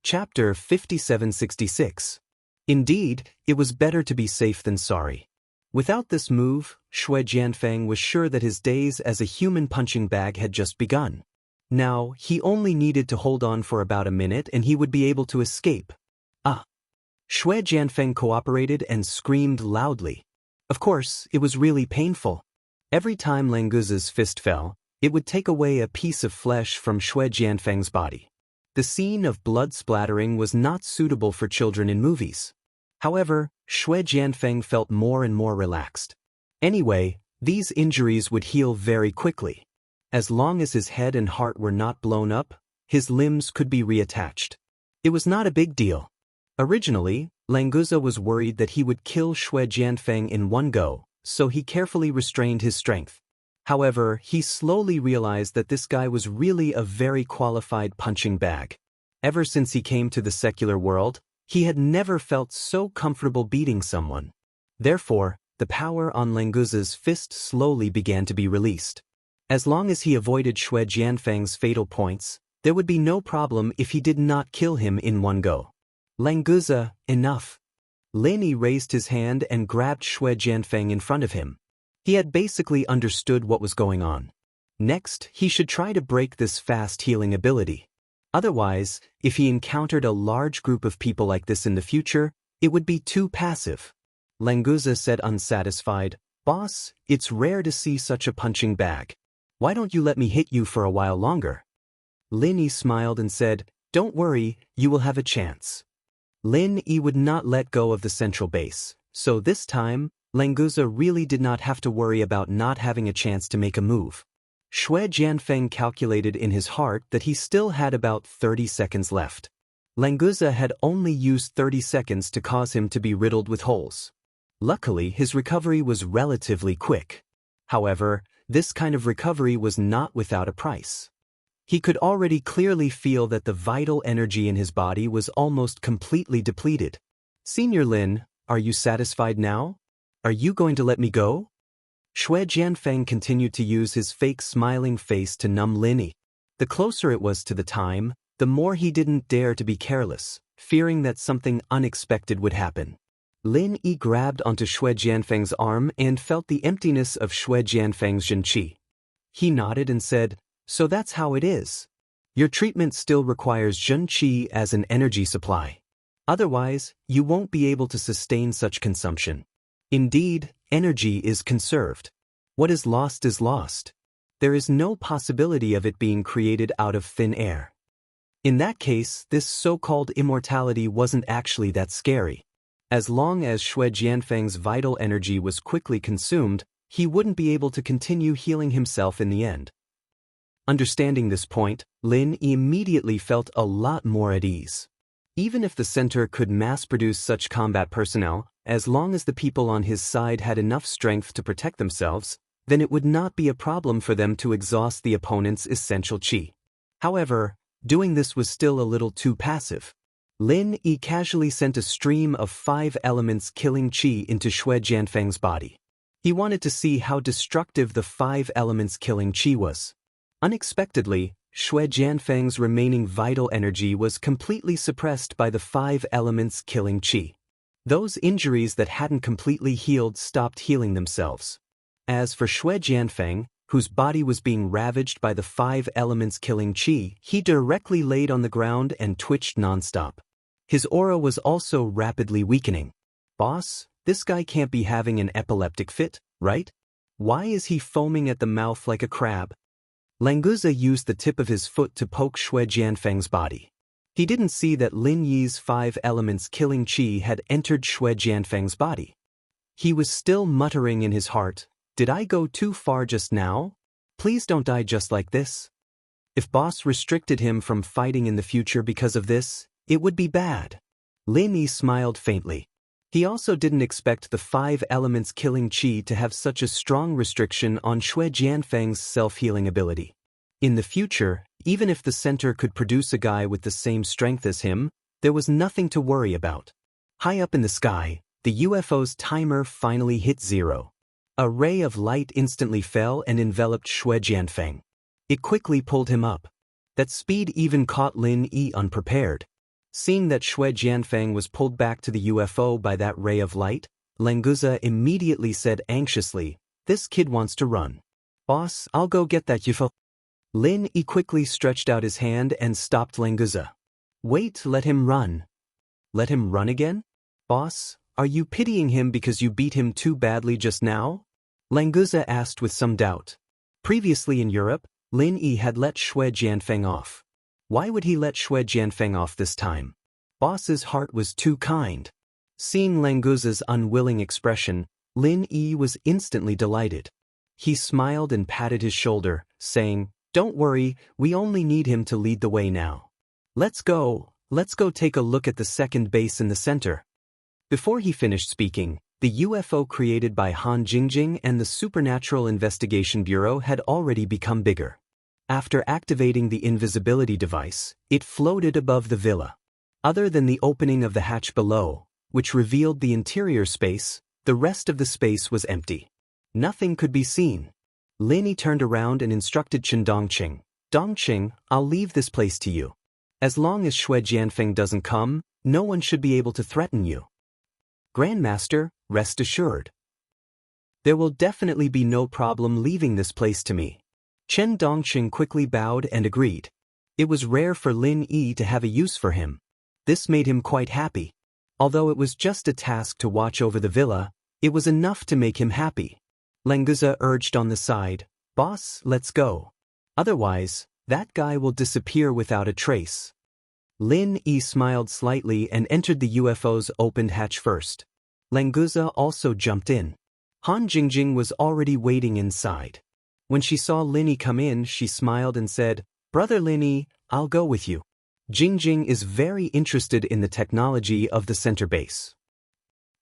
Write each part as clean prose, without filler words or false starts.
Chapter 5766. Indeed, it was better to be safe than sorry. Without this move, Shui Jianfeng was sure that his days as a human punching bag had just begun. Now, he only needed to hold on for about a minute and he would be able to escape. Shui Jianfeng cooperated and screamed loudly. Of course, it was really painful. Every time Languza's fist fell, it would take away a piece of flesh from Shui Jianfeng's body. The scene of blood splattering was not suitable for children in movies. However, Shui Jianfeng felt more and more relaxed. Anyway, these injuries would heal very quickly. As long as his head and heart were not blown up, his limbs could be reattached. It was not a big deal. Originally, Languza was worried that he would kill Shui Jianfeng in one go, so he carefully restrained his strength. However, he slowly realized that this guy was really a very qualified punching bag. Ever since he came to the secular world, he had never felt so comfortable beating someone. Therefore, the power on Languza's fist slowly began to be released. As long as he avoided Shui Jianfeng's fatal points, there would be no problem if he did not kill him in one go. Languza, enough. Lin Yi raised his hand and grabbed Shui Jianfeng in front of him. He had basically understood what was going on. Next, he should try to break this fast healing ability. Otherwise, if he encountered a large group of people like this in the future, it would be too passive. Languza said unsatisfied, "Boss, it's rare to see such a punching bag. Why don't you let me hit you for a while longer?" Lin Yi smiled and said, "Don't worry, you will have a chance." Lin Yi would not let go of the central base, so this time, Languza really did not have to worry about not having a chance to make a move. Shui Jianfeng calculated in his heart that he still had about 30 seconds left. Languza had only used 30 seconds to cause him to be riddled with holes. Luckily, his recovery was relatively quick. However, this kind of recovery was not without a price. He could already clearly feel that the vital energy in his body was almost completely depleted. "Senior Lin, are you satisfied now? Are you going to let me go?" Shui Jianfeng continued to use his fake smiling face to numb Lin Yi. The closer it was to the time, the more he didn't dare to be careless, fearing that something unexpected would happen. Lin Yi grabbed onto Shui Jianfeng's arm and felt the emptiness of Shui Jianfeng's Zhenqi. He nodded and said, "So that's how it is. Your treatment still requires Zhenqi as an energy supply. Otherwise, you won't be able to sustain such consumption. Indeed, energy is conserved. What is lost. There is no possibility of it being created out of thin air. In that case, this so-called immortality wasn't actually that scary. As long as Shui Jianfeng's vital energy was quickly consumed, he wouldn't be able to continue healing himself in the end." Understanding this point, Lin Yi immediately felt a lot more at ease. Even if the center could mass-produce such combat personnel, as long as the people on his side had enough strength to protect themselves, then it would not be a problem for them to exhaust the opponent's essential qi. However, doing this was still a little too passive. Lin Yi casually sent a stream of 5 elements killing qi into Shui Jianfeng's body. He wanted to see how destructive the 5 elements killing qi was. Unexpectedly, Shui Jianfeng's remaining vital energy was completely suppressed by the 5 elements killing qi. Those injuries that hadn't completely healed stopped healing themselves. As for Shui Jianfeng, whose body was being ravaged by the 5 elements killing qi, he directly laid on the ground and twitched nonstop. His aura was also rapidly weakening. "Boss, this guy can't be having an epileptic fit, right? Why is he foaming at the mouth like a crab?" Languza used the tip of his foot to poke Shui Jianfeng's body. He didn't see that Lin Yi's 5 elements killing qi had entered Shui Jianfeng's body. He was still muttering in his heart, "Did I go too far just now? Please don't die just like this." If boss restricted him from fighting in the future because of this, it would be bad. Lin Yi smiled faintly. He also didn't expect the 5 elements killing qi to have such a strong restriction on Shui Jianfeng's self-healing ability. In the future, even if the center could produce a guy with the same strength as him, there was nothing to worry about. High up in the sky, the UFO's timer finally hit 0. A ray of light instantly fell and enveloped Shui Jianfeng. It quickly pulled him up. That speed even caught Lin Yi unprepared. Seeing that Xue Jianfeng was pulled back to the UFO by that ray of light, Languza immediately said anxiously, "This kid wants to run. Boss, I'll go get that UFO." Lin Yi quickly stretched out his hand and stopped Languza. "Wait, let him run." "Let him run again? Boss, are you pitying him because you beat him too badly just now?" Languza asked with some doubt. Previously in Europe, Lin Yi had let Xue Jianfeng off. Why would he let Xue Jianfeng off this time? Boss's heart was too kind. Seeing Languza's unwilling expression, Lin Yi was instantly delighted. He smiled and patted his shoulder, saying, "Don't worry, we only need him to lead the way now. Let's go take a look at the second base in the center." Before he finished speaking, the UFO created by Han Jingjing and the Supernatural Investigation Bureau had already become bigger. After activating the invisibility device, it floated above the villa. Other than the opening of the hatch below, which revealed the interior space, the rest of the space was empty. Nothing could be seen. Lin Yi turned around and instructed Chen Dongqing, "Dongqing, I'll leave this place to you. As long as Xue Jianfeng doesn't come, no one should be able to threaten you. Grandmaster, rest assured. There will definitely be no problem leaving this place to me." Chen Dongqing quickly bowed and agreed. It was rare for Lin Yi to have a use for him. This made him quite happy. Although it was just a task to watch over the villa, it was enough to make him happy. Languza urged on the side, "Boss, let's go. Otherwise, that guy will disappear without a trace." Lin Yi smiled slightly and entered the UFO's opened hatch first. Languza also jumped in. Han Jingjing was already waiting inside. When she saw Lin Yi come in, she smiled and said, "Brother Lin Yi, I'll go with you. Jingjing is very interested in the technology of the center base."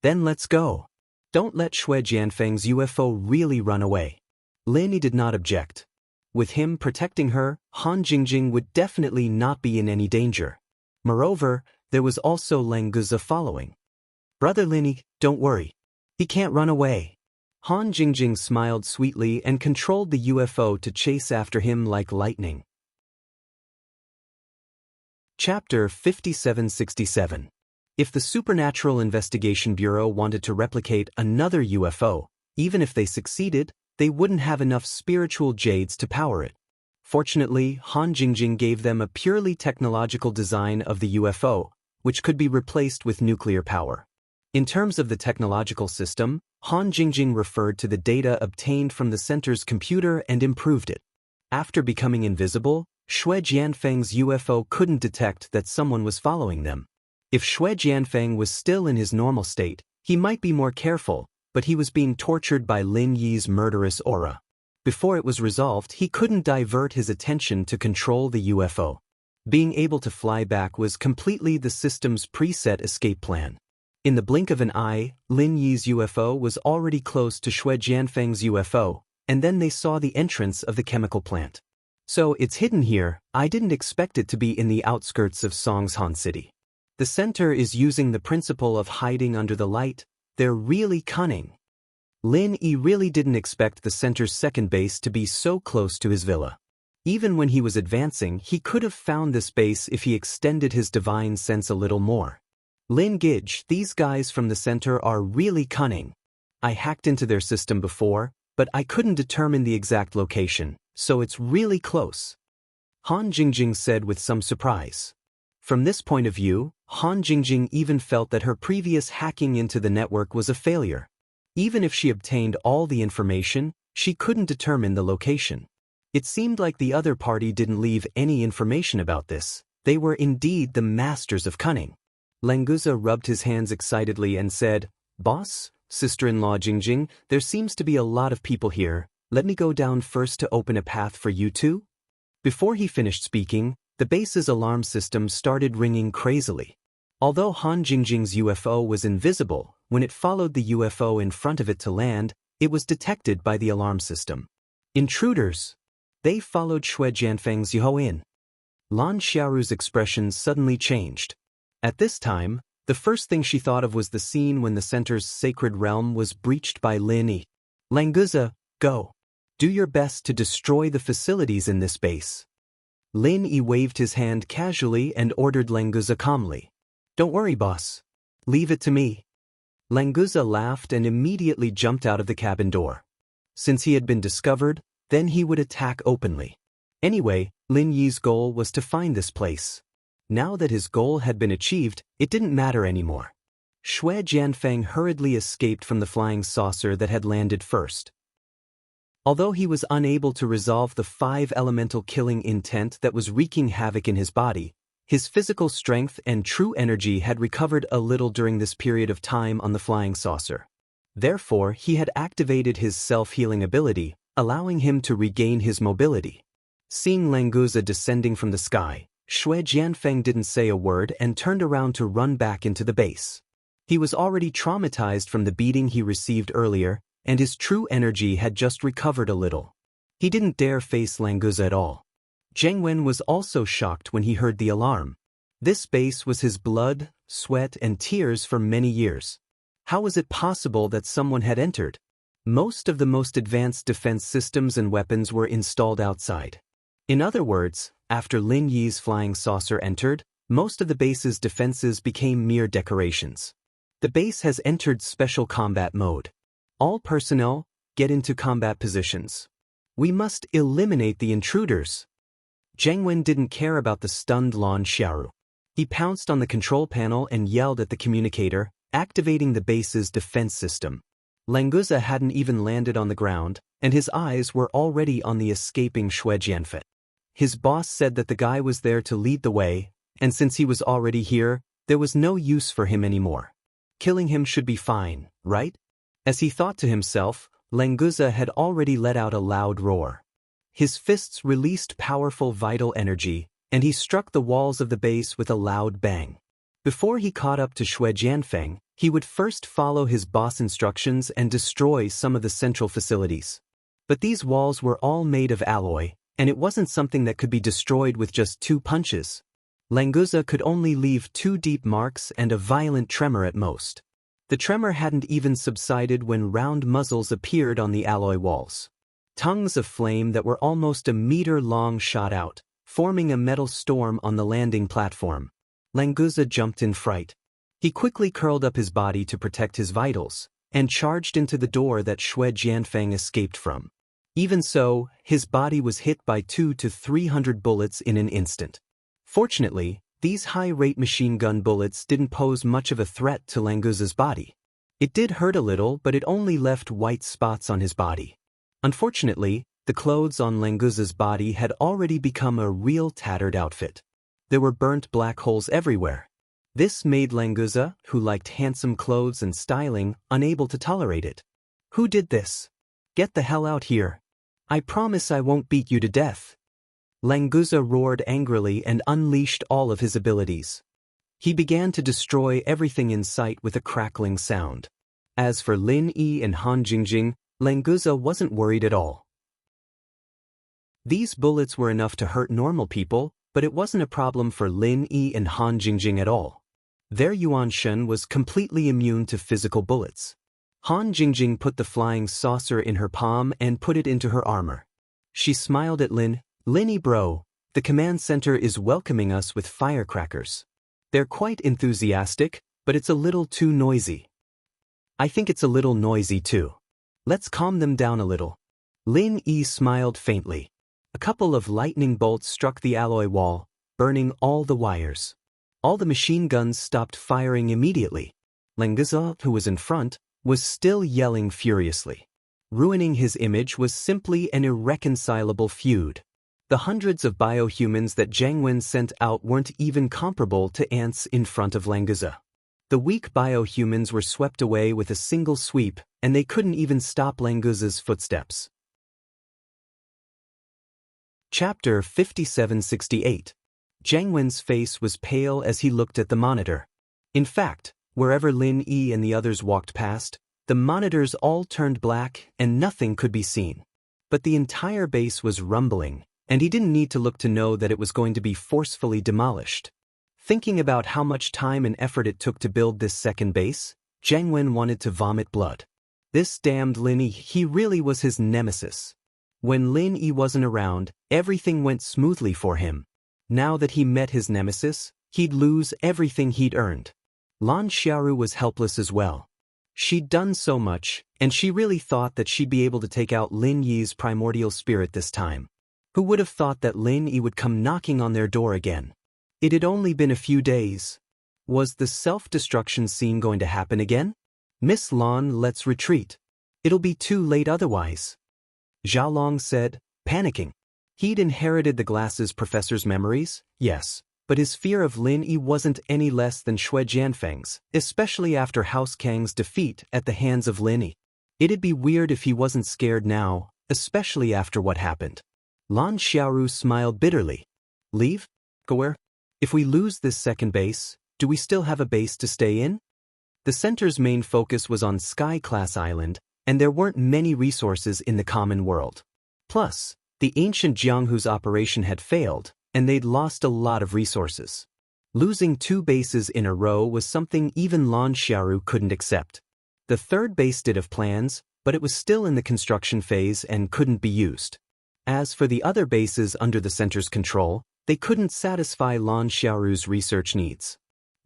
"Then let's go. Don't let Xue Jianfeng's UFO really run away." Lin Yi did not object. With him protecting her, Han Jingjing would definitely not be in any danger. Moreover, there was also Languza following. "Brother Lin Yi, don't worry. He can't run away." Han Jingjing smiled sweetly and controlled the UFO to chase after him like lightning. Chapter 5767. If the Supernatural Investigation Bureau wanted to replicate another UFO, even if they succeeded, they wouldn't have enough spiritual jades to power it. Fortunately, Han Jingjing gave them a purely technological design of the UFO, which could be replaced with nuclear power. In terms of the technological system, Han Jingjing referred to the data obtained from the center's computer and improved it. After becoming invisible, Xue Jianfeng's UFO couldn't detect that someone was following them. If Xue Jianfeng was still in his normal state, he might be more careful, but he was being tortured by Lin Yi's murderous aura. Before it was resolved, he couldn't divert his attention to control the UFO. Being able to fly back was completely the system's preset escape plan. In the blink of an eye, Lin Yi's UFO was already close to Xue Jianfeng's UFO, and then they saw the entrance of the chemical plant. "So it's hidden here. I didn't expect it to be in the outskirts of Songshan City. The center is using the principle of hiding under the light. They're really cunning." Lin Yi really didn't expect the center's second base to be so close to his villa. Even when he was advancing, he could have found this base if he extended his divine sense a little more. "Lin Gidge, these guys from the center are really cunning. I hacked into their system before, but I couldn't determine the exact location, so it's really close," Han Jingjing said with some surprise. From this point of view, Han Jingjing even felt that her previous hacking into the network was a failure. Even if she obtained all the information, she couldn't determine the location. It seemed like the other party didn't leave any information about this. They were indeed the masters of cunning. Languza rubbed his hands excitedly and said, "Boss, sister-in-law Jingjing, there seems to be a lot of people here. Let me go down first to open a path for you two?" Before he finished speaking, the base's alarm system started ringing crazily. Although Han Jingjing's UFO was invisible, when it followed the UFO in front of it to land, it was detected by the alarm system. "Intruders!" They followed Xue Jianfeng's UFO in. Lan Xiaoru's expression suddenly changed. At this time, the first thing she thought of was the scene when the center's sacred realm was breached by Lin Yi. "Languza, go. Do your best to destroy the facilities in this base." Lin Yi waved his hand casually and ordered Languza calmly. "Don't worry, boss. Leave it to me." Languza laughed and immediately jumped out of the cabin door. Since he had been discovered, then he would attack openly. Anyway, Lin Yi's goal was to find this place. Now that his goal had been achieved, it didn't matter anymore. Shui Jianfeng hurriedly escaped from the flying saucer that had landed first. Although he was unable to resolve the 5 elemental killing intent that was wreaking havoc in his body, his physical strength and true energy had recovered a little during this period of time on the flying saucer. Therefore, he had activated his self-healing ability, allowing him to regain his mobility. Seeing Languza descending from the sky, Shui Jianfeng didn't say a word and turned around to run back into the base. He was already traumatized from the beating he received earlier, and his true energy had just recovered a little. He didn't dare face Languza at all. Zheng Wen was also shocked when he heard the alarm. This base was his blood, sweat, and tears for many years. How was it possible that someone had entered? Most of the most advanced defense systems and weapons were installed outside. In other words, after Lin Yi's flying saucer entered, most of the base's defenses became mere decorations. The base has entered special combat mode. All personnel, get into combat positions. We must eliminate the intruders. Zheng Wen didn't care about the stunned Lan Xiaoru. He pounced on the control panel and yelled at the communicator, activating the base's defense system. Languza hadn't even landed on the ground, and his eyes were already on the escaping Shui Jianfeng. His boss said that the guy was there to lead the way, and since he was already here, there was no use for him anymore. Killing him should be fine, right? As he thought to himself, Languza had already let out a loud roar. His fists released powerful vital energy, and he struck the walls of the base with a loud bang. Before he caught up to Shui Jianfeng, he would first follow his boss instructions and destroy some of the central facilities. But these walls were all made of alloy, and it wasn't something that could be destroyed with just 2 punches. Languza could only leave 2 deep marks and a violent tremor at most. The tremor hadn't even subsided when round muzzles appeared on the alloy walls. Tongues of flame that were almost a meter long shot out, forming a metal storm on the landing platform. Languza jumped in fright. He quickly curled up his body to protect his vitals, and charged into the door that Shui Jianfeng escaped from. Even so, his body was hit by 200 to 300 bullets in an instant. Fortunately, these high-rate machine gun bullets didn't pose much of a threat to Languza's body. It did hurt a little, but it only left white spots on his body. Unfortunately, the clothes on Languza's body had already become a real tattered outfit. There were burnt black holes everywhere. This made Languza, who liked handsome clothes and styling, unable to tolerate it. "Who did this? Get the hell out here. I promise I won't beat you to death." Languza roared angrily and unleashed all of his abilities. He began to destroy everything in sight with a crackling sound. As for Lin Yi and Han Jingjing, Languza wasn't worried at all. These bullets were enough to hurt normal people, but it wasn't a problem for Lin Yi and Han Jingjing at all. Their Yuan Shen was completely immune to physical bullets. Han Jingjing put the flying saucer in her palm and put it into her armor. She smiled at Linny bro, the command center is welcoming us with firecrackers. They're quite enthusiastic, but it's a little too noisy. I think it's a little noisy too. Let's calm them down a little. Lin Yi smiled faintly. A couple of lightning bolts struck the alloy wall, burning all the wires. All the machine guns stopped firing immediately. Languza, who was in front, was still yelling furiously. Ruining his image was simply an irreconcilable feud. The hundreds of biohumans that Zheng Wen sent out weren't even comparable to ants in front of Languza. The weak biohumans were swept away with a single sweep, and they couldn't even stop Languza's footsteps. Chapter 5768. Zheng Wen's face was pale as he looked at the monitor. In fact, wherever Lin Yi and the others walked past, the monitors all turned black and nothing could be seen. But the entire base was rumbling, and he didn't need to look to know that it was going to be forcefully demolished. Thinking about how much time and effort it took to build this second base, Zheng Wen wanted to vomit blood. This damned Lin Yi, he really was his nemesis. When Lin Yi wasn't around, everything went smoothly for him. Now that he met his nemesis, he'd lose everything he'd earned. Lan Xiaoru was helpless as well. She'd done so much, and she really thought that she'd be able to take out Lin Yi's primordial spirit this time. Who would have thought that Lin Yi would come knocking on their door again? It had only been a few days. Was the self-destruction scene going to happen again? Miss Lan, let's retreat. It'll be too late otherwise. Xiaolong said, panicking. He'd inherited the glasses professor's memories, yes, but his fear of Lin Yi wasn't any less than Shui Jianfeng's, especially after House Kang's defeat at the hands of Lin Yi. It'd be weird if he wasn't scared now, especially after what happened. Lan Xiaoru smiled bitterly. Leave? Go where? If we lose this second base, do we still have a base to stay in? The center's main focus was on Sky-class island, and there weren't many resources in the common world. Plus, the ancient Jianghu's operation had failed, and they'd lost a lot of resources. Losing 2 bases in a row was something even Lan Xiaoru couldn't accept. The third base did have plans, but it was still in the construction phase and couldn't be used. As for the other bases under the center's control, they couldn't satisfy Lan Xiaoru's research needs.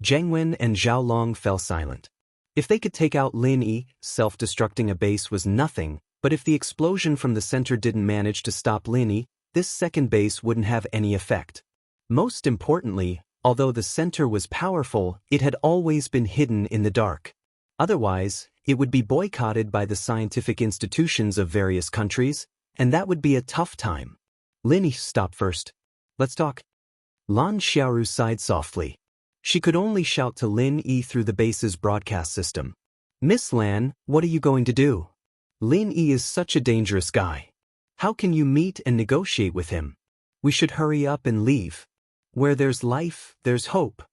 Zhang Wen and Zhao Long fell silent. If they could take out Lin Yi, self-destructing a base was nothing, but if the explosion from the center didn't manage to stop Lin Yi, this second base wouldn't have any effect. Most importantly, although the center was powerful, it had always been hidden in the dark. Otherwise, it would be boycotted by the scientific institutions of various countries, and that would be a tough time. Lin Yi, stop first. Let's talk. Lan Xiaoru sighed softly. She could only shout to Lin Yi through the base's broadcast system. Miss Lan, what are you going to do? Lin Yi is such a dangerous guy. How can you meet and negotiate with him? We should hurry up and leave. Where there's life, there's hope.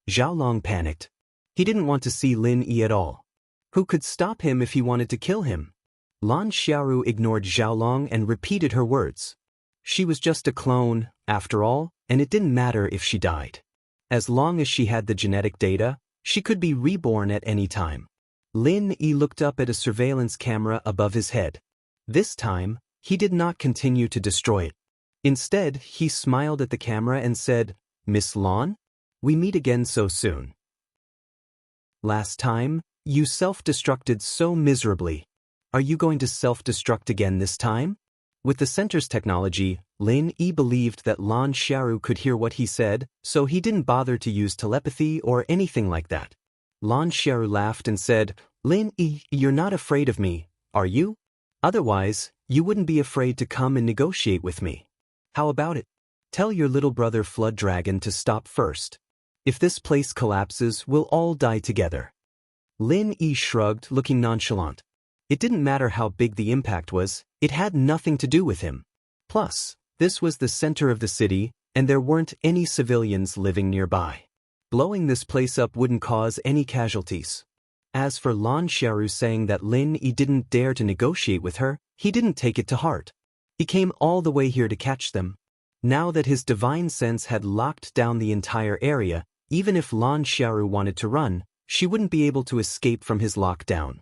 Zhao Long panicked. He didn't want to see Lin Yi at all. Who could stop him if he wanted to kill him? Lan Xiaoru ignored Zhao Long and repeated her words. She was just a clone, after all, and it didn't matter if she died. As long as she had the genetic data, she could be reborn at any time. Lin Yi looked up at a surveillance camera above his head. This time, he did not continue to destroy it. Instead, he smiled at the camera and said, Miss Lan? We meet again so soon. Last time, you self-destructed so miserably. Are you going to self-destruct again this time? With the center's technology, Lin Yi believed that Lan Xiaoru could hear what he said, so he didn't bother to use telepathy or anything like that. Lan Xiaoru laughed and said, Lin Yi, you're not afraid of me, are you? Otherwise, you wouldn't be afraid to come and negotiate with me. How about it? Tell your little brother Flood Dragon to stop first. If this place collapses, we'll all die together. Lin Yi shrugged, looking nonchalant. It didn't matter how big the impact was, it had nothing to do with him. Plus, this was the center of the city, and there weren't any civilians living nearby. Blowing this place up wouldn't cause any casualties. As for Lan Xiaoru saying that Lin Yi didn't dare to negotiate with her, he didn't take it to heart. He came all the way here to catch them. Now that his divine sense had locked down the entire area, even if Lan Xiaoru wanted to run, she wouldn't be able to escape from his lockdown.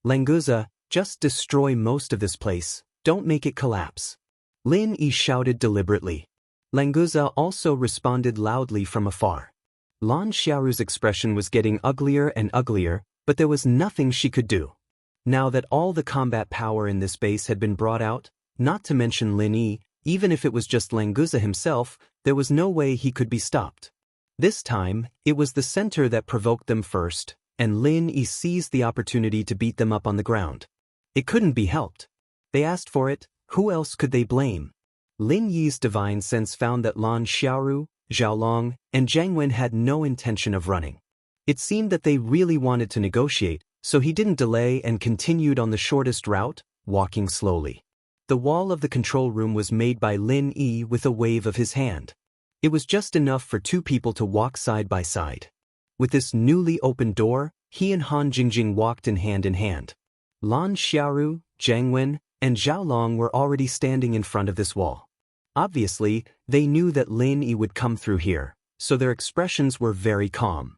Languza, just destroy most of this place, don't make it collapse. Lin Yi shouted deliberately. Languza also responded loudly from afar. Lan Xiaoru's expression was getting uglier and uglier, but there was nothing she could do. Now that all the combat power in this base had been brought out, not to mention Lin Yi, even if it was just Languza himself, there was no way he could be stopped. This time, it was the center that provoked them first, and Lin Yi seized the opportunity to beat them up on the ground. It couldn't be helped. They asked for it, who else could they blame? Lin Yi's divine sense found that Lan Xiaoru, Zhao Long, and Zhang Wen had no intention of running. It seemed that they really wanted to negotiate, so he didn't delay and continued on the shortest route, walking slowly. The wall of the control room was made by Lin Yi with a wave of his hand. It was just enough for 2 people to walk side by side. With this newly opened door, he and Han Jingjing walked in hand. Lan Xiaoru, Zhang Wen, and Zhao Long were already standing in front of this wall. Obviously, they knew that Lin Yi would come through here, so their expressions were very calm.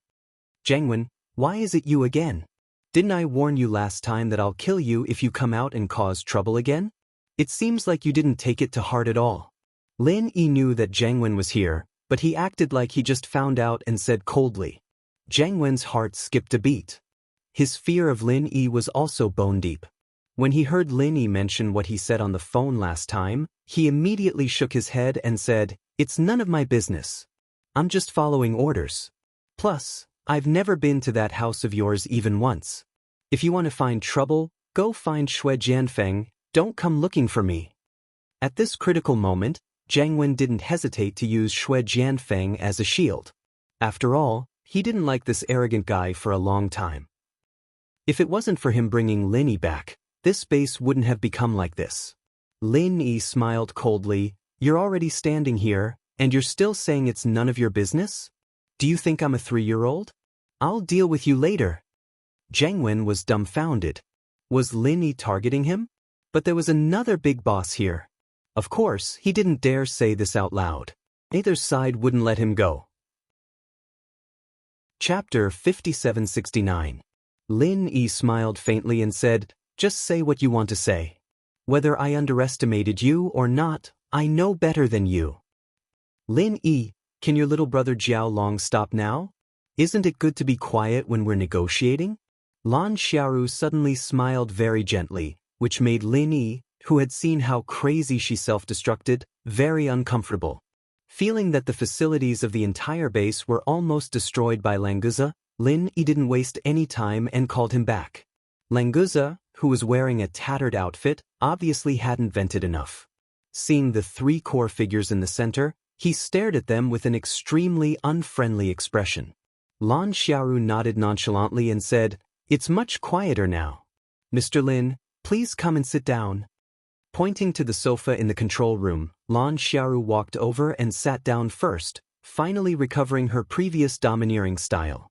Zhang Wen, why is it you again? Didn't I warn you last time that I'll kill you if you come out and cause trouble again? It seems like you didn't take it to heart at all. Lin Yi knew that Jiang Wen was here, but he acted like he just found out and said coldly. Jiang Wen's heart skipped a beat. His fear of Lin Yi was also bone deep. When he heard Lin Yi mention what he said on the phone last time, he immediately shook his head and said, "It's none of my business. I'm just following orders. Plus, I've never been to that house of yours even once. If you want to find trouble, go find Shui Jianfeng, don't come looking for me." At this critical moment, Jiang Wen didn't hesitate to use Shui Jianfeng as a shield. After all, he didn't like this arrogant guy for a long time. If it wasn't for him bringing Lin Yi back, this base wouldn't have become like this. Lin Yi smiled coldly. "You're already standing here, and you're still saying it's none of your business? Do you think I'm a 3-year-old? I'll deal with you later." Jiang Wen was dumbfounded. Was Lin Yi targeting him? But there was another big boss here. Of course, he didn't dare say this out loud. Neither side wouldn't let him go. Chapter 5769. Lin Yi smiled faintly and said, "Just say what you want to say. Whether I underestimated you or not, I know better than you." "Lin Yi, can your little brother Jiao Long stop now? Isn't it good to be quiet when we're negotiating?" Lan Xiaoru suddenly smiled very gently, which made Lin Yi, who had seen how crazy she self-destructed, very uncomfortable. Feeling that the facilities of the entire base were almost destroyed by Languza, Lin Yi didn't waste any time and called him back. Languza, who was wearing a tattered outfit, obviously hadn't vented enough. Seeing the 3 core figures in the center, he stared at them with an extremely unfriendly expression. Lan Xiaoru nodded nonchalantly and said, "It's much quieter now. Mr. Lin, please come and sit down." Pointing to the sofa in the control room, Lan Xiaoru walked over and sat down first, finally recovering her previous domineering style.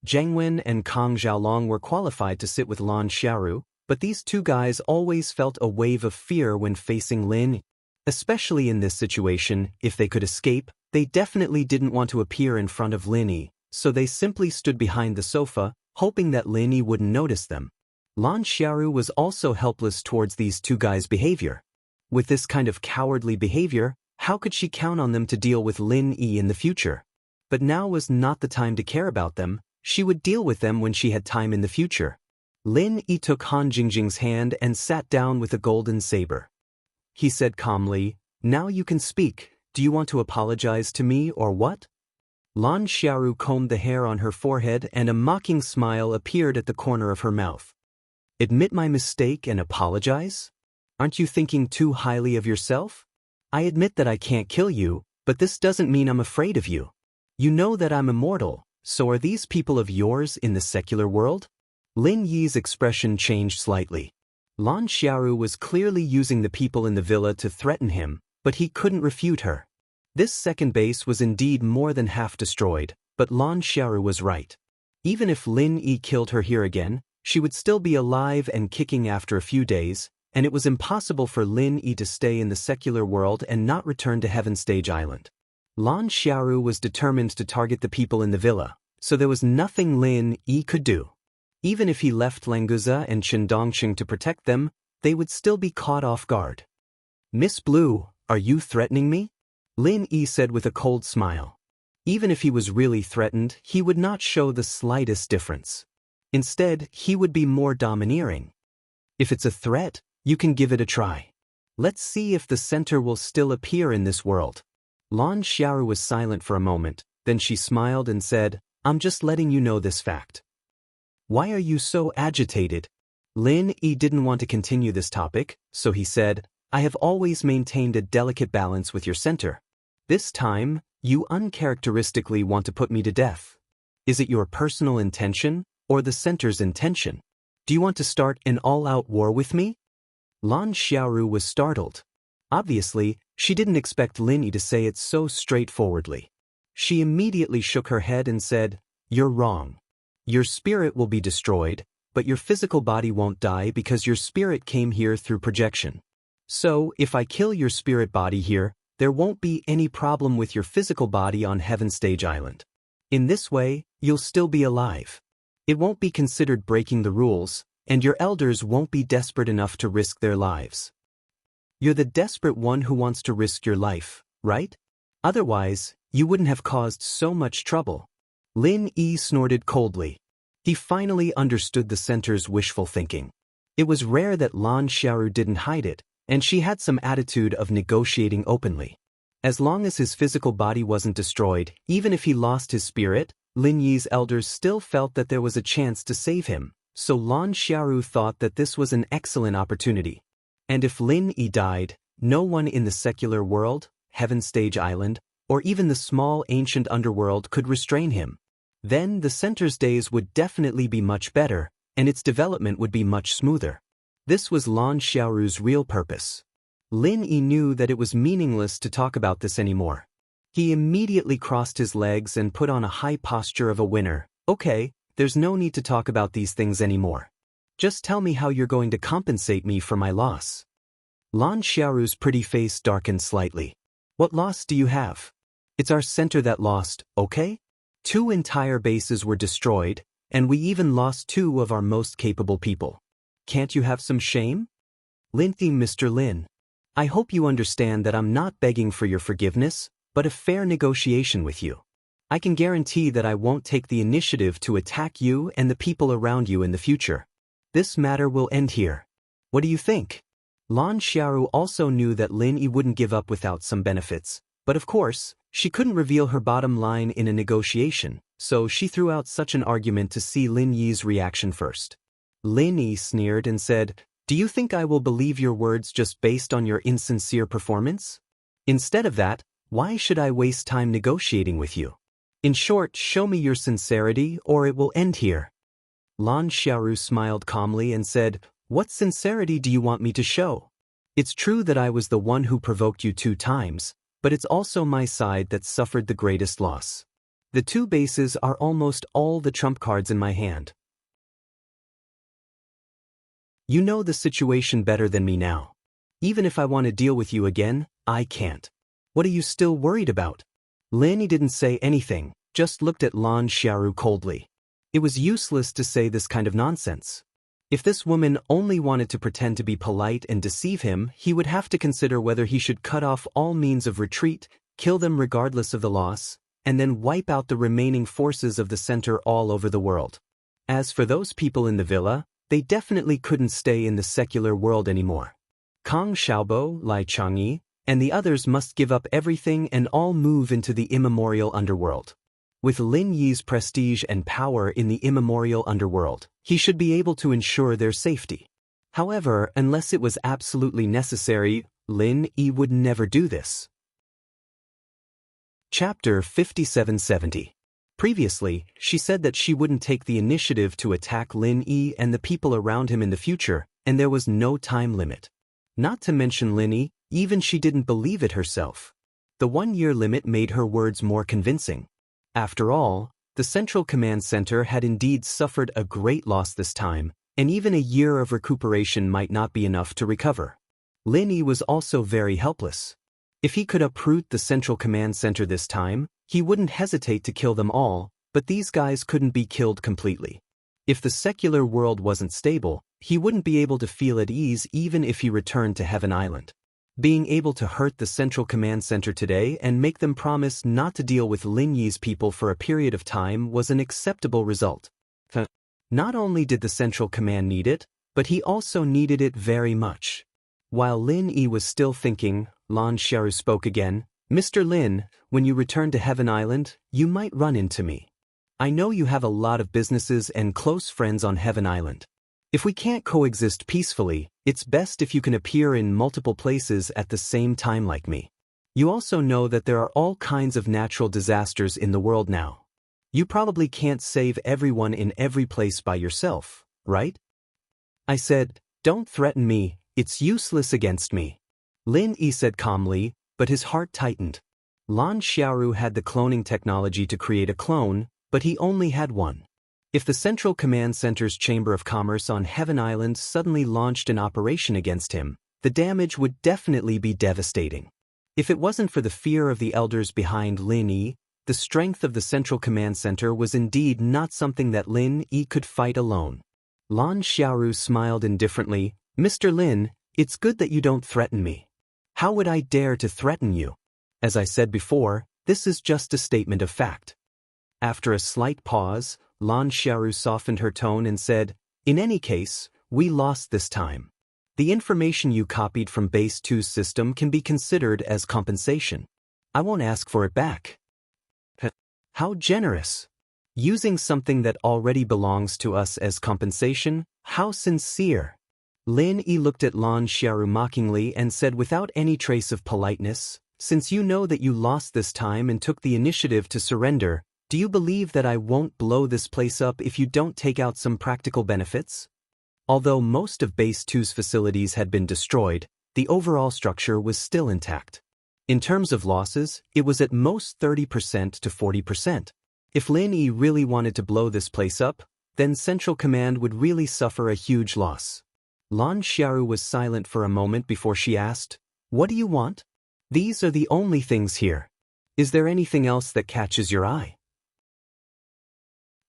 Jiang Wen and Kang Xiaolong were qualified to sit with Lan Xiaoru, but these 2 guys always felt a wave of fear when facing Lin. Especially in this situation, if they could escape, they definitely didn't want to appear in front of Lin Yi, so they simply stood behind the sofa, hoping that Lin Yi wouldn't notice them. Lan Xiaoru was also helpless towards these 2 guys' behavior. With this kind of cowardly behavior, how could she count on them to deal with Lin Yi in the future? But now was not the time to care about them. She would deal with them when she had time in the future. Lin Yi took Han Jingjing's hand and sat down with a golden saber. He said calmly, "Now you can speak. Do you want to apologize to me or what?" Lan Xiaoru combed the hair on her forehead and a mocking smile appeared at the corner of her mouth. "Admit my mistake and apologize? Aren't you thinking too highly of yourself? I admit that I can't kill you, but this doesn't mean I'm afraid of you. You know that I'm immortal, so are these people of yours in the secular world?" Lin Yi's expression changed slightly. Lan Xiaoru was clearly using the people in the villa to threaten him, but he couldn't refute her. This second base was indeed more than half destroyed, but Lan Xiaoru was right. Even if Lin Yi killed her here again, she would still be alive and kicking after a few days, and it was impossible for Lin Yi to stay in the secular world and not return to Heaven Stage Island. Lan Xiaoru was determined to target the people in the villa, so there was nothing Lin Yi could do. Even if he left Languza and Chen Dongqing to protect them, they would still be caught off guard. "Miss Blue, are you threatening me?" Lin Yi said with a cold smile. Even if he was really threatened, he would not show the slightest difference. Instead, he would be more domineering. "If it's a threat, you can give it a try. Let's see if the center will still appear in this world." Lan Xiaoru was silent for a moment, then she smiled and said, "I'm just letting you know this fact." "Why are you so agitated?" Lin Yi didn't want to continue this topic, so he said, "I have always maintained a delicate balance with your center. This time, you uncharacteristically want to put me to death. Is it your personal intention, or the center's intention? Do you want to start an all-out war with me?" Lan Xiaoru was startled. Obviously, she didn't expect Lin Yi to say it so straightforwardly. She immediately shook her head and said, "You're wrong. Your spirit will be destroyed, but your physical body won't die because your spirit came here through projection. So, if I kill your spirit body here, there won't be any problem with your physical body on Heaven Stage Island. In this way, you'll still be alive. It won't be considered breaking the rules, and your elders won't be desperate enough to risk their lives. You're the desperate one who wants to risk your life, right? Otherwise, you wouldn't have caused so much trouble. Lin Yi snorted coldly. He finally understood the center's wishful thinking. It was rare that Lan Xiaoru didn't hide it, and she had some attitude of negotiating openly. As long as his physical body wasn't destroyed, even if he lost his spirit, Lin Yi's elders still felt that there was a chance to save him, so Lan Xiaoru thought that this was an excellent opportunity. And if Lin Yi died, no one in the secular world, Heaven Stage Island, or even the small ancient underworld could restrain him. Then the center's days would definitely be much better, and its development would be much smoother. This was Lan Xiaoru's real purpose. Lin Yi knew that it was meaningless to talk about this anymore. He immediately crossed his legs and put on a high posture of a winner. Okay, there's no need to talk about these things anymore. Just tell me how you're going to compensate me for my loss. Lan Xiaoru's pretty face darkened slightly. What loss do you have? It's our center that lost, okay? 2 entire bases were destroyed, and we even lost 2 of our most capable people. Can't you have some shame? Mr. Lin. I hope you understand that I'm not begging for your forgiveness, but a fair negotiation with you. I can guarantee that I won't take the initiative to attack you and the people around you in the future. This matter will end here. What do you think? Lan Xiaoru also knew that Lin Yi wouldn't give up without some benefits, but of course, she couldn't reveal her bottom line in a negotiation, so she threw out such an argument to see Lin Yi's reaction first. Lin Yi sneered and said, "Do you think I will believe your words just based on your insincere performance? Instead of that, why should I waste time negotiating with you? In short, show me your sincerity or it will end here." Lan Xiaoru smiled calmly and said, "What sincerity do you want me to show? It's true that I was the one who provoked you 2 times, but it's also my side that suffered the greatest loss. The 2 bases are almost all the trump cards in my hand. You know the situation better than me now. Even if I want to deal with you again, I can't. What are you still worried about?" Lin Yi didn't say anything, just looked at Lan Xiaoru coldly. It was useless to say this kind of nonsense. If this woman only wanted to pretend to be polite and deceive him, he would have to consider whether he should cut off all means of retreat, kill them regardless of the loss, and then wipe out the remaining forces of the center all over the world. As for those people in the villa, they definitely couldn't stay in the secular world anymore. Kang Xiaobo, Lai Changyi, and the others must give up everything and all move into the immemorial underworld. With Lin Yi's prestige and power in the immemorial underworld, he should be able to ensure their safety. However, unless it was absolutely necessary, Lin Yi would never do this. Chapter 5770. Previously, she said that she wouldn't take the initiative to attack Lin Yi and the people around him in the future, and there was no time limit. Not to mention Lin Yi, even she didn't believe it herself. The 1-year limit made her words more convincing. After all, the Central Command Center had indeed suffered a great loss this time, and even a year of recuperation might not be enough to recover. Lin Yi was also very helpless. If he could uproot the Central Command Center this time, he wouldn't hesitate to kill them all, but these guys couldn't be killed completely. If the secular world wasn't stable, he wouldn't be able to feel at ease even if he returned to Heaven Island. Being able to hurt the Central Command Center today and make them promise not to deal with Lin Yi's people for a period of time was an acceptable result. Not only did the Central Command need it, but he also needed it very much. While Lin Yi was still thinking, Lan Xiaoru spoke again. "Mr. Lin, when you return to Heaven Island, you might run into me. I know you have a lot of businesses and close friends on Heaven Island. If we can't coexist peacefully, it's best if you can appear in multiple places at the same time like me. You also know that there are all kinds of natural disasters in the world now. You probably can't save everyone in every place by yourself, right?" I said, "Don't threaten me, it's useless against me." Lin Yi said calmly, but his heart tightened. Lan Xiaoru had the cloning technology to create a clone, but he only had one. If the Central Command Center's Chamber of Commerce on Heaven Island suddenly launched an operation against him, the damage would definitely be devastating. If it wasn't for the fear of the elders behind Lin Yi, the strength of the Central Command Center was indeed not something that Lin Yi could fight alone. Lan Xiaoru smiled indifferently. "Mr. Lin, it's good that you don't threaten me. How would I dare to threaten you? As I said before, this is just a statement of fact. After a slight pause, Lan Xiaoru softened her tone and said, in any case, we lost this time. The information you copied from Base 2's system can be considered as compensation. I won't ask for it back. How generous! Using something that already belongs to us as compensation, how sincere! Lin Yi looked at Lan Xiaoru mockingly and said without any trace of politeness, since you know that you lost this time and took the initiative to surrender, do you believe that I won't blow this place up if you don't take out some practical benefits? Although most of Base 2's facilities had been destroyed, the overall structure was still intact. In terms of losses, it was at most 30% to 40%. If Lin Yi really wanted to blow this place up, then Central Command would really suffer a huge loss. Lan Xiaoru was silent for a moment before she asked, what do you want? These are the only things here. Is there anything else that catches your eye?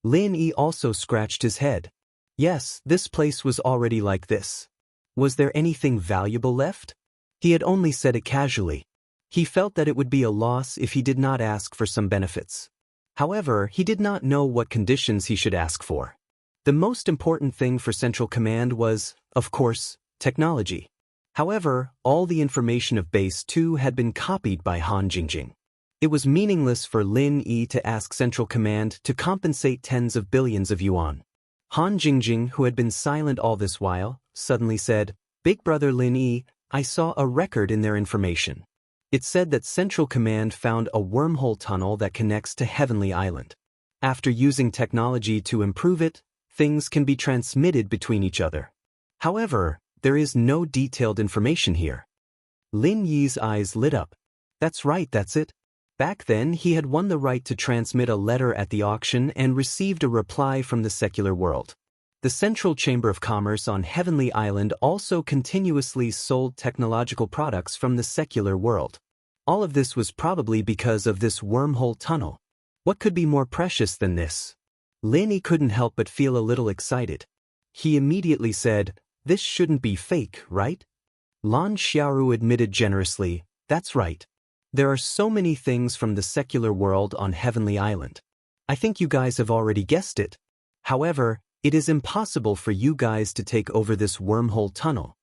Lin Yi also scratched his head. Yes, this place was already like this. Was there anything valuable left? He had only said it casually. He felt that it would be a loss if he did not ask for some benefits. However, he did not know what conditions he should ask for. The most important thing for Central Command was, of course, technology. However, all the information of Base 2 had been copied by Han Jingjing. It was meaningless for Lin Yi to ask Central Command to compensate tens of billions of yuan. Han Jingjing, who had been silent all this while, suddenly said, Big Brother Lin Yi, I saw a record in their information. It said that Central Command found a wormhole tunnel that connects to Heavenly Island. After using technology to improve it, things can be transmitted between each other. However, there is no detailed information here. Lin Yi's eyes lit up. That's right, that's it. Back then, he had won the right to transmit a letter at the auction and received a reply from the secular world. The Central Chamber of Commerce on Heavenly Island also continuously sold technological products from the secular world. All of this was probably because of this wormhole tunnel. What could be more precious than this? Lin Yi couldn't help but feel a little excited. He immediately said, this shouldn't be fake, right? Lan Xiaoru admitted generously, that's right. There are so many things from the secular world on Heavenly Island. I think you guys have already guessed it. However, it is impossible for you guys to take over this wormhole tunnel.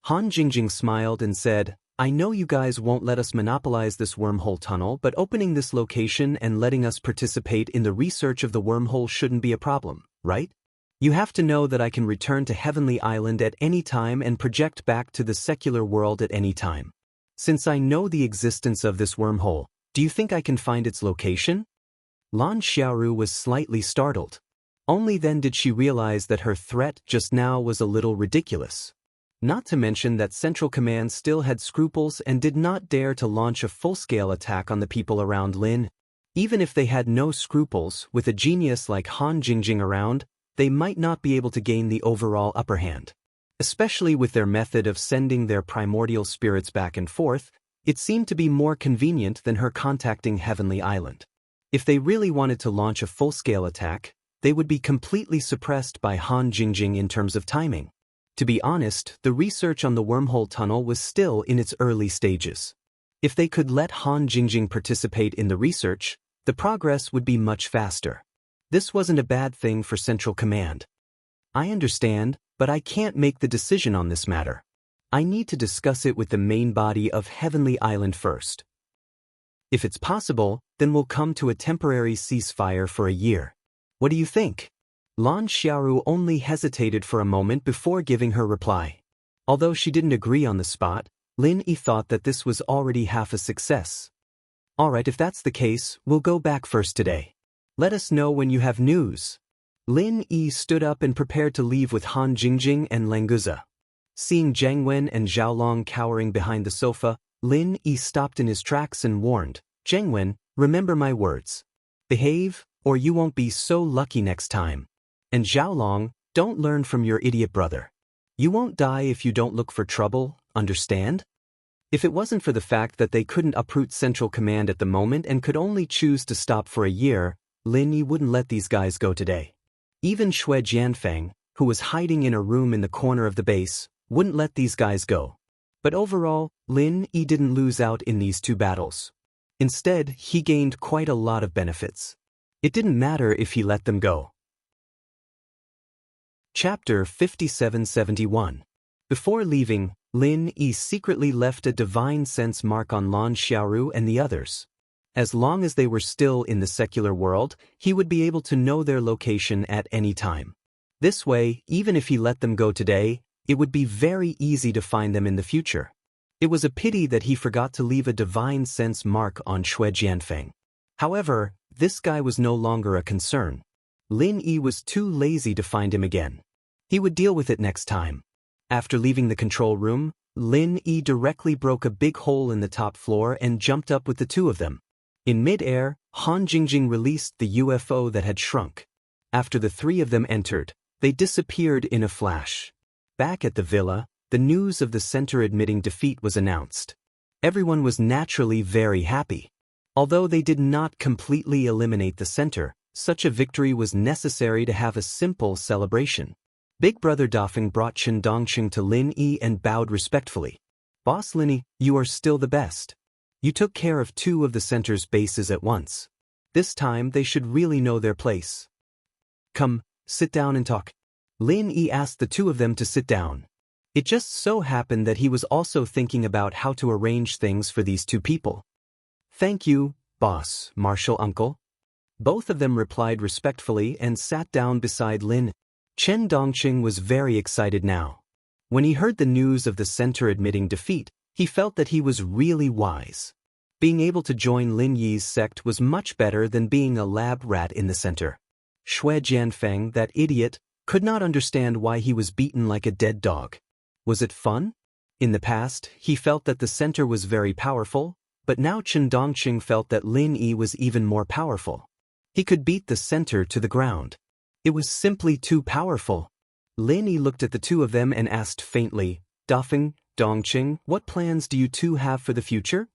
Han Jingjing smiled and said, I know you guys won't let us monopolize this wormhole tunnel, but opening this location and letting us participate in the research of the wormhole shouldn't be a problem, right? You have to know that I can return to Heavenly Island at any time and project back to the secular world at any time. Since I know the existence of this wormhole, do you think I can find its location? Lan Xiaoru was slightly startled. Only then did she realize that her threat just now was a little ridiculous. Not to mention that Central Command still had scruples and did not dare to launch a full-scale attack on the people around Lin. Even if they had no scruples, with a genius like Han Jingjing around, they might not be able to gain the overall upper hand. Especially with their method of sending their primordial spirits back and forth, it seemed to be more convenient than her contacting Heavenly Island. If they really wanted to launch a full-scale attack, they would be completely suppressed by Han Jingjing in terms of timing. To be honest, the research on the wormhole tunnel was still in its early stages. If they could let Han Jingjing participate in the research, the progress would be much faster. This wasn't a bad thing for Central Command. I understand, but I can't make the decision on this matter. I need to discuss it with the main body of Heavenly Island first. If it's possible, then we'll come to a temporary ceasefire for a year. What do you think? Lan Xiaoru only hesitated for a moment before giving her reply. Although she didn't agree on the spot, Lin Yi thought that this was already half a success. Alright, if that's the case, we'll go back first today. Let us know when you have news. Lin Yi stood up and prepared to leave with Han Jingjing and Lenguza. Seeing Zhang Wen and Zhao Long cowering behind the sofa, Lin Yi stopped in his tracks and warned, Zhang Wen, remember my words. Behave, or you won't be so lucky next time. And Zhao Long, don't learn from your idiot brother. You won't die if you don't look for trouble, understand? If it wasn't for the fact that they couldn't uproot Central Command at the moment and could only choose to stop for a year, Lin Yi wouldn't let these guys go today. Even Xue Jianfeng, who was hiding in a room in the corner of the base, wouldn't let these guys go. But overall, Lin Yi didn't lose out in these two battles. Instead, he gained quite a lot of benefits. It didn't matter if he let them go. Chapter 5771. Before leaving, Lin Yi secretly left a divine sense mark on Lan Xiaoru and the others. As long as they were still in the secular world, he would be able to know their location at any time. This way, even if he let them go today, it would be very easy to find them in the future. It was a pity that he forgot to leave a divine sense mark on Shui Jianfeng. However, this guy was no longer a concern. Lin Yi was too lazy to find him again. He would deal with it next time. After leaving the control room, Lin Yi directly broke a big hole in the top floor and jumped up with the two of them. In mid-air, Han Jingjing released the UFO that had shrunk. After the three of them entered, they disappeared in a flash. Back at the villa, the news of the center admitting defeat was announced. Everyone was naturally very happy. Although they did not completely eliminate the center, such a victory was necessary to have a simple celebration. Big Brother Dafeng brought Chen Dongqing to Lin Yi and bowed respectfully. "Boss Lin Yi, you are still the best. You took care of two of the center's bases at once. This time they should really know their place. Come, sit down and talk." Lin Yi asked the two of them to sit down. It just so happened that he was also thinking about how to arrange things for these two people. "Thank you, boss, Marshal Uncle." Both of them replied respectfully and sat down beside Lin. Chen Dongqing was very excited now. When he heard the news of the center admitting defeat, he felt that he was really wise. Being able to join Lin Yi's sect was much better than being a lab rat in the center. Shui Jianfeng, that idiot, could not understand why he was beaten like a dead dog. Was it fun? In the past, he felt that the center was very powerful, but now Chen Dongqing felt that Lin Yi was even more powerful. He could beat the center to the ground. It was simply too powerful. Lin Yi looked at the two of them and asked faintly, "Dafeng, Dongqing, what plans do you two have for the future?"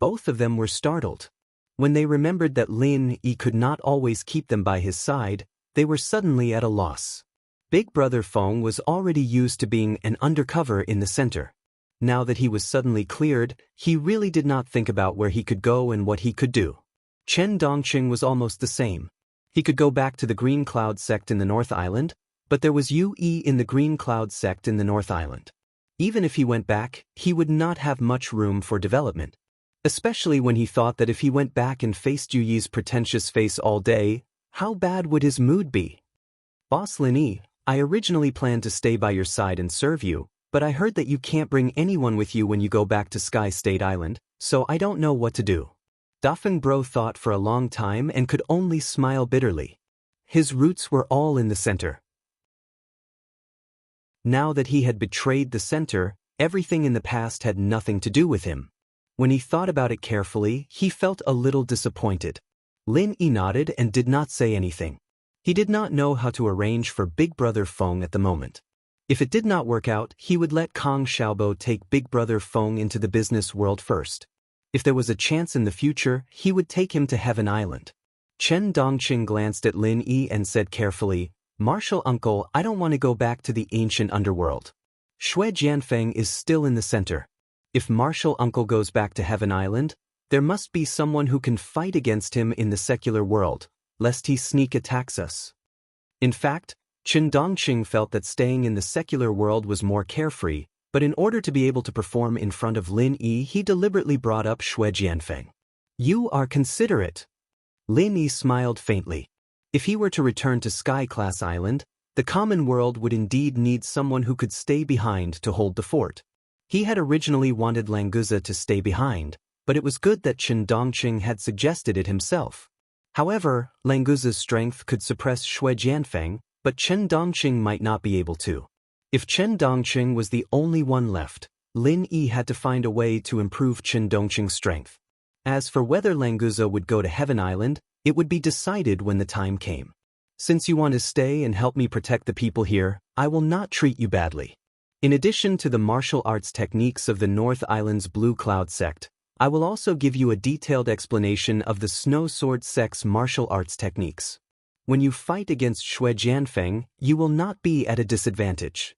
Both of them were startled. When they remembered that Lin Yi could not always keep them by his side, they were suddenly at a loss. Big Brother Feng was already used to being an undercover in the center. Now that he was suddenly cleared, he really did not think about where he could go and what he could do. Chen Dongqing was almost the same. He could go back to the Green Cloud sect in the North Island, but there was Yu Yi in the Green Cloud sect in the North Island. Even if he went back, he would not have much room for development. Especially when he thought that if he went back and faced Yu Yi's pretentious face all day, how bad would his mood be? "Boss Lin Yi, I originally planned to stay by your side and serve you, but I heard that you can't bring anyone with you when you go back to Sky State Island, so I don't know what to do." Dafeng Bro thought for a long time and could only smile bitterly. His roots were all in the center. Now that he had betrayed the center, everything in the past had nothing to do with him. When he thought about it carefully, he felt a little disappointed. Lin Yi nodded and did not say anything. He did not know how to arrange for Big Brother Feng at the moment. If it did not work out, he would let Kong Xiaobo take Big Brother Feng into the business world first. If there was a chance in the future, he would take him to Heaven Island. Chen Dongqing glanced at Lin Yi and said carefully, "Marshal Uncle, I don't want to go back to the ancient underworld. Shui Jianfeng is still in the center. If Marshal Uncle goes back to Heaven Island, there must be someone who can fight against him in the secular world, lest he sneak attacks us." In fact, Chen Dongqing felt that staying in the secular world was more carefree, but in order to be able to perform in front of Lin Yi, he deliberately brought up Shui Jianfeng. "You are considerate." Lin Yi smiled faintly. If he were to return to Sky Class Island, the common world would indeed need someone who could stay behind to hold the fort. He had originally wanted Languza to stay behind, but it was good that Chen Dongqing had suggested it himself. However, Languza's strength could suppress Shui Jianfeng, but Chen Dongqing might not be able to. If Chen Dongqing was the only one left, Lin Yi had to find a way to improve Chen Dongqing's strength. As for whether Languza would go to Heaven Island, it would be decided when the time came. "Since you want to stay and help me protect the people here, I will not treat you badly. In addition to the martial arts techniques of the North Island's Blue Cloud sect, I will also give you a detailed explanation of the Snow Sword sect's martial arts techniques. When you fight against Shui Jianfeng, you will not be at a disadvantage."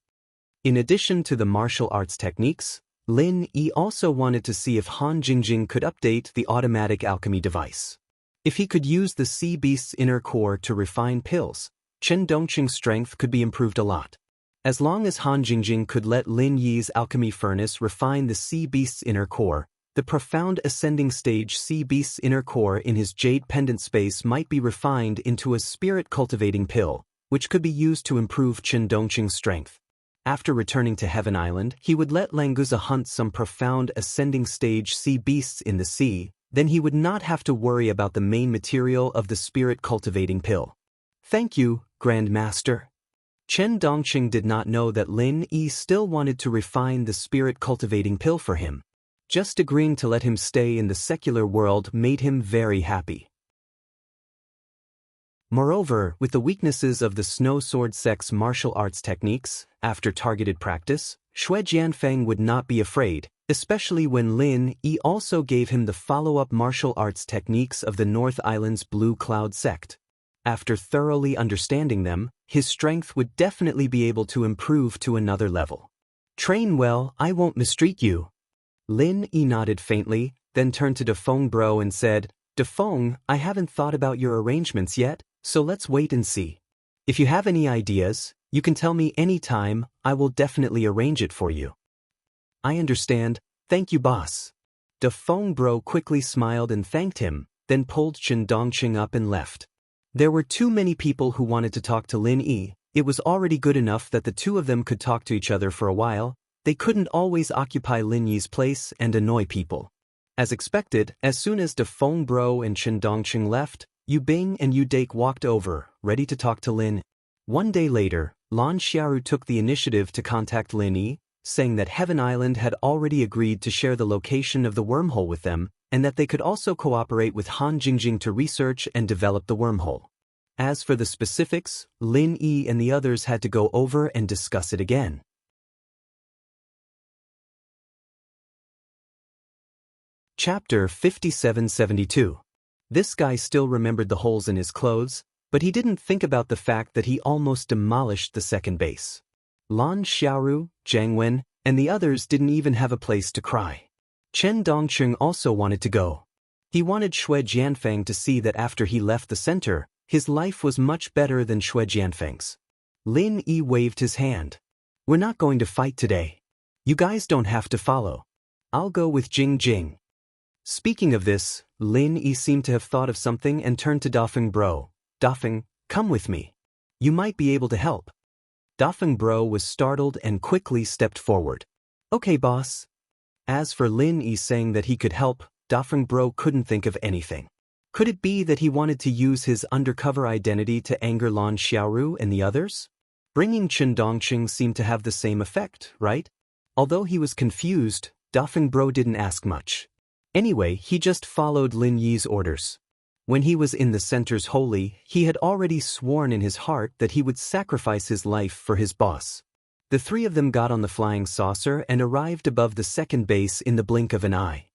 In addition to the martial arts techniques, Lin Yi also wanted to see if Han Jingjing could update the automatic alchemy device. If he could use the sea beast's inner core to refine pills, Chen Dongqing's strength could be improved a lot. As long as Han Jingjing could let Lin Yi's alchemy furnace refine the sea beast's inner core, the profound ascending stage sea beast's inner core in his jade pendant space might be refined into a spirit-cultivating pill, which could be used to improve Chen Dongqing's strength. After returning to Heaven Island, he would let Languza hunt some profound ascending stage sea beasts in the sea, then he would not have to worry about the main material of the spirit-cultivating pill. Thank you, Grand Master. Chen Dongqing did not know that Lin Yi still wanted to refine the spirit-cultivating pill for him. Just agreeing to let him stay in the secular world made him very happy. Moreover, with the weaknesses of the Snow Sword sect's martial arts techniques, after targeted practice, Xue Jianfeng would not be afraid, especially when Lin Yi also gave him the follow-up martial arts techniques of the North Island's Blue Cloud sect. After thoroughly understanding them, his strength would definitely be able to improve to another level. Train well, I won't mistreat you. Lin Yi nodded faintly, then turned to Defeng Bro and said, Defeng, I haven't thought about your arrangements yet, so let's wait and see. If you have any ideas, you can tell me any time, I will definitely arrange it for you. I understand, thank you boss. Defeng Bro quickly smiled and thanked him, then pulled Chen Dongqing up and left. There were too many people who wanted to talk to Lin Yi. It was already good enough that the two of them could talk to each other for a while. They couldn't always occupy Lin Yi's place and annoy people. As expected, as soon as Defeng Bro and Chen Dongqing left, Yu Bing and Yu Dake walked over, ready to talk to Lin. One day later, Lan Xiaoru took the initiative to contact Lin Yi, saying that Heaven Island had already agreed to share the location of the wormhole with them, and that they could also cooperate with Han Jingjing to research and develop the wormhole. As for the specifics, Lin Yi and the others had to go over and discuss it again. Chapter 5772. This guy still remembered the holes in his clothes, but he didn't think about the fact that he almost demolished the second base. Lan Xiaoru, Zhang Wen, and the others didn't even have a place to cry. Chen Dongqing also wanted to go. He wanted Xue Jianfeng to see that after he left the center, his life was much better than Xue Jianfeng's. Lin Yi waved his hand. We're not going to fight today. You guys don't have to follow. I'll go with Jing Jing. Speaking of this, Lin Yi seemed to have thought of something and turned to Defeng Bro. Defeng, come with me. You might be able to help. Defeng Bro was startled and quickly stepped forward. Okay boss. As for Lin Yi saying that he could help, Defeng Bro couldn't think of anything. Could it be that he wanted to use his undercover identity to anger Lan Xiaoru and the others? Bringing Chen Dongqing seemed to have the same effect, right? Although he was confused, Defeng Bro didn't ask much. Anyway, he just followed Lin Yi's orders. When he was in the center's holy, he had already sworn in his heart that he would sacrifice his life for his boss. The three of them got on the flying saucer and arrived above the second base in the blink of an eye.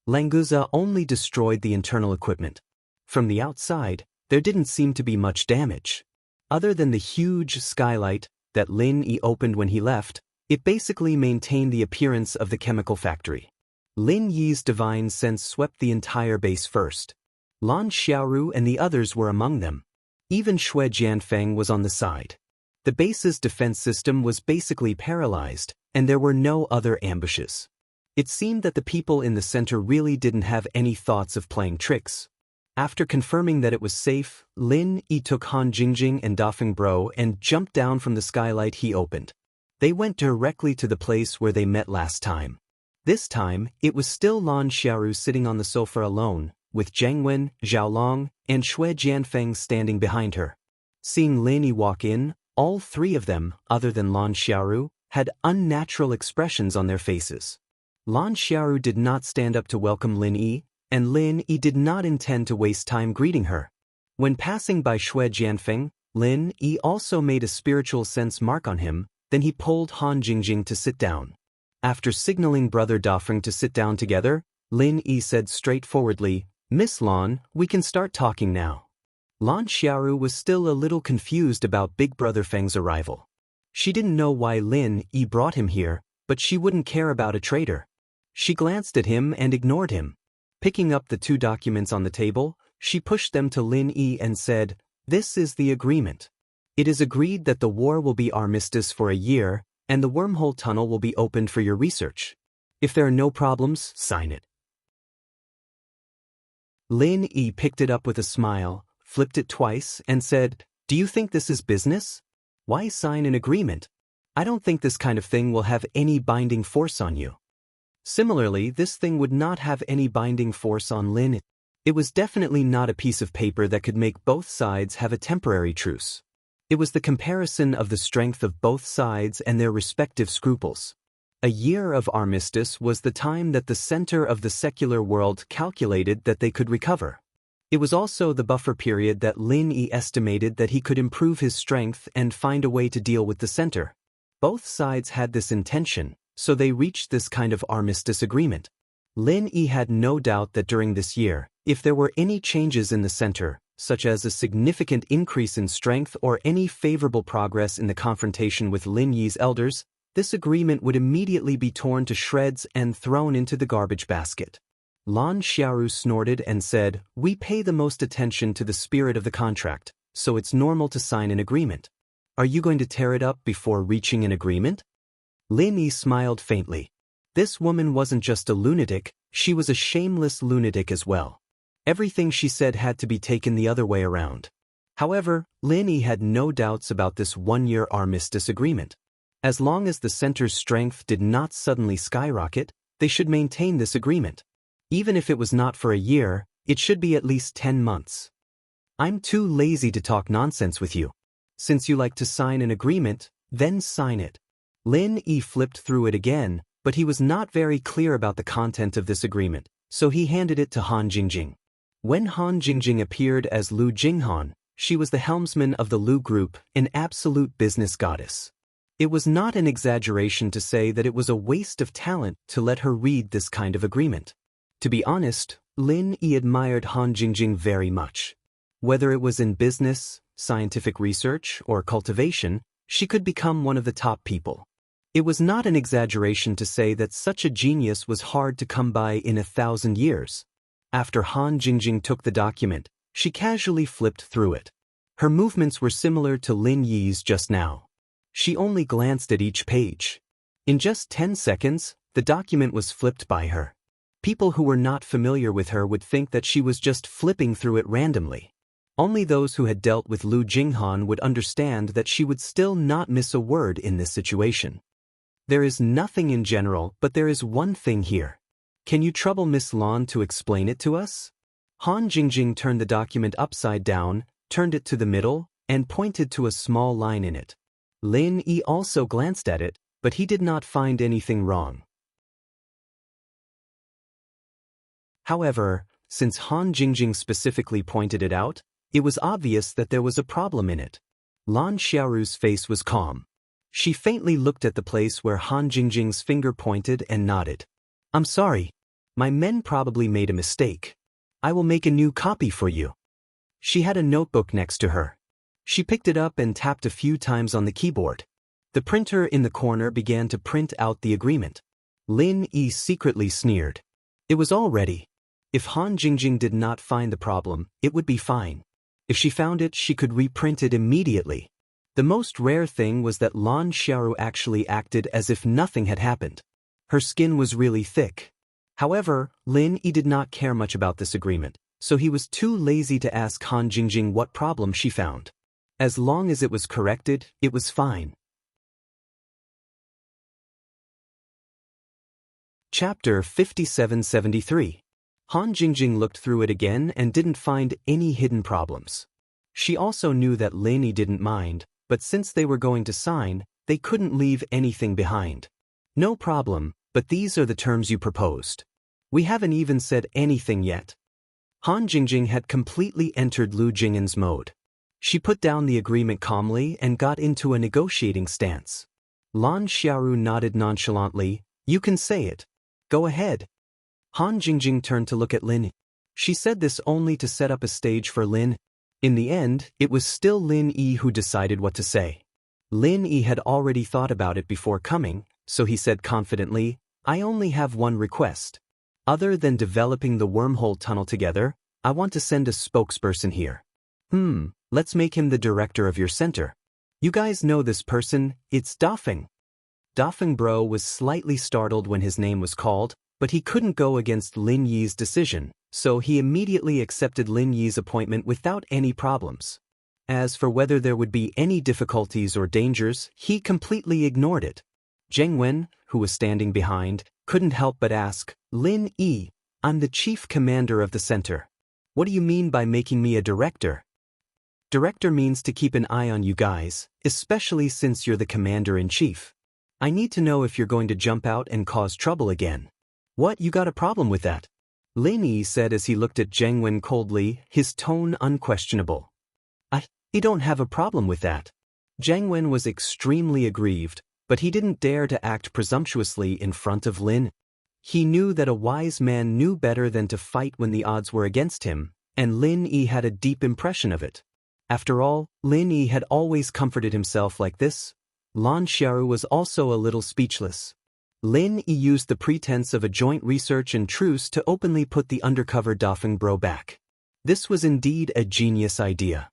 Languza only destroyed the internal equipment. From the outside, there didn't seem to be much damage. Other than the huge skylight that Lin Yi opened when he left, it basically maintained the appearance of the chemical factory. Lin Yi's divine sense swept the entire base first. Lan Xiaoru and the others were among them. Even Xue Jianfeng was on the side. The base's defense system was basically paralyzed, and there were no other ambushes. It seemed that the people in the center really didn't have any thoughts of playing tricks. After confirming that it was safe, Lin Yi took Han Jingjing and Defeng Bro and jumped down from the skylight he opened. They went directly to the place where they met last time. This time, it was still Lan Xiaoru sitting on the sofa alone, with Zhang Wen, Zhao Long, and Xue Jianfeng standing behind her. Seeing Lin Yi walk in, all three of them, other than Lan Xiaoru, had unnatural expressions on their faces. Lan Xiaoru did not stand up to welcome Lin Yi, and Lin Yi did not intend to waste time greeting her. When passing by Xue Jianfeng, Lin Yi also made a spiritual sense mark on him, then he pulled Han Jingjing to sit down. After signaling Brother Defeng to sit down together, Lin Yi said straightforwardly, Miss Lan, we can start talking now. Lan Xiaoru was still a little confused about Big Brother Feng's arrival. She didn't know why Lin Yi brought him here, but she wouldn't care about a traitor. She glanced at him and ignored him. Picking up the 2 documents on the table, she pushed them to Lin Yi and said, "This is the agreement. It is agreed that the war will be armistice for a year, and the wormhole tunnel will be opened for your research. If there are no problems, sign it." Lin Yi picked it up with a smile, flipped it twice, and said, "Do you think this is business? Why sign an agreement? I don't think this kind of thing will have any binding force on you." Similarly, this thing would not have any binding force on Lin. It was definitely not a piece of paper that could make both sides have a temporary truce. It was the comparison of the strength of both sides and their respective scruples. A year of armistice was the time that the center of the secular world calculated that they could recover. It was also the buffer period that Lin Yi estimated that he could improve his strength and find a way to deal with the center. Both sides had this intention, so they reached this kind of armistice agreement. Lin Yi had no doubt that during this year, if there were any changes in the center, such as a significant increase in strength or any favorable progress in the confrontation with Lin Yi's elders, this agreement would immediately be torn to shreds and thrown into the garbage basket. Lan Xiaoru snorted and said, "We pay the most attention to the spirit of the contract, so it's normal to sign an agreement. Are you going to tear it up before reaching an agreement?" Lin Yi smiled faintly. This woman wasn't just a lunatic, she was a shameless lunatic as well. Everything she said had to be taken the other way around. However, Lin Yi had no doubts about this one-year armistice agreement. As long as the center's strength did not suddenly skyrocket, they should maintain this agreement. Even if it was not for a year, it should be at least 10 months. "I'm too lazy to talk nonsense with you. Since you like to sign an agreement, then sign it." Lin Yi flipped through it again, but he was not very clear about the content of this agreement, so he handed it to Han Jingjing. When Han Jingjing appeared as Lu Jinghan, she was the helmsman of the Lu group, an absolute business goddess. It was not an exaggeration to say that it was a waste of talent to let her read this kind of agreement. To be honest, Lin Yi admired Han Jingjing very much. Whether it was in business, scientific research, or cultivation, she could become one of the top people. It was not an exaggeration to say that such a genius was hard to come by in 1,000 years. After Han Jingjing took the document, she casually flipped through it. Her movements were similar to Lin Yi's just now. She only glanced at each page. In just 10 seconds, the document was flipped by her. People who were not familiar with her would think that she was just flipping through it randomly. Only those who had dealt with Lu Jinghan would understand that she would still not miss a word in this situation. There is nothing in general, but there is one thing here. Can you trouble Miss Lan to explain it to us? Han Jingjing turned the document upside down, turned it to the middle, and pointed to a small line in it. Lin Yi also glanced at it, but he did not find anything wrong. However, since Han Jingjing specifically pointed it out, it was obvious that there was a problem in it. Lan Xiaoru's face was calm. She faintly looked at the place where Han Jingjing's finger pointed and nodded. "I'm sorry. My men probably made a mistake. I will make a new copy for you." She had a notebook next to her. She picked it up and tapped a few times on the keyboard. The printer in the corner began to print out the agreement. Lin Yi secretly sneered. It was all ready. If Han Jingjing did not find the problem, it would be fine. If she found it, she could reprint it immediately. The most rare thing was that Lan Xiaoru actually acted as if nothing had happened. Her skin was really thick. However, Lin Yi did not care much about this agreement, so he was too lazy to ask Han Jingjing what problem she found. As long as it was corrected, it was fine. Chapter 5773. Han Jingjing looked through it again and didn't find any hidden problems. She also knew that Lin Yi didn't mind, but since they were going to sign, they couldn't leave anything behind. "No problem, but these are the terms you proposed. We haven't even said anything yet." Han Jingjing had completely entered Lu Jing'an's mode. She put down the agreement calmly and got into a negotiating stance. Lan Xiaoru nodded nonchalantly. "You can say it. Go ahead." Han Jingjing turned to look at Lin. She said this only to set up a stage for Lin. In the end, it was still Lin Yi who decided what to say. Lin Yi had already thought about it before coming, so he said confidently, I only have one request. Other than developing the wormhole tunnel together, I want to send a spokesperson here. Let's make him the director of your center. You guys know this person, it's Dafeng. Dafeng Bro was slightly startled when his name was called, but he couldn't go against Lin Yi's decision, so he immediately accepted Lin Yi's appointment without any problems. As for whether there would be any difficulties or dangers, he completely ignored it. Zheng Wen, who was standing behind, couldn't help but ask, Lin Yi, I'm the chief commander of the center. What do you mean by making me a director? Director means to keep an eye on you guys, especially since you're the commander-in-chief. I need to know if you're going to jump out and cause trouble again. What, you got a problem with that? Lin Yi said as he looked at Zheng Wen coldly, his tone unquestionable. I don't have a problem with that. Zheng Wen was extremely aggrieved, but he didn't dare to act presumptuously in front of Lin. He knew that a wise man knew better than to fight when the odds were against him, and Lin Yi had a deep impression of it. After all, Lin Yi had always comforted himself like this. Lan Xiaoru was also a little speechless. Lin Yi used the pretense of a joint research and truce to openly put the undercover Dafeng Bro back. This was indeed a genius idea.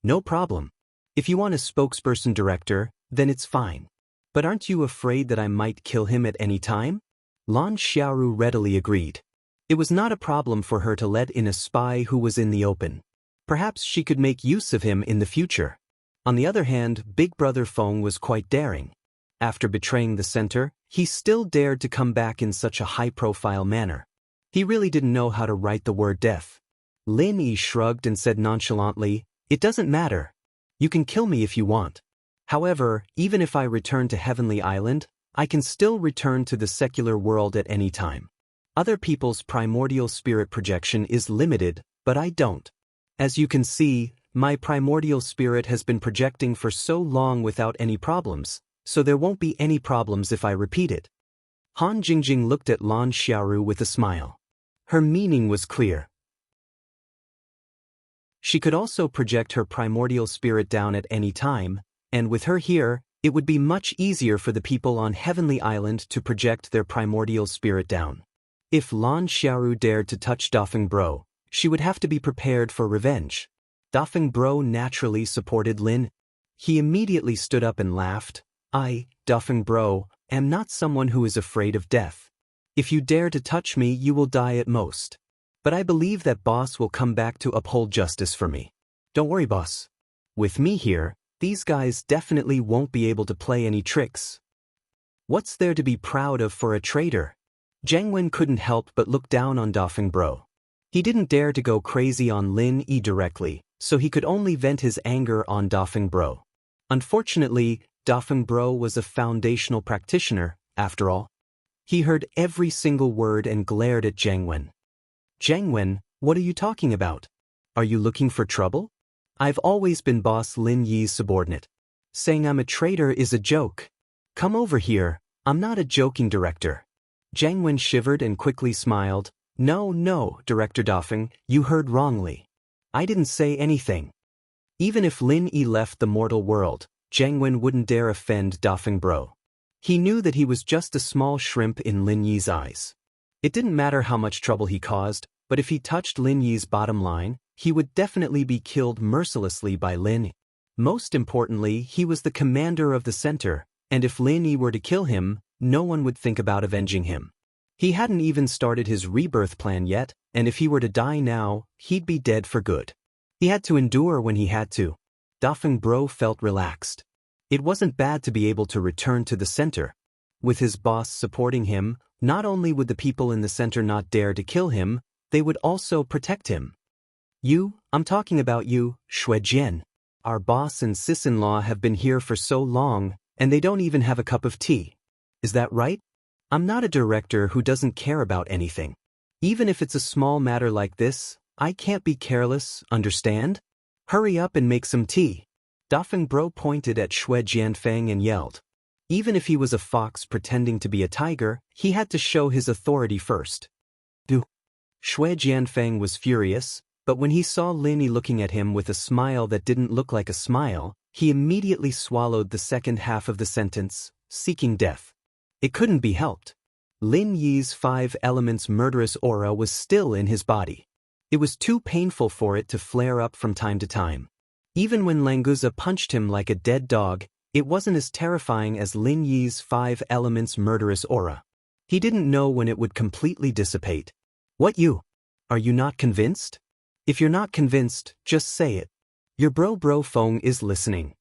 No problem. If you want a spokesperson director, then it's fine. But aren't you afraid that I might kill him at any time? Lan Xiaoru readily agreed. It was not a problem for her to let in a spy who was in the open. Perhaps she could make use of him in the future. On the other hand, Big Brother Feng was quite daring. After betraying the center, he still dared to come back in such a high-profile manner. He really didn't know how to write the word death. Lin Yi shrugged and said nonchalantly, It doesn't matter. You can kill me if you want. However, even if I return to Heavenly Island, I can still return to the secular world at any time. Other people's primordial spirit projection is limited, but I don't. As you can see, my primordial spirit has been projecting for so long without any problems, so there won't be any problems if I repeat it. Han Jingjing looked at Lan Xiaoru with a smile. Her meaning was clear. She could also project her primordial spirit down at any time, and with her here, it would be much easier for the people on Heavenly Island to project their primordial spirit down. If Lan Xiaoru dared to touch Dafeng Bro, she would have to be prepared for revenge. Dafeng Bro naturally supported Lin. He immediately stood up and laughed. I, Dafeng Bro, am not someone who is afraid of death. If you dare to touch me, you will die at most. But I believe that boss will come back to uphold justice for me. Don't worry, boss. With me here, these guys definitely won't be able to play any tricks. What's there to be proud of for a traitor? Zheng Wen couldn't help but look down on Dafeng Bro. He didn't dare to go crazy on Lin Yi directly, so he could only vent his anger on Dafeng Bro. Unfortunately, Dafeng Bro was a foundational practitioner, after all. He heard every single word and glared at Zheng Wen. Zheng Wen, what are you talking about? Are you looking for trouble? I've always been Boss Lin Yi's subordinate. Saying I'm a traitor is a joke. Come over here, I'm not a joking director. Zheng Wen shivered and quickly smiled. No, Director Dafeng, you heard wrongly. I didn't say anything. Even if Lin Yi left the mortal world, Zheng Wen wouldn't dare offend Dafeng Bro. He knew that he was just a small shrimp in Lin Yi's eyes. It didn't matter how much trouble he caused, but if he touched Lin Yi's bottom line, he would definitely be killed mercilessly by Lin Yi. Most importantly, he was the commander of the center, and if Lin Yi were to kill him, no one would think about avenging him. He hadn't even started his rebirth plan yet, and if he were to die now, he'd be dead for good. He had to endure when he had to. Dafeng Bro felt relaxed. It wasn't bad to be able to return to the center. With his boss supporting him, not only would the people in the center not dare to kill him, they would also protect him. I'm talking about you, Shuejian. Our boss and sis-in-law have been here for so long, and they don't even have a cup of tea. Is that right? I'm not a director who doesn't care about anything. Even if it's a small matter like this, I can't be careless, understand? Hurry up and make some tea. Dafeng Bro pointed at Shui Jianfeng and yelled. Even if he was a fox pretending to be a tiger, he had to show his authority first. Shui Jianfeng was furious, but when he saw Lin Yi looking at him with a smile that didn't look like a smile, he immediately swallowed the second half of the sentence, seeking death. It couldn't be helped. Lin Yi's 5 elements murderous aura was still in his body. It was too painful for it to flare up from time to time. Even when Languza punched him like a dead dog, it wasn't as terrifying as Lin Yi's 5 elements murderous aura. He didn't know when it would completely dissipate. What you? Are you not convinced? If you're not convinced, just say it. Your bro Feng is listening.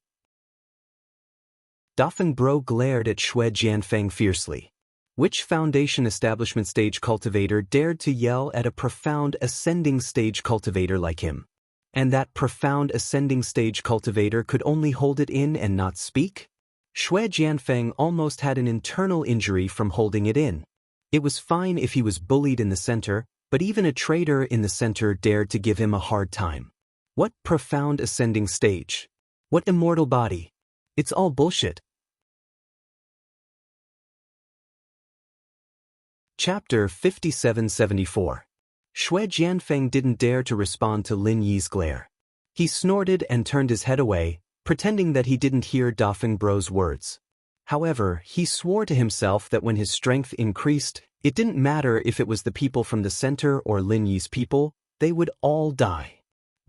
Dafeng Bro glared at Xue Jianfeng fiercely. Which foundation establishment stage cultivator dared to yell at a profound ascending stage cultivator like him? And that profound ascending stage cultivator could only hold it in and not speak? Xue Jianfeng almost had an internal injury from holding it in. It was fine if he was bullied in the center, but even a traitor in the center dared to give him a hard time. What profound ascending stage? What immortal body? It's all bullshit. Chapter 5774. Xue Jianfeng didn't dare to respond to Lin Yi's glare. He snorted and turned his head away, pretending that he didn't hear Dafeng Bro's words. However, he swore to himself that when his strength increased, it didn't matter if it was the people from the center or Lin Yi's people, they would all die.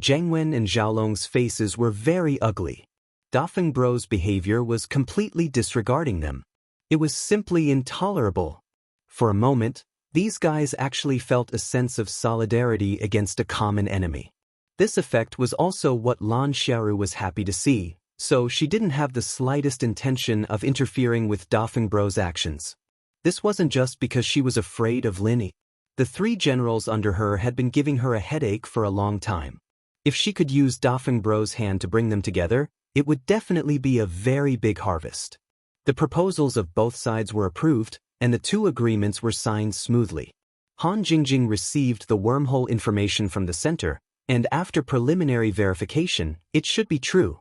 Zhang Wen and Xiaolong's faces were very ugly. Dafeng Bro's behavior was completely disregarding them. It was simply intolerable. For a moment, these guys actually felt a sense of solidarity against a common enemy. This effect was also what Lan Xiaoru was happy to see, so she didn't have the slightest intention of interfering with Dafeng Bro's actions. This wasn't just because she was afraid of Lin Yi. The 3 generals under her had been giving her a headache for a long time. If she could use Dafeng Bro's hand to bring them together, it would definitely be a very big harvest. The proposals of both sides were approved, and the 2 agreements were signed smoothly. Han Jingjing received the wormhole information from the center, and after preliminary verification, it should be true.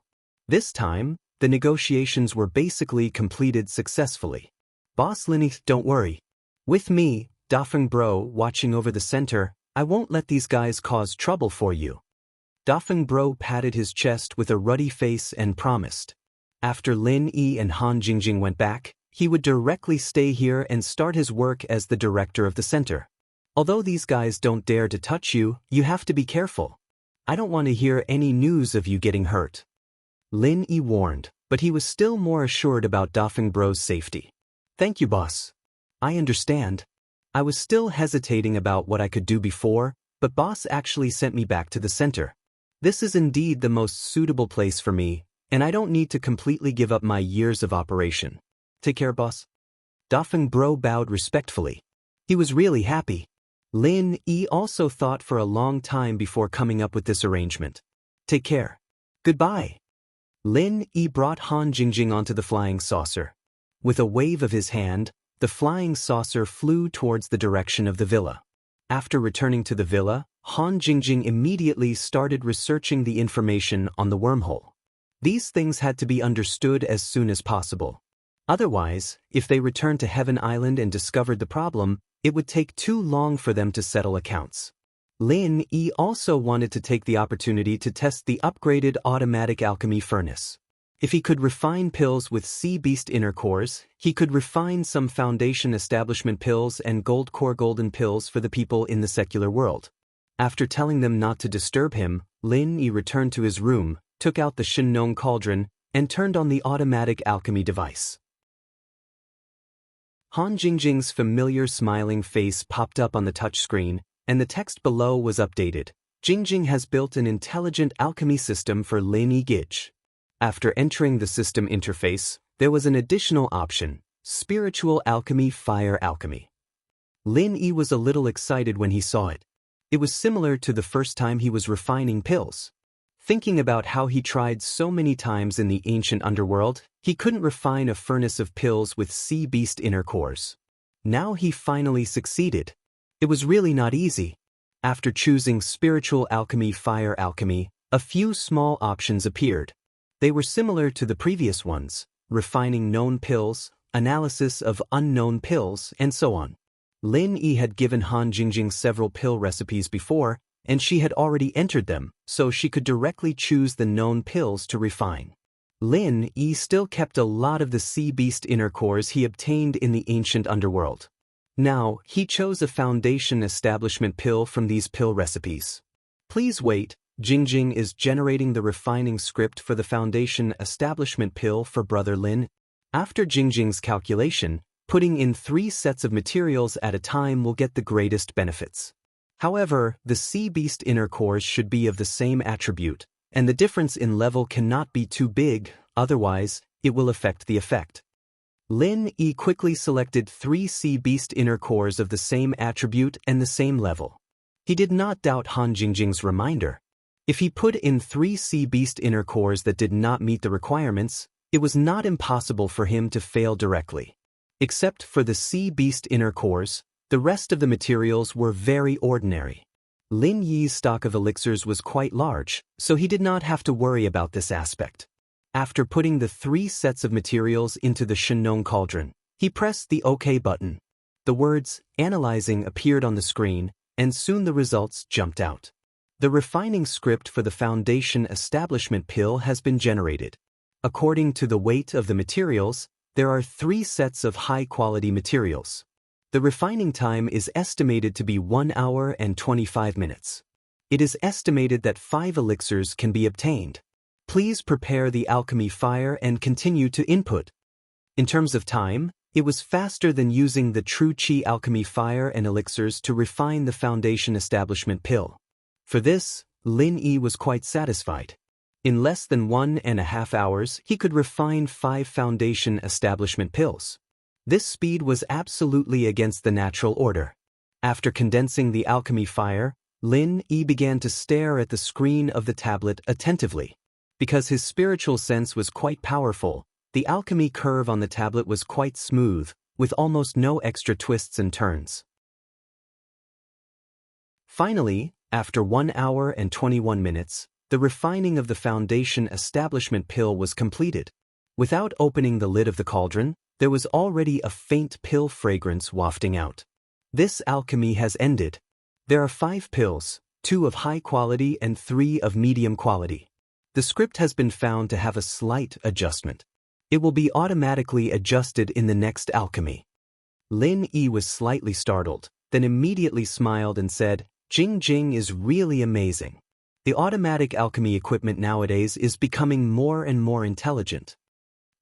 This time, the negotiations were basically completed successfully. Boss Lin Yi, don't worry. With me, Dafeng Bro, watching over the center, I won't let these guys cause trouble for you. Dafeng Bro patted his chest with a ruddy face and promised. After Lin Yi and Han Jingjing went back, he would directly stay here and start his work as the director of the center. Although these guys don't dare to touch you, you have to be careful. I don't want to hear any news of you getting hurt. Lin Yi warned, but he was still more assured about Dafeng Bro's safety. Thank you, boss. I understand. I was still hesitating about what I could do before, but boss actually sent me back to the center. This is indeed the most suitable place for me, and I don't need to completely give up my years of operation. Take care, boss. Dafeng Bro bowed respectfully. He was really happy. Lin Yi also thought for a long time before coming up with this arrangement. Take care. Goodbye. Lin Yi brought Han Jingjing onto the flying saucer. With a wave of his hand, the flying saucer flew towards the direction of the villa. After returning to the villa, Han Jingjing immediately started researching the information on the wormhole. These things had to be understood as soon as possible. Otherwise, if they returned to Heaven Island and discovered the problem, it would take too long for them to settle accounts. Lin Yi also wanted to take the opportunity to test the upgraded automatic alchemy furnace. If he could refine pills with sea beast inner cores, he could refine some foundation establishment pills and gold core golden pills for the people in the secular world. After telling them not to disturb him, Lin Yi returned to his room, took out the Shinnon cauldron, and turned on the automatic alchemy device. Han Jingjing's familiar smiling face popped up on the touchscreen, and the text below was updated. Jingjing has built an intelligent alchemy system for Lin Yi Gij. After entering the system interface, there was an additional option, Spiritual Alchemy Fire Alchemy. Lin Yi was a little excited when he saw it. It was similar to the first time he was refining pills. Thinking about how he tried so many times in the ancient underworld, he couldn't refine a furnace of pills with sea beast inner cores. Now he finally succeeded. It was really not easy. After choosing Spiritual Alchemy Fire Alchemy, a few small options appeared. They were similar to the previous ones, refining known pills, analysis of unknown pills, and so on. Lin Yi had given Han Jingjing several pill recipes before, and she had already entered them, so she could directly choose the known pills to refine. Lin Yi still kept a lot of the sea beast inner cores he obtained in the ancient underworld. Now, he chose a foundation establishment pill from these pill recipes. Please wait, Jingjing is generating the refining script for the foundation establishment pill for Brother Lin. After Jingjing's calculation, putting in 3 sets of materials at a time will get the greatest benefits. However, the sea beast inner cores should be of the same attribute, and the difference in level cannot be too big, otherwise, it will affect the effect. Lin Yi quickly selected 3 sea beast inner cores of the same attribute and the same level. He did not doubt Han Jingjing's reminder. If he put in 3 sea beast inner cores that did not meet the requirements, it was not impossible for him to fail directly. Except for the sea beast inner cores, the rest of the materials were very ordinary. Lin Yi's stock of elixirs was quite large, so he did not have to worry about this aspect. After putting the 3 sets of materials into the Shenong cauldron, he pressed the OK button. The words "analyzing" appeared on the screen, and soon the results jumped out. The refining script for the foundation establishment pill has been generated. According to the weight of the materials, there are 3 sets of high-quality materials. The refining time is estimated to be 1 hour and 25 minutes. It is estimated that 5 elixirs can be obtained. Please prepare the alchemy fire and continue to input. In terms of time, it was faster than using the true Qi alchemy fire and elixirs to refine the foundation establishment pill. For this, Lin Yi was quite satisfied. In less than 1.5 hours, he could refine 5 foundation establishment pills. This speed was absolutely against the natural order. After condensing the alchemy fire, Lin Yi began to stare at the screen of the tablet attentively. Because his spiritual sense was quite powerful, the alchemy curve on the tablet was quite smooth, with almost no extra twists and turns. Finally, after 1 hour and 21 minutes, the refining of the foundation establishment pill was completed. Without opening the lid of the cauldron, there was already a faint pill fragrance wafting out. This alchemy has ended. There are 5 pills, 2 of high quality and 3 of medium quality. The script has been found to have a slight adjustment. It will be automatically adjusted in the next alchemy. Lin Yi was slightly startled, then immediately smiled and said, "Jingjing is really amazing. The automatic alchemy equipment nowadays is becoming more and more intelligent."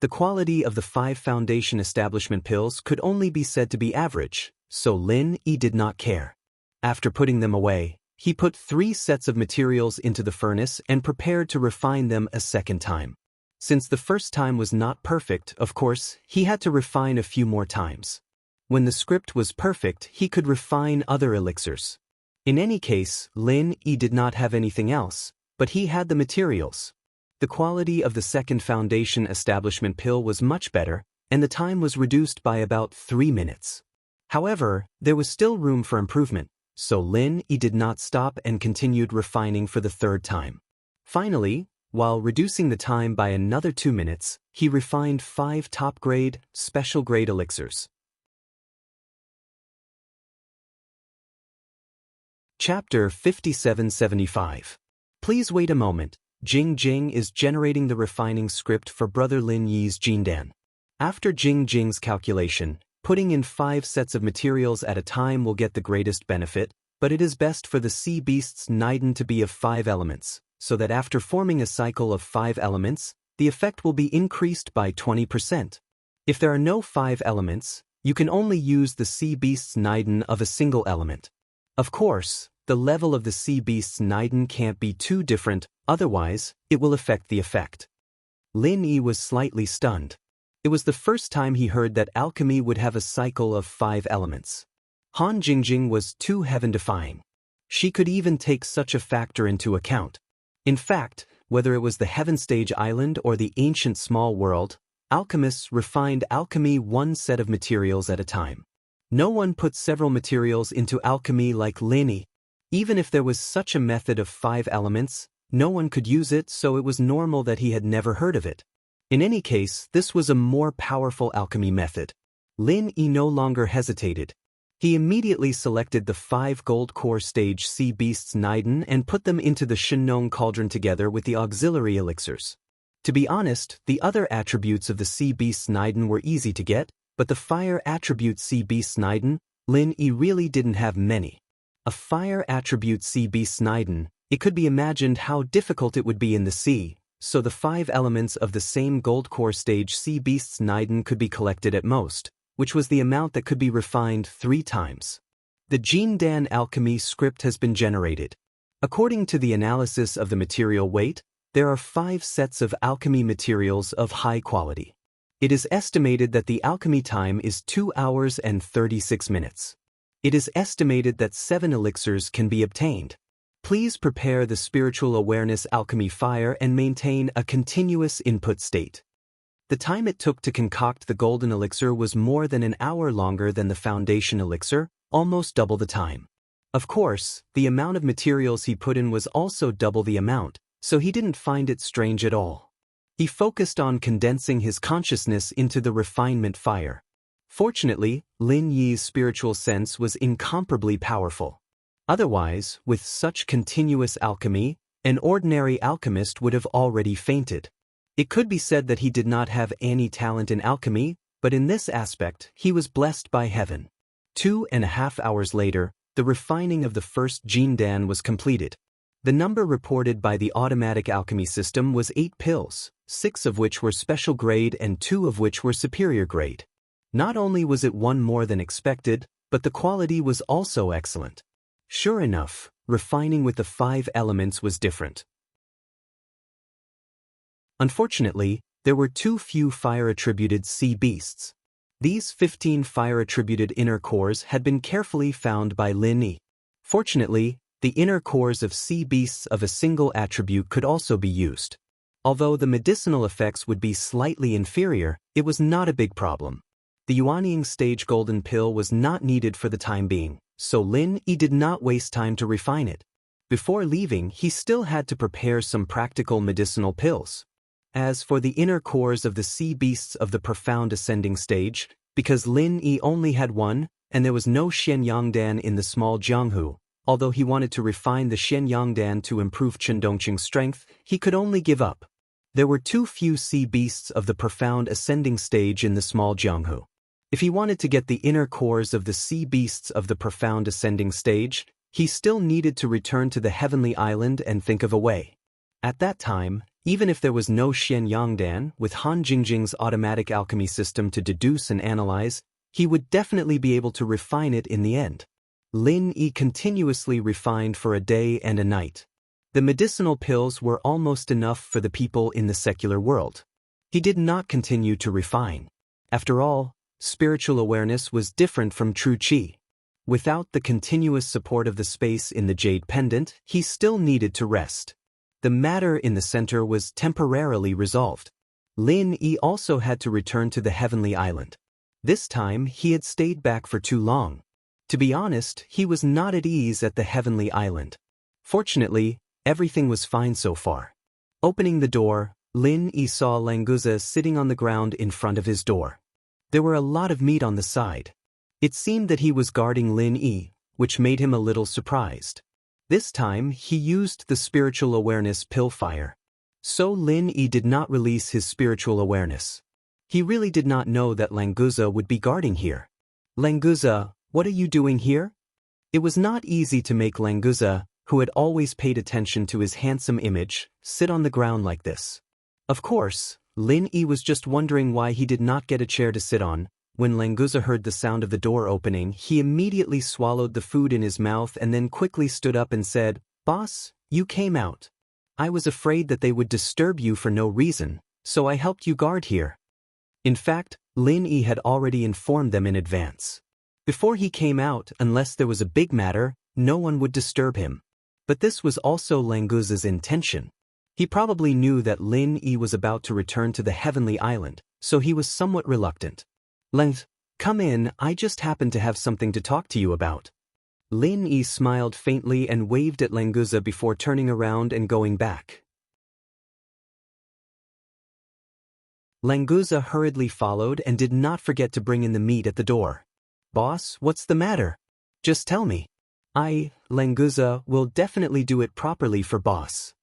The quality of the 5 foundation establishment pills could only be said to be average, so Lin Yi did not care. After putting them away, he put 3 sets of materials into the furnace and prepared to refine them a second time. Since the first time was not perfect, of course, he had to refine a few more times. When the script was perfect, he could refine other elixirs. In any case, Lin Yi did not have anything else, but he had the materials. The quality of the second foundation establishment pill was much better, and the time was reduced by about 3 minutes. However, there was still room for improvement, so Lin Yi did not stop and continued refining for the 3rd time. Finally, while reducing the time by another 2 minutes, he refined 5 top-grade, special-grade elixirs. Chapter 5775. Please wait a moment. Jingjing is generating the refining script for Brother Lin Yi's Jindan. After Jingjing's calculation, putting in 5 sets of materials at a time will get the greatest benefit, but it is best for the sea beast's Niden to be of 5 elements, so that after forming a cycle of 5 elements, the effect will be increased by 20%. If there are no 5 elements, you can only use the sea beast's Niden of a single element. Of course, the level of the sea beast's Niden can't be too different, otherwise, it will affect the effect. Lin Yi was slightly stunned. It was the first time he heard that alchemy would have a cycle of 5 elements. Han Jingjing was too heaven-defying. She could even take such a factor into account. In fact, whether it was the Heaven Stage Island or the ancient small world, alchemists refined alchemy 1 set of materials at a time. No one put several materials into alchemy like Lin Yi. Even if there was such a method of 5 elements, no one could use it, so it was normal that he had never heard of it. In any case, this was a more powerful alchemy method. Lin Yi no longer hesitated. He immediately selected the 5 gold core stage sea beasts Niden and put them into the Shenong cauldron together with the auxiliary elixirs. To be honest, the other attributes of the sea beasts Niden were easy to get, but the fire attribute sea beasts Niden, Lin Yi really didn't have many. A fire attribute sea beast Sniden, it could be imagined how difficult it would be in the sea, so the 5 elements of the same gold core stage sea beast Sniden could be collected at most, which was the amount that could be refined 3 times. The Jindan alchemy script has been generated. According to the analysis of the material weight, there are 5 sets of alchemy materials of high quality. It is estimated that the alchemy time is 2 hours and 36 minutes. It is estimated that 7 elixirs can be obtained. Please prepare the spiritual awareness alchemy fire and maintain a continuous input state. The time it took to concoct the golden elixir was more than an hour longer than the foundation elixir, almost double the time. Of course, the amount of materials he put in was also double the amount, so he didn't find it strange at all. He focused on condensing his consciousness into the refinement fire. Fortunately, Lin Yi's spiritual sense was incomparably powerful. Otherwise, with such continuous alchemy, an ordinary alchemist would have already fainted. It could be said that he did not have any talent in alchemy, but in this aspect, he was blessed by heaven. 2.5 hours later, the refining of the first Jindan was completed. The number reported by the automatic alchemy system was 8 pills, 6 of which were special grade and 2 of which were superior grade. Not only was it one more than expected, but the quality was also excellent. Sure enough, refining with the 5 elements was different. Unfortunately, there were too few fire-attributed sea beasts. These 15 fire-attributed inner cores had been carefully found by Lin Yi. Fortunately, the inner cores of sea beasts of a single attribute could also be used. Although the medicinal effects would be slightly inferior, it was not a big problem. The Yuanying stage golden pill was not needed for the time being, so Lin Yi did not waste time to refine it. Before leaving, he still had to prepare some practical medicinal pills. As for the inner cores of the sea beasts of the profound ascending stage, because Lin Yi only had one, and there was no Shenyangdan in the small Jianghu, although he wanted to refine the Shenyangdan to improve Chendongqing's strength, he could only give up. There were too few sea beasts of the profound ascending stage in the small Jianghu. If he wanted to get the inner cores of the sea beasts of the profound ascending stage, he still needed to return to the heavenly island and think of a way. At that time, even if there was no Shenyangdan, with Han Jingjing's automatic alchemy system to deduce and analyze, he would definitely be able to refine it in the end. Lin Yi continuously refined for a day and a night. The medicinal pills were almost enough for the people in the secular world. He did not continue to refine. After all, spiritual awareness was different from true qi. Without the continuous support of the space in the jade pendant, he still needed to rest. The matter in the center was temporarily resolved. Lin Yi also had to return to the heavenly island. This time, he had stayed back for too long. To be honest, he was not at ease at the heavenly island. Fortunately, everything was fine so far. Opening the door, Lin Yi saw Languza sitting on the ground in front of his door. There were a lot of meat on the side. It seemed that he was guarding Lin Yi, which made him a little surprised. This time, he used the spiritual awareness pill fire. So Lin Yi did not release his spiritual awareness. He really did not know that Languza would be guarding here. Languza, what are you doing here? It was not easy to make Languza, who had always paid attention to his handsome image, sit on the ground like this. Of course, Lin Yi was just wondering why he did not get a chair to sit on. When Languza heard the sound of the door opening, he immediately swallowed the food in his mouth and then quickly stood up and said, "Boss, you came out. I was afraid that they would disturb you for no reason, so I helped you guard here." In fact, Lin Yi had already informed them in advance. Before he came out, unless there was a big matter, no one would disturb him. But this was also Languza's intention. He probably knew that Lin Yi was about to return to the heavenly island, so he was somewhat reluctant. Come in, I just happen to have something to talk to you about." Lin Yi smiled faintly and waved at Languza before turning around and going back. Languza hurriedly followed and did not forget to bring in the meat at the door. "Boss, what's the matter? Just tell me. Languza, will definitely do it properly for boss."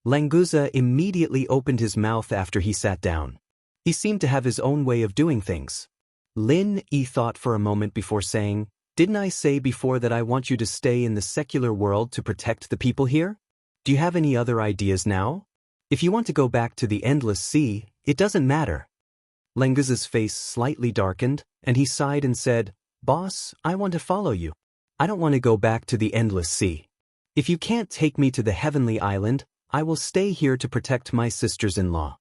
Languza immediately opened his mouth after he sat down. He seemed to have his own way of doing things. Lin Yi thought for a moment before saying, Didn't I say before that I want you to stay in the secular world to protect the people here? Do you have any other ideas now? If you want to go back to the endless sea, it doesn't matter. Lenguza's face slightly darkened, and he sighed and said, Boss, I want to follow you. I don't want to go back to the endless sea. If you can't take me to the heavenly island, I will stay here to protect my sisters-in-law.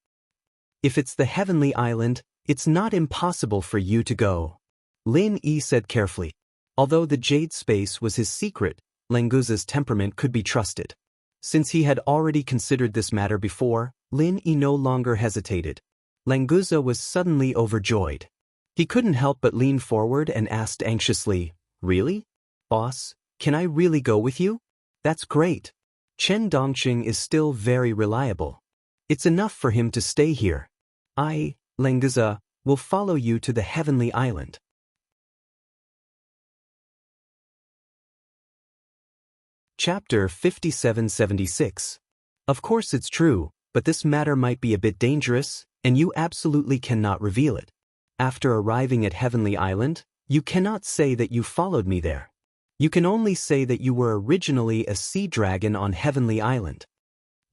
If it's the heavenly island, it's not impossible for you to go. Lin Yi said carefully. Although the jade space was his secret, Lenguza's temperament could be trusted. Since he had already considered this matter before, Lin Yi no longer hesitated. Lenguza was suddenly overjoyed. He couldn't help but lean forward and asked anxiously, Really? Boss, can I really go with you? That's great. Chen Dongqing is still very reliable. It's enough for him to stay here. I, Lenguza, will follow you to the heavenly island. Chapter 5776. Of course it's true, but this matter might be a bit dangerous, and you absolutely cannot reveal it. After arriving at Heavenly Island, you cannot say that you followed me there. You can only say that you were originally a sea dragon on Heavenly Island.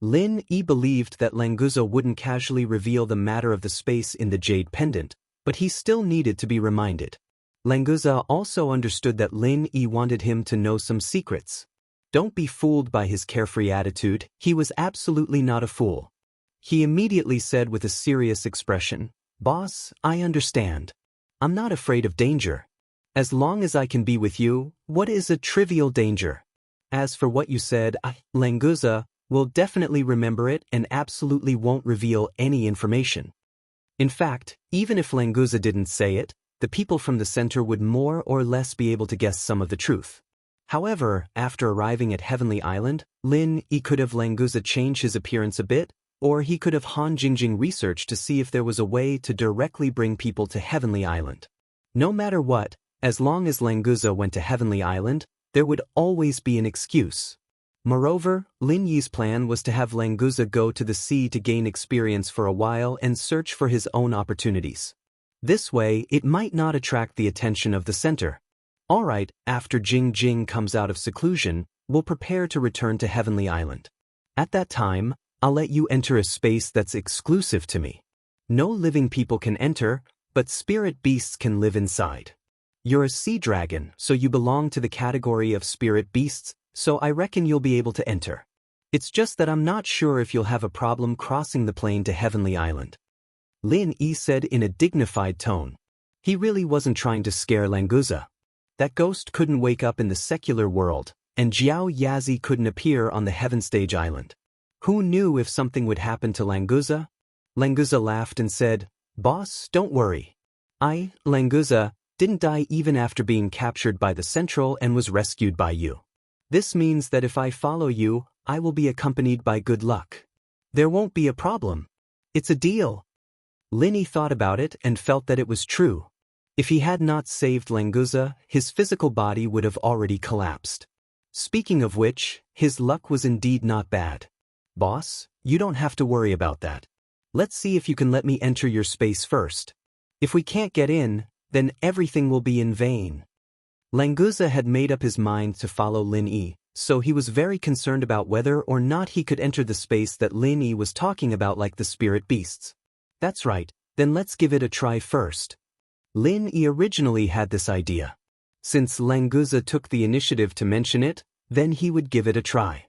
Lin Yi believed that Lenguza wouldn't casually reveal the matter of the space in the jade pendant, but he still needed to be reminded. Lenguza also understood that Lin Yi wanted him to know some secrets. Don't be fooled by his carefree attitude, he was absolutely not a fool. He immediately said with a serious expression, Boss, I understand. I'm not afraid of danger. As long as I can be with you, what is a trivial danger? As for what you said, Lenguza will definitely remember it and absolutely won't reveal any information. In fact, even if Lenguza didn't say it, the people from the center would more or less be able to guess some of the truth. However, after arriving at Heavenly Island, Lin Yi could have Lenguza change his appearance a bit, or he could have Han Jingjing research to see if there was a way to directly bring people to Heavenly Island. No matter what, as long as Lenguza went to Heavenly Island, there would always be an excuse. Moreover, Lin Yi's plan was to have Lenguza go to the sea to gain experience for a while and search for his own opportunities. This way, it might not attract the attention of the center. Alright, after Jing Jing comes out of seclusion, we'll prepare to return to Heavenly Island. At that time, I'll let you enter a space that's exclusive to me. No living people can enter, but spirit beasts can live inside. You're a sea dragon, so you belong to the category of spirit beasts, so I reckon you'll be able to enter. It's just that I'm not sure if you'll have a problem crossing the plane to Heavenly Island. Lin Yi said in a dignified tone. He really wasn't trying to scare Lenguza. That ghost couldn't wake up in the secular world, and Jiao Yazi couldn't appear on the Heaven Stage Island. Who knew if something would happen to Lenguza? Lenguza laughed and said, Boss, don't worry. I, Lenguza, didn't die even after being captured by the Central and was rescued by you. This means that if I follow you, I will be accompanied by good luck. There won't be a problem. It's a deal. Lin Yi thought about it and felt that it was true. If he had not saved Lenguza, his physical body would have already collapsed. Speaking of which, his luck was indeed not bad. Boss, you don't have to worry about that. Let's see if you can let me enter your space first. If we can't get in, then everything will be in vain. Lenguza had made up his mind to follow Lin Yi, so he was very concerned about whether or not he could enter the space that Lin Yi was talking about like the spirit beasts. That's right, then let's give it a try first. Lin Yi originally had this idea. Since Lenguza took the initiative to mention it, then he would give it a try.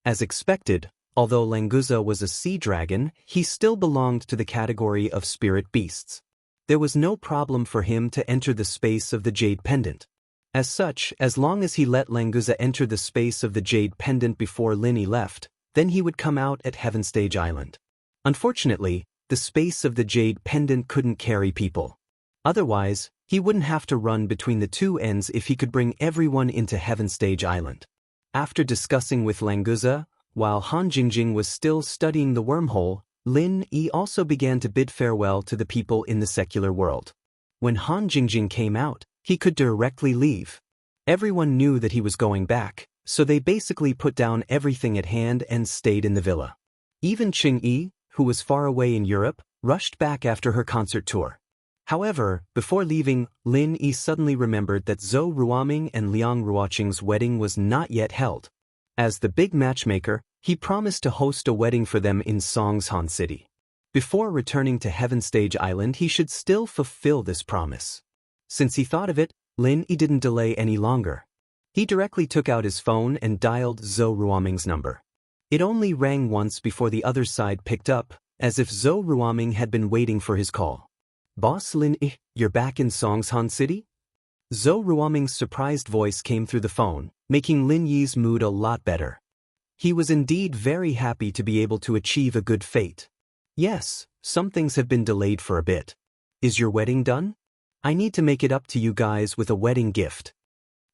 As expected, although Lenguza was a sea dragon, he still belonged to the category of spirit beasts. There was no problem for him to enter the space of the jade pendant. As such, as long as he let Lenguza enter the space of the jade pendant before Lin Yi left, then he would come out at Heaven Stage Island. Unfortunately, the space of the jade pendant couldn't carry people. Otherwise, he wouldn't have to run between the two ends if he could bring everyone into Heaven Stage Island. After discussing with Lenguza, while Han Jingjing was still studying the wormhole, Lin Yi also began to bid farewell to the people in the secular world. When Han Jingjing came out, he could directly leave. Everyone knew that he was going back, so they basically put down everything at hand and stayed in the villa. Even Qing Yi, who was far away in Europe, rushed back after her concert tour. However, before leaving, Lin Yi suddenly remembered that Zhou Ruoming and Liang Ruoqing's wedding was not yet held. As the big matchmaker, he promised to host a wedding for them in Songshan City. Before returning to Heaven Stage Island, he should still fulfill this promise. Since he thought of it, Lin Yi didn't delay any longer. He directly took out his phone and dialed Zhou Ruoming's number. It only rang once before the other side picked up, as if Zhou Ruoming had been waiting for his call. "Boss Lin Yi, you're back in Songshan City?" Zhou Ruoming's surprised voice came through the phone, making Lin Yi's mood a lot better. He was indeed very happy to be able to achieve a good fate. "Yes, some things have been delayed for a bit. Is your wedding done? I need to make it up to you guys with a wedding gift."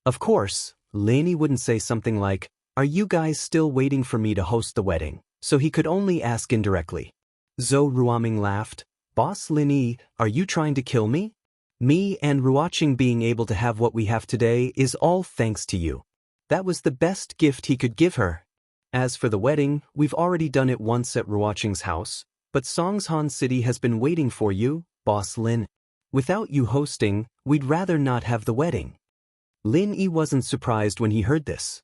Of course, Lin Yi wouldn't say something like, "Are you guys still waiting for me to host the wedding?" So he could only ask indirectly. Zhou Ruoming laughed. "Boss Lin Yi, are you trying to kill me? Me and Ruoqing being able to have what we have today is all thanks to you." That was the best gift he could give her. "As for the wedding, we've already done it once at Ruoqing's house, but Songshan City has been waiting for you, Boss Lin. Without you hosting, we'd rather not have the wedding." Lin Yi wasn't surprised when he heard this.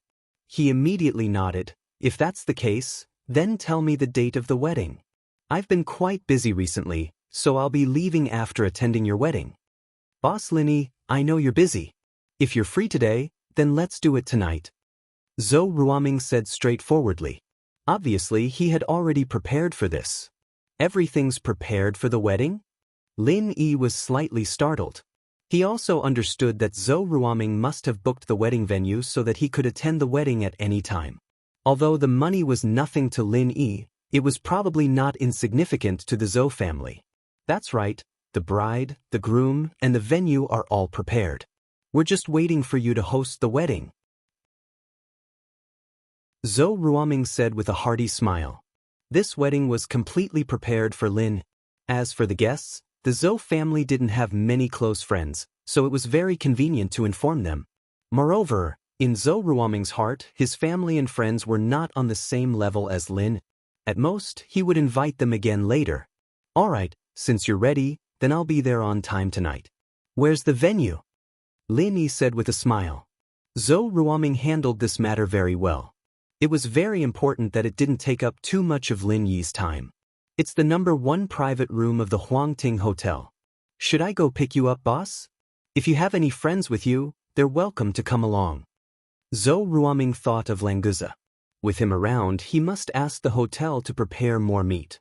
He immediately nodded. "If that's the case, then tell me the date of the wedding. I've been quite busy recently, so I'll be leaving after attending your wedding." "Boss Lin Yi, I know you're busy. If you're free today, then let's do it tonight," Zhou Ruoming said straightforwardly. Obviously, he had already prepared for this. Everything's prepared for the wedding? Lin Yi was slightly startled. He also understood that Zhou Ruoming must have booked the wedding venue so that he could attend the wedding at any time. Although the money was nothing to Lin Yi, it was probably not insignificant to the Zhou family. That's right, the bride, the groom, and the venue are all prepared. We're just waiting for you to host the wedding, Zhou Ruoming said with a hearty smile. This wedding was completely prepared for Lin. As for the guests, the Zhou family didn't have many close friends, so it was very convenient to inform them. Moreover, in Zhou Ruoming's heart, his family and friends were not on the same level as Lin. At most, he would invite them again later. "Alright, since you're ready, then I'll be there on time tonight." "Where's the venue?" Lin Yi said with a smile. Zhou Ruoming handled this matter very well. It was very important that it didn't take up too much of Lin Yi's time. "It's the number 1 private room of the Huangting Hotel. Should I go pick you up, boss? If you have any friends with you, they're welcome to come along." Zhou Ruoming thought of Languza. With him around, he must ask the hotel to prepare more meat.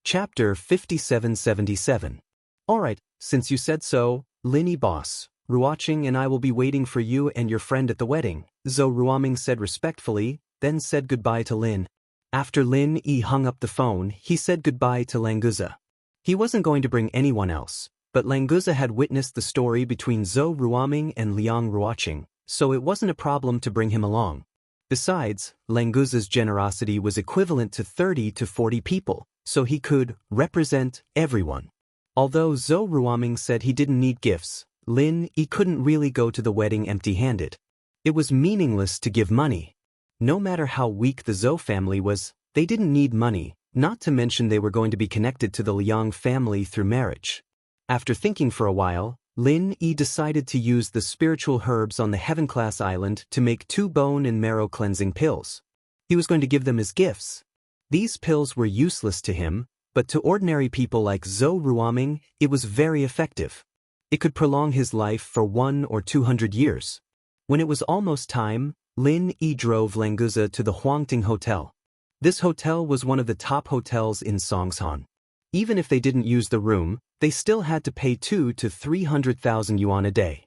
Chapter 5777. "Alright, since you said so, Lin Yi boss, Ruoqing and I will be waiting for you and your friend at the wedding," Zhou Ruoming said respectfully, then said goodbye to Lin. After Lin Yi hung up the phone, he said goodbye to Languza. He wasn't going to bring anyone else, but Languza had witnessed the story between Zhou Ruoming and Liang Ruoqing, so it wasn't a problem to bring him along. Besides, Languza's generosity was equivalent to 30 to 40 people, so he could represent everyone. Although Zhou Ruoming said he didn't need gifts, Lin Yi couldn't really go to the wedding empty-handed. It was meaningless to give money. No matter how weak the Zhou family was, they didn't need money, not to mention they were going to be connected to the Liang family through marriage. After thinking for a while, Lin Yi decided to use the spiritual herbs on the Heaven-class island to make 2 bone and marrow cleansing pills. He was going to give them as gifts. These pills were useless to him, but to ordinary people like Zhou Ruoming, it was very effective. It could prolong his life for 100 or 200 years. When it was almost time, Lin Yi drove Languza to the Huangting Hotel. This hotel was one of the top hotels in Songshan. Even if they didn't use the room, they still had to pay 200,000 to 300,000 yuan a day.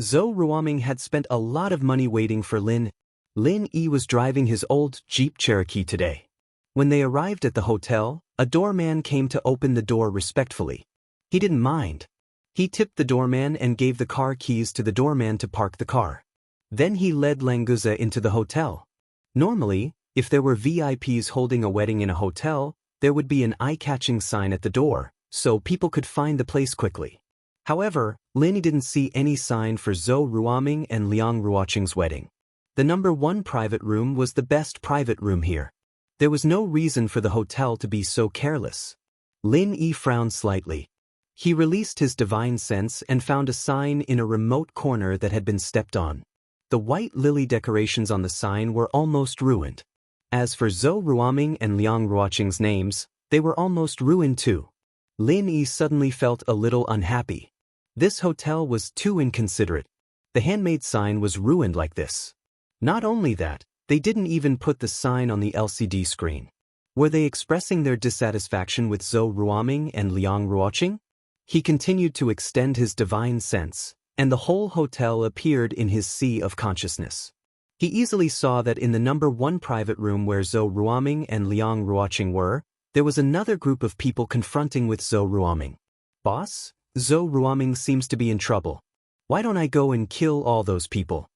Zhou Ruoming had spent a lot of money waiting for Lin. Lin Yi was driving his old Jeep Cherokee today. When they arrived at the hotel, a doorman came to open the door respectfully. He didn't mind. He tipped the doorman and gave the car keys to the doorman to park the car. Then he led Languza into the hotel. Normally, if there were VIPs holding a wedding in a hotel, there would be an eye-catching sign at the door, so people could find the place quickly. However, Lin didn't see any sign for Zhou Ruoming and Liang Ruoqing's wedding. The number 1 private room was the best private room here. There was no reason for the hotel to be so careless. Lin Yi frowned slightly. He released his divine sense and found a sign in a remote corner that had been stepped on. The white lily decorations on the sign were almost ruined. As for Zhou Ruoming and Liang Ruoqing's names, they were almost ruined too. Lin Yi suddenly felt a little unhappy. This hotel was too inconsiderate. The handmade sign was ruined like this. Not only that, they didn't even put the sign on the LCD screen. Were they expressing their dissatisfaction with Zhou Ruoming and Liang Ruoqing? He continued to extend his divine sense, and the whole hotel appeared in his sea of consciousness. He easily saw that in the number 1 private room where Zhou Ruoming and Liang Ruoqing were, there was another group of people confronting with Zhou Ruoming. Boss, Zhou Ruoming seems to be in trouble. Why don't I go and kill all those people?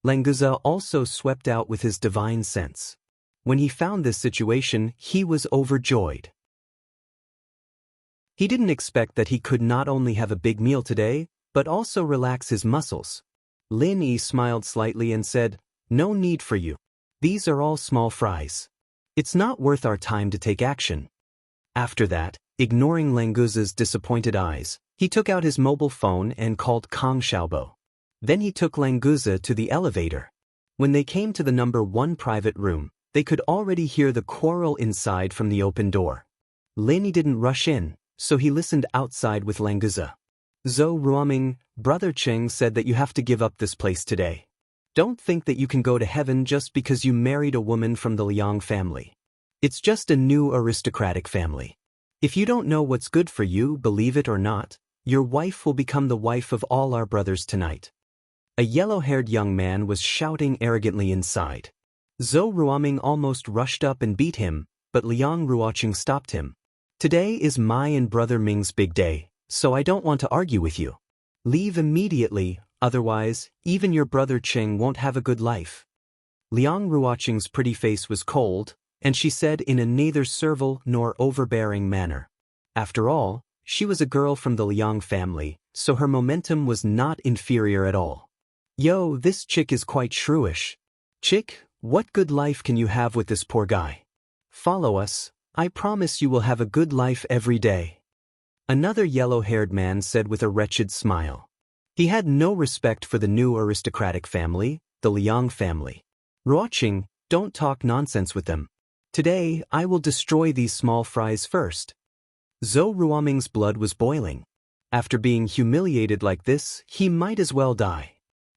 Languza also swept out with his divine sense. When he found this situation, he was overjoyed. He didn't expect that he could not only have a big meal today, but also relax his muscles. Lin Yi smiled slightly and said, "No need for you. These are all small fries. It's not worth our time to take action." After that, ignoring Languza's disappointed eyes, he took out his mobile phone and called Kang Xiaobo. Then he took Languza to the elevator. When they came to the number 1 private room, they could already hear the quarrel inside from the open door. Lin Yi didn't rush in, so he listened outside with Languza. "Zhou Ruoming, Brother Cheng said that you have to give up this place today. Don't think that you can go to heaven just because you married a woman from the Liang family. It's just a new aristocratic family. If you don't know what's good for you, believe it or not, your wife will become the wife of all our brothers tonight." A yellow-haired young man was shouting arrogantly inside. Zhou Ruoming almost rushed up and beat him, but Liang Ruoqing stopped him. "Today is my and Brother Ming's big day, so I don't want to argue with you. Leave immediately, otherwise, even your Brother Cheng won't have a good life." Liang Ruoqing's pretty face was cold, and she said in a neither servile nor overbearing manner. After all, she was a girl from the Liang family, so her momentum was not inferior at all. "Yo, this chick is quite shrewish. Chick, what good life can you have with this poor guy? Follow us, I promise you will have a good life every day." Another yellow-haired man said with a wretched smile. He had no respect for the new aristocratic family, the Liang family. "Ruoqing, don't talk nonsense with them. Today, I will destroy these small fries first." Zhou Ruoming's blood was boiling. After being humiliated like this, he might as well die.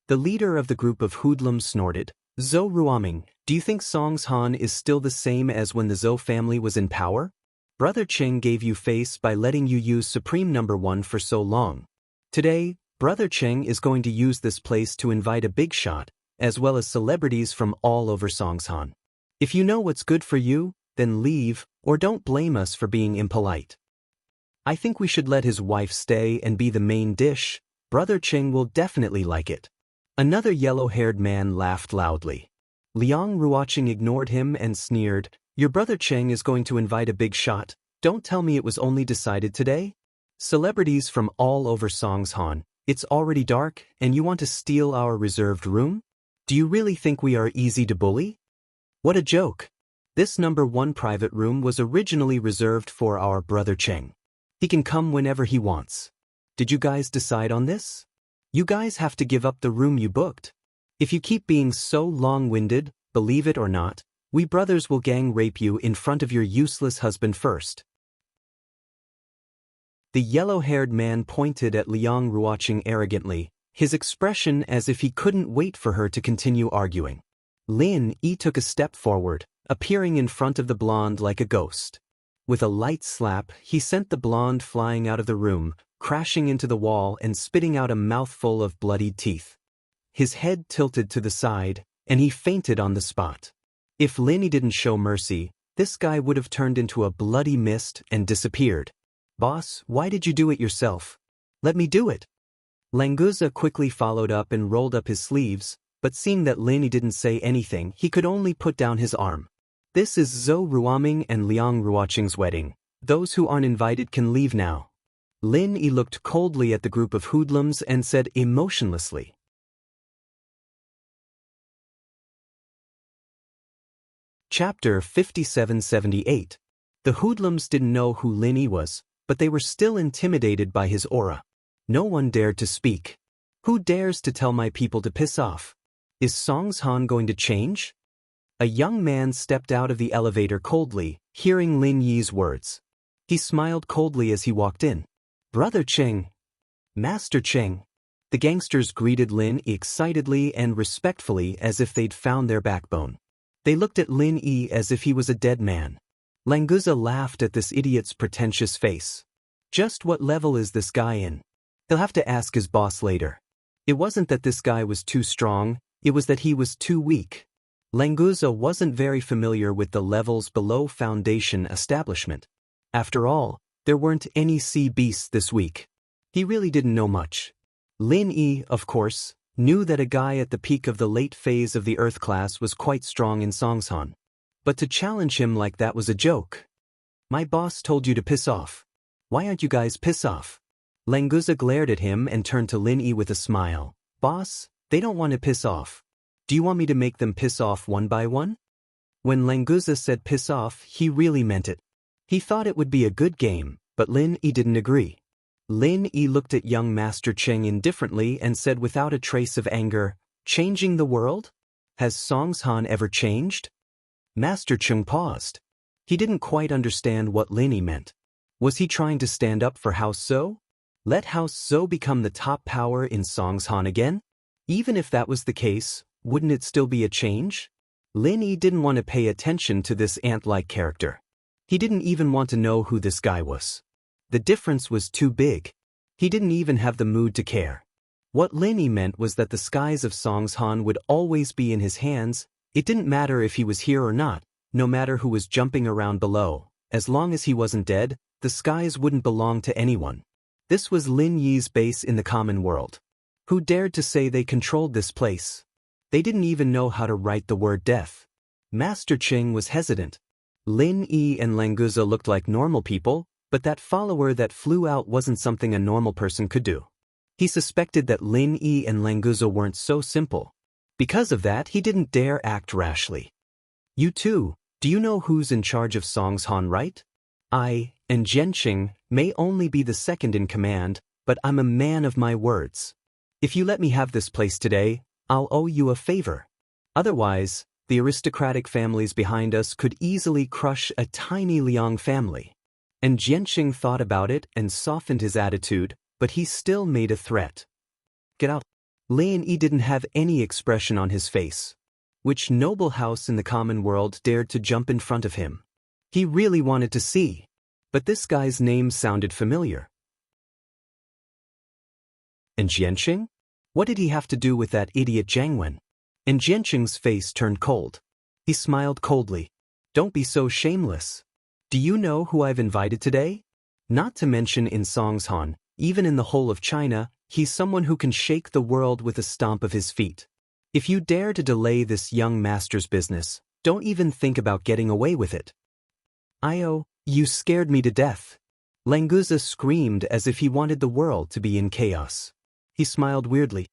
The leader of the group of hoodlums snorted. "Zhou Ruoming, do you think Song's Han is still the same as when the Zhou family was in power? Brother Cheng gave you face by letting you use Supreme Number 1 for so long. Today, Brother Cheng is going to use this place to invite a big shot, as well as celebrities from all over Song's Han. If you know what's good for you, then leave, or don't blame us for being impolite. I think we should let his wife stay and be the main dish. Brother Cheng will definitely like it." Another yellow-haired man laughed loudly. Liang Ruoqing ignored him and sneered, "Your Brother Cheng is going to invite a big shot. Don't tell me it was only decided today? Celebrities from all over Song's Han. It's already dark, and you want to steal our reserved room? Do you really think we are easy to bully? What a joke. This number 1 private room was originally reserved for our Brother Cheng. He can come whenever he wants. Did you guys decide on this? You guys have to give up the room you booked. If you keep being so long-winded, believe it or not, we brothers will gang rape you in front of your useless husband first." The yellow-haired man pointed at Liang Ruoqing arrogantly, his expression as if he couldn't wait for her to continue arguing. Lin Yi took a step forward, appearing in front of the blonde like a ghost. With a light slap, he sent the blonde flying out of the room, crashing into the wall and spitting out a mouthful of bloodied teeth. His head tilted to the side, and he fainted on the spot. If Lin Yi didn't show mercy, this guy would have turned into a bloody mist and disappeared. "Boss, why did you do it yourself? Let me do it." Languza quickly followed up and rolled up his sleeves, but seeing that Lin Yi didn't say anything, he could only put down his arm. "This is Zhou Ruoming and Liang Ruoqing's wedding. Those who aren't invited can leave now." Lin Yi looked coldly at the group of hoodlums and said emotionlessly, Chapter 5778. The hoodlums didn't know who Lin Yi was, but they were still intimidated by his aura. No one dared to speak. Who dares to tell my people to piss off? Is Songshan going to change? A young man stepped out of the elevator coldly, hearing Lin Yi's words. He smiled coldly as he walked in. Brother Cheng. Master Cheng. The gangsters greeted Lin Yi excitedly and respectfully as if they'd found their backbone. They looked at Lin Yi as if he was a dead man. Languza laughed at this idiot's pretentious face. Just what level is this guy in? He'll have to ask his boss later. It wasn't that this guy was too strong, it was that he was too weak. Languza wasn't very familiar with the levels below Foundation establishment. After all, there weren't any sea beasts this week. He really didn't know much. Lin Yi, of course, knew that a guy at the peak of the late phase of the Earth class was quite strong in Songshan. But to challenge him like that was a joke. My boss told you to piss off. Why aren't you guys piss off? Languza glared at him and turned to Lin Yi with a smile. Boss, they don't want to piss off. Do you want me to make them piss off one by one? When Languza said piss off, he really meant it. He thought it would be a good game, but Lin Yi didn't agree. Lin Yi looked at young Master Cheng indifferently and said without a trace of anger, changing the world? Has Songshan ever changed? Master Cheng paused. He didn't quite understand what Lin Yi meant. Was he trying to stand up for House Zhou? Let House Zhou become the top power in Songshan again? Even if that was the case, wouldn't it still be a change? Lin Yi didn't want to pay attention to this ant-like character. He didn't even want to know who this guy was. The difference was too big. He didn't even have the mood to care. What Lin Yi meant was that the skies of Songshan would always be in his hands. It didn't matter if he was here or not, no matter who was jumping around below. As long as he wasn't dead, the skies wouldn't belong to anyone. This was Lin Yi's base in the common world. Who dared to say they controlled this place? They didn't even know how to write the word death. Master Cheng was hesitant. Lin Yi and Languza looked like normal people, but that follower that flew out wasn't something a normal person could do. He suspected that Lin Yi and Languza weren't so simple. Because of that, he didn't dare act rashly. You two, do you know who's in charge of Songshan, right? I, Enchanting, may only be the second in command, but I'm a man of my words. If you let me have this place today, I'll owe you a favor. Otherwise, the aristocratic families behind us could easily crush a tiny Liang family. Enchanting thought about it and softened his attitude, but he still made a threat. Get out. Lin Yi didn't have any expression on his face. Which noble house in the common world dared to jump in front of him? He really wanted to see. But this guy's name sounded familiar. Enchanting? What did he have to do with that idiot Zhang Wen? Enchanting's face turned cold. He smiled coldly. Don't be so shameless. Do you know who I've invited today? Not to mention in Songshan, even in the whole of China, he's someone who can shake the world with a stomp of his feet. If you dare to delay this young master's business, don't even think about getting away with it. Io, you scared me to death. Languza screamed as if he wanted the world to be in chaos. He smiled weirdly.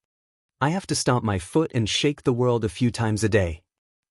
I have to stomp my foot and shake the world a few times a day.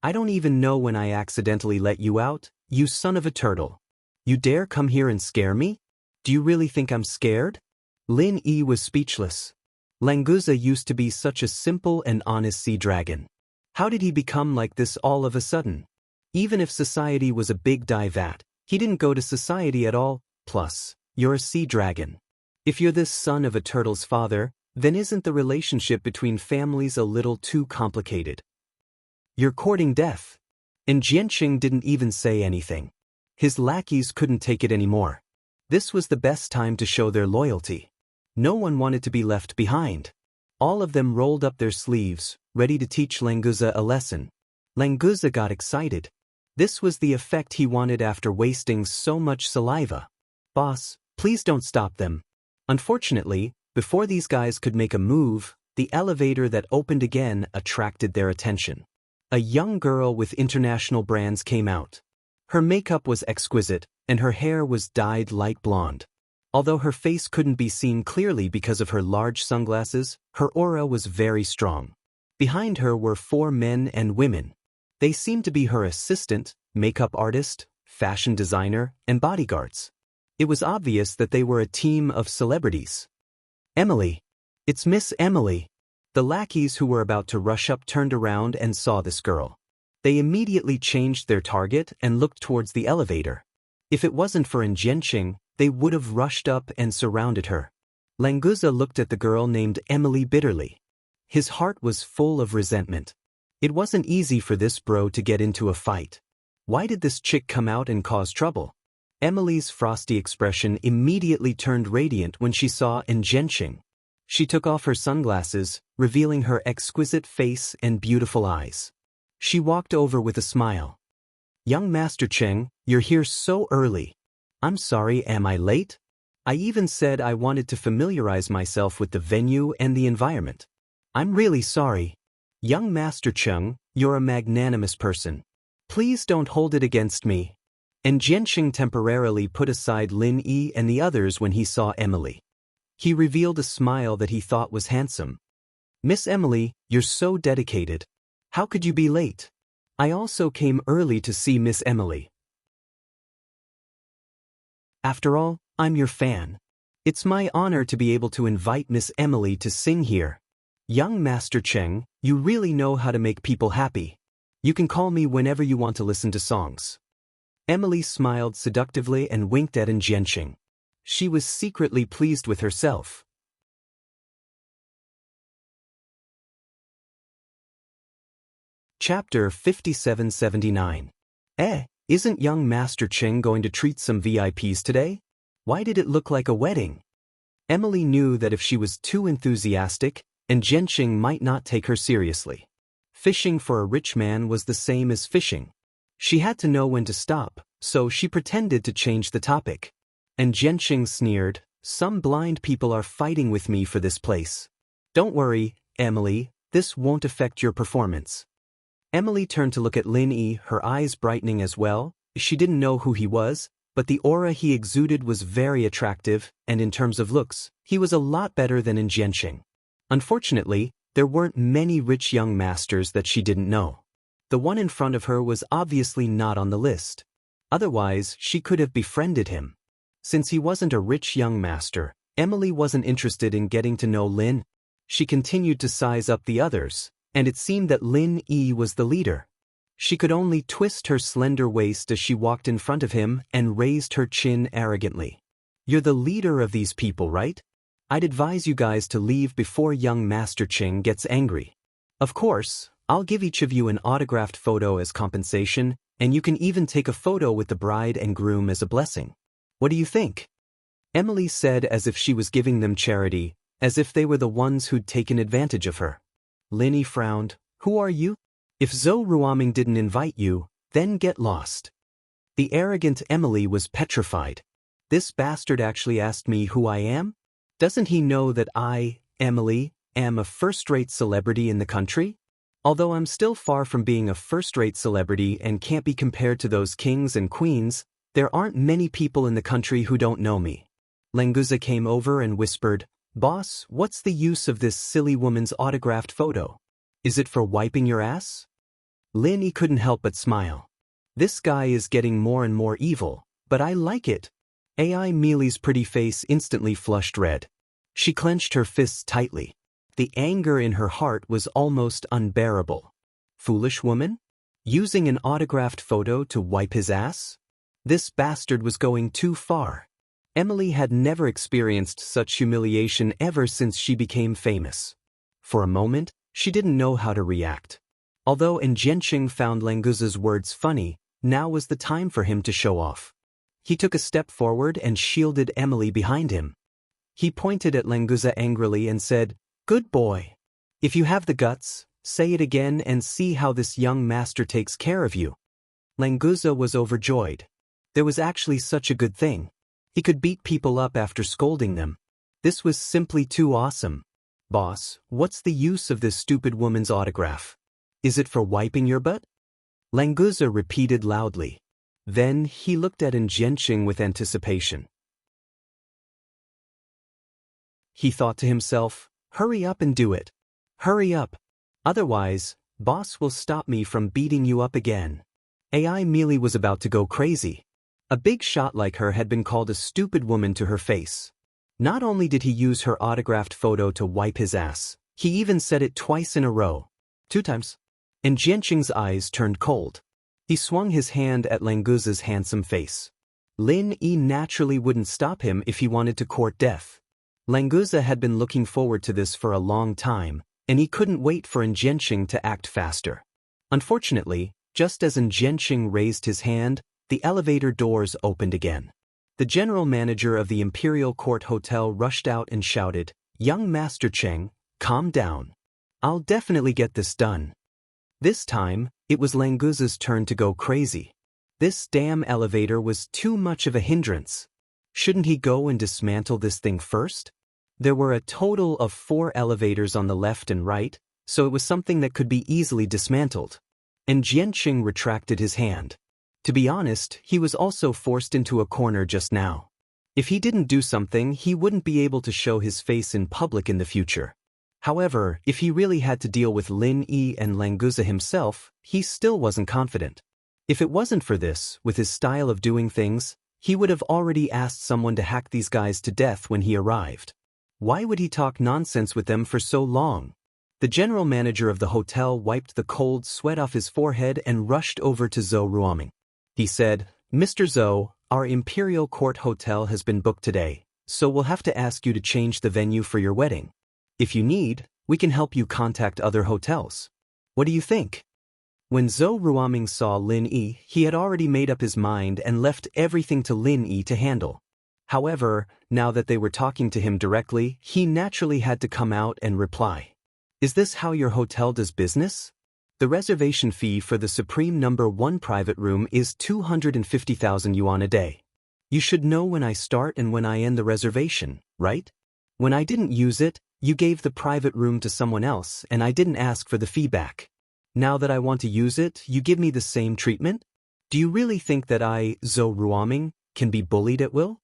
I don't even know when I accidentally let you out, you son of a turtle. You dare come here and scare me? Do you really think I'm scared? Lin Yi was speechless. Languza used to be such a simple and honest sea dragon. How did he become like this all of a sudden? Even if society was a big dye vat, he didn't go to society at all. Plus, you're a sea dragon. If you're this son of a turtle's father, then isn't the relationship between families a little too complicated? You're courting death. And Jianqing didn't even say anything. His lackeys couldn't take it anymore. This was the best time to show their loyalty. No one wanted to be left behind. All of them rolled up their sleeves, ready to teach Languza a lesson. Languza got excited. This was the effect he wanted after wasting so much saliva. Boss, please don't stop them. Unfortunately, before these guys could make a move, the elevator that opened again attracted their attention. A young girl with international brands came out. Her makeup was exquisite, and her hair was dyed light blonde. Although her face couldn't be seen clearly because of her large sunglasses, her aura was very strong. Behind her were 4 men and women. They seemed to be her assistant, makeup artist, fashion designer, and bodyguards. It was obvious that they were a team of celebrities. Emily. It's Miss Emily. The lackeys who were about to rush up turned around and saw this girl. They immediately changed their target and looked towards the elevator. If it wasn't for Enchanting, they would have rushed up and surrounded her. Languza looked at the girl named Emily bitterly. His heart was full of resentment. It wasn't easy for this bro to get into a fight. Why did this chick come out and cause trouble? Emily's frosty expression immediately turned radiant when she saw Enchanting. She took off her sunglasses, revealing her exquisite face and beautiful eyes. She walked over with a smile. Young Master Cheng, you're here so early. I'm sorry, am I late? I even said I wanted to familiarize myself with the venue and the environment. I'm really sorry. Young Master Cheng, you're a magnanimous person. Please don't hold it against me. Enchanting temporarily put aside Lin Yi and the others when he saw Emily. He revealed a smile that he thought was handsome. Miss Emily, you're so dedicated. How could you be late? I also came early to see Miss Emily. After all, I'm your fan. It's my honor to be able to invite Miss Emily to sing here. Young Master Cheng, you really know how to make people happy. You can call me whenever you want to listen to songs. Emily smiled seductively and winked at Enchanting. She was secretly pleased with herself. Chapter 5779. Isn't young Master Cheng going to treat some VIPs today? Why did it look like a wedding? Emily knew that if she was too enthusiastic, Enchanting might not take her seriously. Fishing for a rich man was the same as fishing. She had to know when to stop, so she pretended to change the topic. Enchanting sneered, some blind people are fighting with me for this place. Don't worry, Emily, this won't affect your performance. Emily turned to look at Lin Yi, her eyes brightening as well. She didn't know who he was, but the aura he exuded was very attractive, and in terms of looks, he was a lot better than Enchanting. Unfortunately, there weren't many rich young masters that she didn't know. The one in front of her was obviously not on the list. Otherwise, she could have befriended him. Since he wasn't a rich young master, Emily wasn't interested in getting to know Lin. She continued to size up the others, and it seemed that Lin Yi was the leader. She could only twist her slender waist as she walked in front of him and raised her chin arrogantly. You're the leader of these people, right? I'd advise you guys to leave before young Master Cheng gets angry. Of course, I'll give each of you an autographed photo as compensation, and you can even take a photo with the bride and groom as a blessing. What do you think? Emily said as if she was giving them charity, as if they were the ones who'd taken advantage of her. Lin Yi frowned. Who are you? If Zhou Ruoming didn't invite you, then get lost. The arrogant Emily was petrified. This bastard actually asked me who I am? Doesn't he know that I, Emily, am a first-rate celebrity in the country? Although I'm still far from being a first-rate celebrity and can't be compared to those kings and queens, there aren't many people in the country who don't know me. Languza came over and whispered, Boss, what's the use of this silly woman's autographed photo? Is it for wiping your ass? Lin Yi couldn't help but smile. This guy is getting more and more evil, but I like it. AI Mealy's pretty face instantly flushed red. She clenched her fists tightly. The anger in her heart was almost unbearable. Foolish woman? Using an autographed photo to wipe his ass? This bastard was going too far. Emily had never experienced such humiliation ever since she became famous. For a moment, she didn't know how to react. Although Enchanting found Languza's words funny, now was the time for him to show off. He took a step forward and shielded Emily behind him. He pointed at Languza angrily and said, Good boy. If you have the guts, say it again and see how this young master takes care of you. Languza was overjoyed. There was actually such a good thing. He could beat people up after scolding them. This was simply too awesome. Boss, what's the use of this stupid woman's autograph? Is it for wiping your butt? Languza repeated loudly. Then he looked at Enchanting with anticipation. He thought to himself, hurry up and do it. Hurry up. Otherwise, Boss will stop me from beating you up again. AI Mealy was about to go crazy. A big shot like her had been called a stupid woman to her face. Not only did he use her autographed photo to wipe his ass, he even said it twice in a row. 2 times. And Jianqing's eyes turned cold. He swung his hand at Languza's handsome face. Lin Yi naturally wouldn't stop him if he wanted to court death. Languza had been looking forward to this for a long time, and he couldn't wait for Jianqing to act faster. Unfortunately, just as Jianqing raised his hand, the elevator doors opened again. The general manager of the Imperial Court Hotel rushed out and shouted, "Young Master Cheng, calm down. I'll definitely get this done." This time, it was Languza's turn to go crazy. This damn elevator was too much of a hindrance. Shouldn't he go and dismantle this thing first? There were a total of 4 elevators on the left and right, so it was something that could be easily dismantled. And Jianqing retracted his hand. To be honest, he was also forced into a corner just now. If he didn't do something, he wouldn't be able to show his face in public in the future. However, if he really had to deal with Lin Yi and Languza himself, he still wasn't confident. If it wasn't for this, with his style of doing things, he would have already asked someone to hack these guys to death when he arrived. Why would he talk nonsense with them for so long? The general manager of the hotel wiped the cold sweat off his forehead and rushed over to Zhou Ruoming. He said, "Mr. Zhou, our Imperial Court Hotel has been booked today, so we'll have to ask you to change the venue for your wedding. If you need, we can help you contact other hotels. What do you think?" When Zhou Ruoming saw Lin Yi, he had already made up his mind and left everything to Lin Yi to handle. However, now that they were talking to him directly, he naturally had to come out and reply. "Is this how your hotel does business? The reservation fee for the Supreme No. 1 private room is 250,000 yuan a day. You should know when I start and when I end the reservation, right? When I didn't use it, you gave the private room to someone else and I didn't ask for the fee back. Now that I want to use it, you give me the same treatment? Do you really think that I, Zhou Ruoming, can be bullied at will?"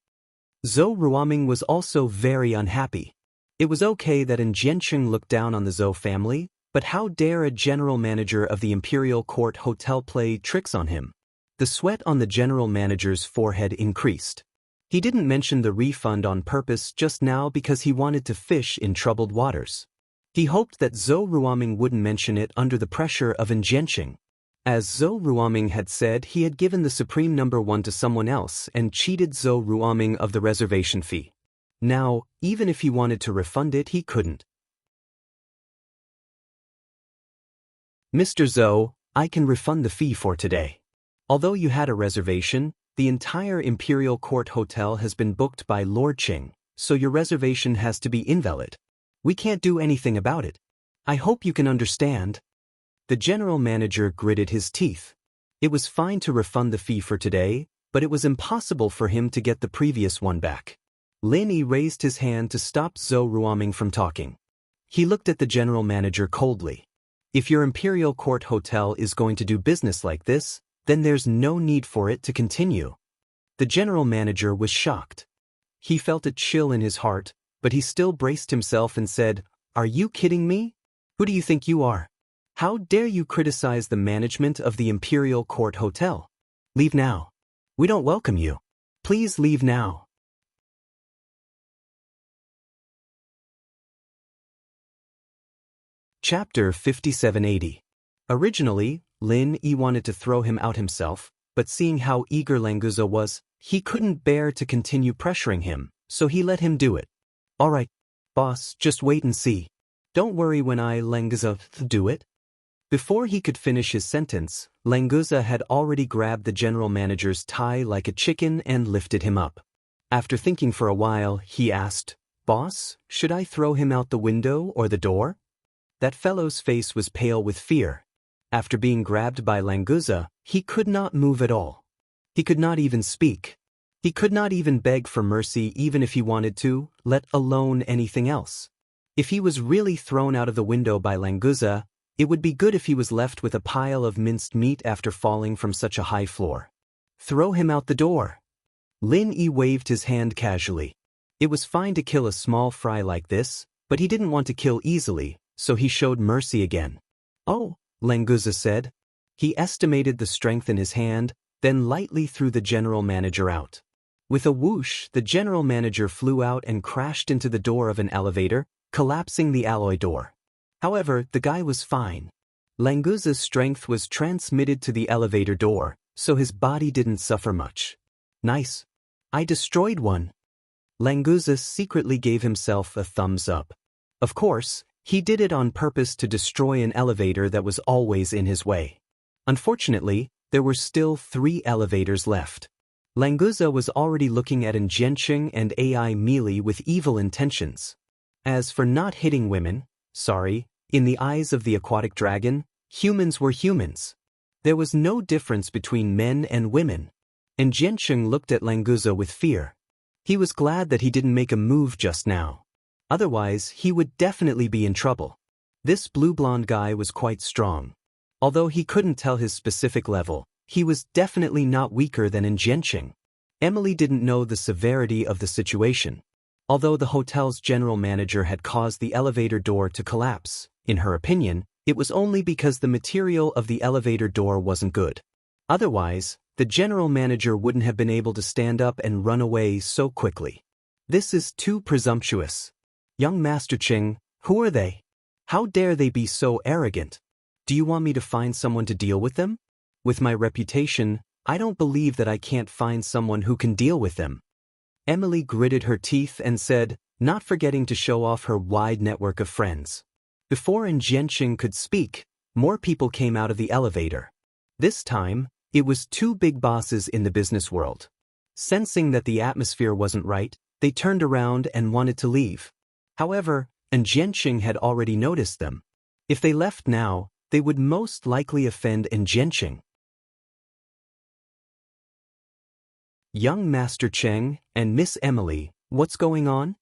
Zhou Ruoming was also very unhappy. It was okay that Jianqing looked down on the Zhou family, but how dare a general manager of the Imperial Court Hotel play tricks on him? The sweat on the general manager's forehead increased. He didn't mention the refund on purpose just now because he wanted to fish in troubled waters. He hoped that Zhou Ruoming wouldn't mention it under the pressure of Jianqing. As Zhou Ruoming had said, he had given the Supreme No. 1 to someone else and cheated Zhou Ruoming of the reservation fee. Now, even if he wanted to refund it, he couldn't. "Mr. Zhou, I can refund the fee for today. Although you had a reservation, the entire Imperial Court Hotel has been booked by Lord Qing, so your reservation has to be invalid. We can't do anything about it. I hope you can understand." The general manager gritted his teeth. It was fine to refund the fee for today, but it was impossible for him to get the previous one back. Lin Yi raised his hand to stop Zhou Ruoming from talking. He looked at the general manager coldly. "If your Imperial Court Hotel is going to do business like this, then there's no need for it to continue." The general manager was shocked. He felt a chill in his heart, but he still braced himself and said, "Are you kidding me? Who do you think you are? How dare you criticize the management of the Imperial Court Hotel? Leave now. We don't welcome you. Please leave now." Chapter 5780. Originally, Lin Yi wanted to throw him out himself, but seeing how eager Languza was, he couldn't bear to continue pressuring him, so he let him do it. "All right, boss, just wait and see. Don't worry when I, Languza, do it." Before he could finish his sentence, Languza had already grabbed the general manager's tie like a chicken and lifted him up. After thinking for a while, he asked, "Boss, should I throw him out the window or the door?" That fellow's face was pale with fear. After being grabbed by Languza, he could not move at all. He could not even speak. He could not even beg for mercy even if he wanted to, let alone anything else. If he was really thrown out of the window by Languza, it would be good if he was left with a pile of minced meat after falling from such a high floor. "Throw him out the door." Lin Yi waved his hand casually. It was fine to kill a small fry like this, but he didn't want to kill easily, so he showed mercy again. "Oh, Languza said. He estimated the strength in his hand, then lightly threw the general manager out. With a whoosh, the general manager flew out and crashed into the door of an elevator, collapsing the alloy door. However, the guy was fine. Languza's strength was transmitted to the elevator door, so his body didn't suffer much. Nice. I destroyed one. Languza secretly gave himself a thumbs up. Of course, he did it on purpose to destroy an elevator that was always in his way. Unfortunately, there were still 3 elevators left. Languza was already looking at Enchanting and AI melee with evil intentions. As for not hitting women, in the eyes of the aquatic dragon, humans were humans. There was no difference between men and women. Enchanting looked at Languza with fear. He was glad that he didn't make a move just now. Otherwise, he would definitely be in trouble. This blue-blonde guy was quite strong. Although he couldn't tell his specific level, he was definitely not weaker than Enchanting. Emily didn't know the severity of the situation. Although the hotel's general manager had caused the elevator door to collapse, in her opinion, it was only because the material of the elevator door wasn't good. Otherwise, the general manager wouldn't have been able to stand up and run away so quickly. This is too presumptuous. Young Master Ching, who are they? How dare they be so arrogant? Do you want me to find someone to deal with them? With my reputation, I don't believe that I can't find someone who can deal with them. Emily gritted her teeth and said, not forgetting to show off her wide network of friends. Before Enchanting could speak, more people came out of the elevator. This time, it was 2 big bosses in the business world. Sensing that the atmosphere wasn't right, they turned around and wanted to leave. However, Enchanting had already noticed them. If they left now, they would most likely offend Enchanting. Young Master Cheng and Miss Emily, what's going on?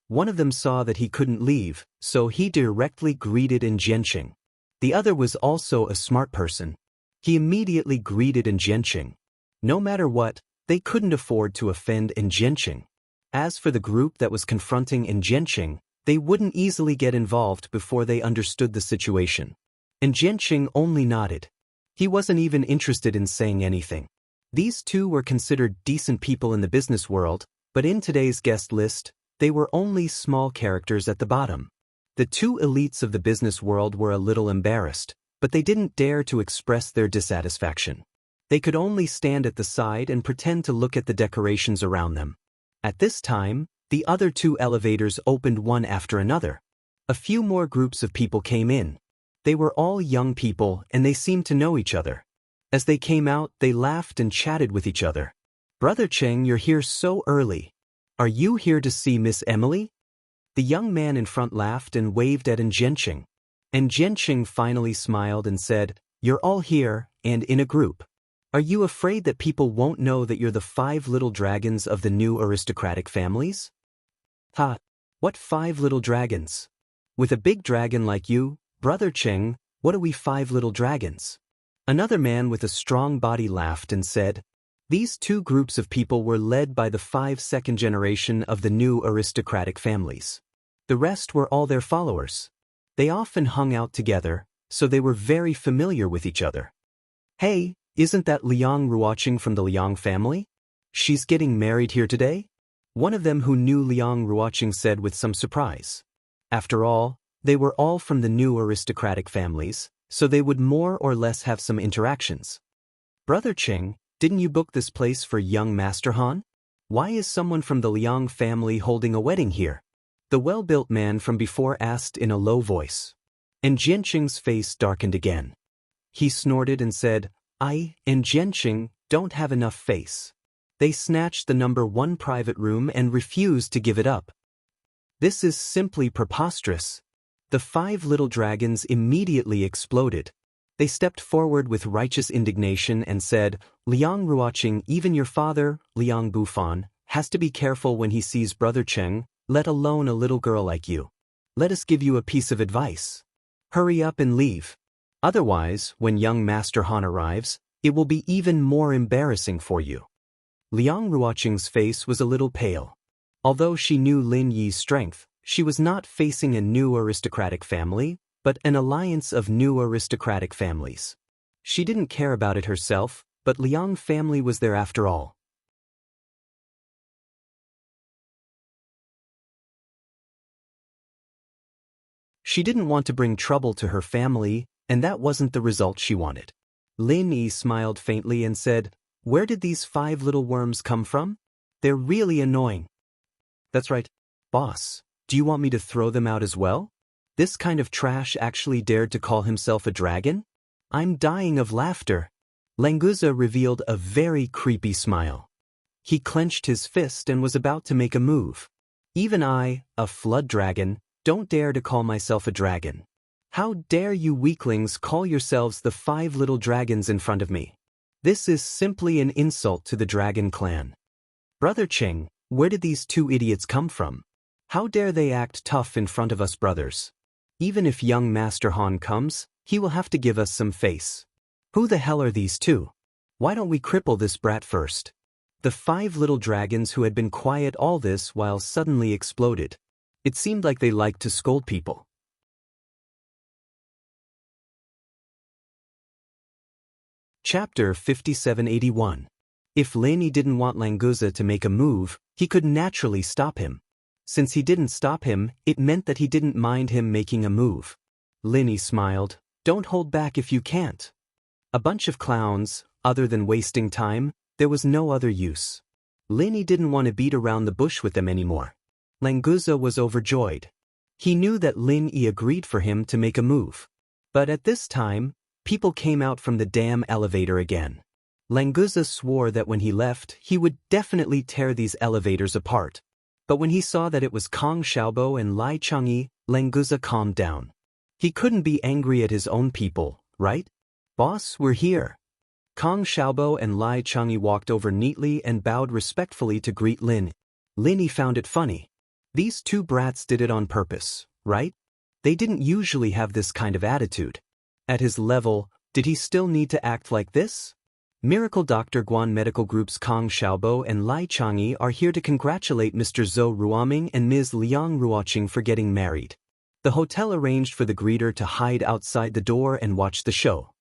One of them saw that he couldn't leave, so he directly greeted Enchanting. The other was also a smart person. He immediately greeted Enchanting. No matter what, they couldn't afford to offend Enchanting. As for the group that was confronting Enchanting, they wouldn't easily get involved before they understood the situation. Enchanting only nodded. He wasn't even interested in saying anything. These 2 were considered decent people in the business world, but in today's guest list, they were only small characters at the bottom. The 2 elites of the business world were a little embarrassed, but they didn't dare to express their dissatisfaction. They could only stand at the side and pretend to look at the decorations around them. At this time, the other 2 elevators opened one after another. A few more groups of people came in. They were all young people and they seemed to know each other. As they came out, they laughed and chatted with each other. Brother Cheng, you're here so early. Are you here to see Miss Emily? The young man in front laughed and waved at Enchanting. Enchanting finally smiled and said, you're all here, and in a group. Are you afraid that people won't know that you're the 5 little dragons of the new aristocratic families? Ha! What 5 little dragons? With a big dragon like you, Brother Cheng, what are we 5 little dragons? Another man with a strong body laughed and said, these 2 groups of people were led by the 5 second generation of the new aristocratic families. The rest were all their followers. They often hung out together, so they were very familiar with each other. Hey, isn't that Liang Ruoqing from the Liang family? She's getting married here today? One of them who knew Liang Ruoqing said with some surprise. After all, they were all from the new aristocratic families, so they would more or less have some interactions. Brother Cheng, didn't you book this place for young Master Han? Why is someone from the Liang family holding a wedding here? The well-built man from before asked in a low voice. Enchanting's face darkened again. He snorted and said, I, Enchanting, don't have enough face. They snatched the number 1 private room and refused to give it up. This is simply preposterous. The 5 little dragons immediately exploded. They stepped forward with righteous indignation and said, Liang Ruoqing, even your father, Liang Bufan, has to be careful when he sees Brother Cheng, let alone a little girl like you. Let us give you a piece of advice. Hurry up and leave. Otherwise, when young Master Han arrives, it will be even more embarrassing for you. Liang Ruoqing's face was a little pale. Although she knew Lin Yi's strength, she was not facing a new aristocratic family, but an alliance of new aristocratic families. She didn't care about it herself, but Liang family was there after all. She didn't want to bring trouble to her family, and that wasn't the result she wanted. Lin Yi smiled faintly and said, "Where did these 5 little worms come from? They're really annoying." "That's right, boss. Do you want me to throw them out as well? This kind of trash actually dared to call himself a dragon? I'm dying of laughter." Languza revealed a very creepy smile. He clenched his fist and was about to make a move. "Even I, a flood dragon, don't dare to call myself a dragon. How dare you weaklings call yourselves the 5 little dragons in front of me? This is simply an insult to the dragon clan. Brother Cheng, where did these 2 idiots come from? How dare they act tough in front of us brothers? Even if young Master Han comes, he will have to give us some face. Who the hell are these 2? Why don't we cripple this brat first?" The 5 little dragons who had been quiet all this while suddenly exploded. It seemed like they liked to scold people. Chapter 5781. If Lin Yi didn't want Languza to make a move, he could naturally stop him. Since he didn't stop him, it meant that he didn't mind him making a move. Lin Yi smiled. "Don't hold back if you can't." A bunch of clowns, other than wasting time, there was no other use. Lin Yi didn't want to beat around the bush with them anymore. Languza was overjoyed. He knew that Lin Yi agreed for him to make a move. But at this time, people came out from the damn elevator again. Languza swore that when he left, he would definitely tear these elevators apart. But when he saw that it was Kong Xiaobo and Lai Changyi, Languza calmed down. He couldn't be angry at his own people, right? "Boss, we're here." Kong Xiaobo and Lai Changyi walked over neatly and bowed respectfully to greet Lin. Lin Yi found it funny. These 2 brats did it on purpose, right? They didn't usually have this kind of attitude. At his level, did he still need to act like this? Miracle Dr. Guan Medical Group's Kong Xiaobo and Lai Changyi are here to congratulate Mr. Zhou Ruoming and Ms. Liang Ruoqing for getting married. The hotel arranged for the greeter to hide outside the door and watch the show.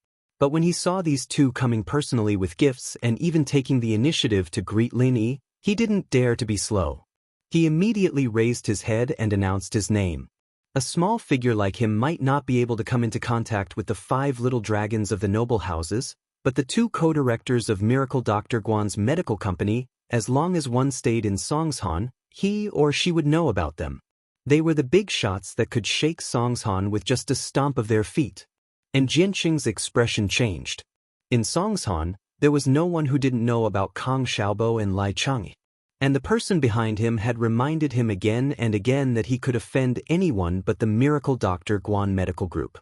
But when he saw these 2 coming personally with gifts and even taking the initiative to greet Lin Yi, he didn't dare to be slow. He immediately raised his head and announced his name. A small figure like him might not be able to come into contact with the 5 little dragons of the noble houses, but the 2 co-directors of Miracle Dr. Guan's medical company, as long as one stayed in Songshan, he or she would know about them. They were the big shots that could shake Songshan with just a stomp of their feet. And Jianqing's expression changed. In Songshan, there was no one who didn't know about Kong Xiaobo and Lai Changyi. And the person behind him had reminded him again and again that he could offend anyone but the Miracle Dr. Guan Medical Group.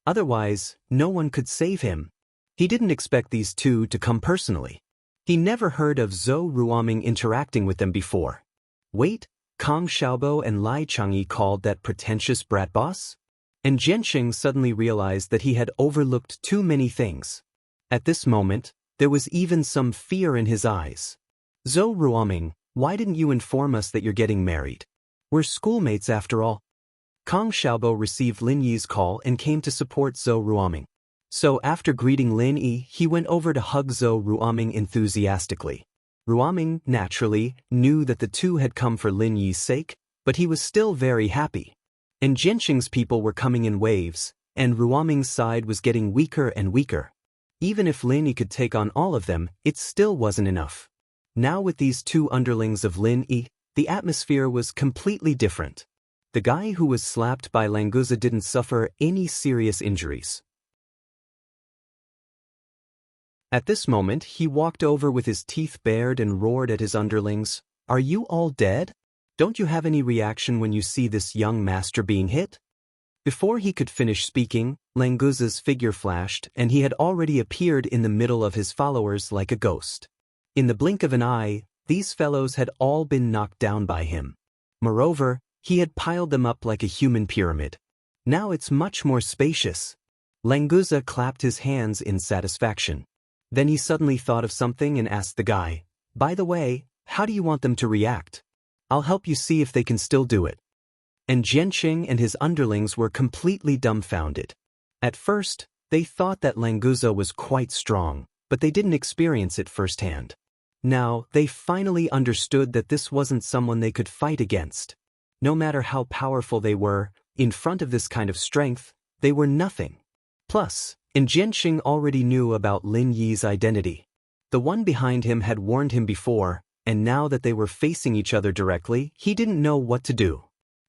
Otherwise, no one could save him. He didn't expect these 2 to come personally. He never heard of Zhou Ruoming interacting with them before. Wait, Kong Xiaobo and Lai Changyi called that pretentious brat boss? And Jianqing suddenly realized that he had overlooked too many things. At this moment, there was even some fear in his eyes. "Zhou Ruoming, why didn't you inform us that you're getting married? We're schoolmates after all." Kong Xiaobo received Lin Yi's call and came to support Zhou Ruoming. So after greeting Lin Yi, he went over to hug Zhou Ruoming enthusiastically. Ruoming, naturally, knew that the 2 had come for Lin Yi's sake, but he was still very happy. And Jianqing's people were coming in waves, and Ruoming's side was getting weaker and weaker. Even if Lin Yi could take on all of them, it still wasn't enough. Now with these 2 underlings of Lin Yi, the atmosphere was completely different. The guy who was slapped by Languza didn't suffer any serious injuries. At this moment, he walked over with his teeth bared and roared at his underlings, "Are you all dead? Don't you have any reaction when you see this young master being hit?" Before he could finish speaking, Languza's figure flashed and he had already appeared in the middle of his followers like a ghost. In the blink of an eye, these fellows had all been knocked down by him. Moreover, he had piled them up like a human pyramid. Now it's much more spacious. Languza clapped his hands in satisfaction. Then he suddenly thought of something and asked the guy, "By the way, how do you want them to react? I'll help you see if they can still do it." and Jianqing and his underlings were completely dumbfounded. At first, they thought that Languza was quite strong, but they didn't experience it firsthand. Now, they finally understood that this wasn't someone they could fight against. No matter how powerful they were, in front of this kind of strength, they were nothing. Plus, Jianqing already knew about Lin Yi's identity. The one behind him had warned him before, and now that they were facing each other directly, he didn't know what to do.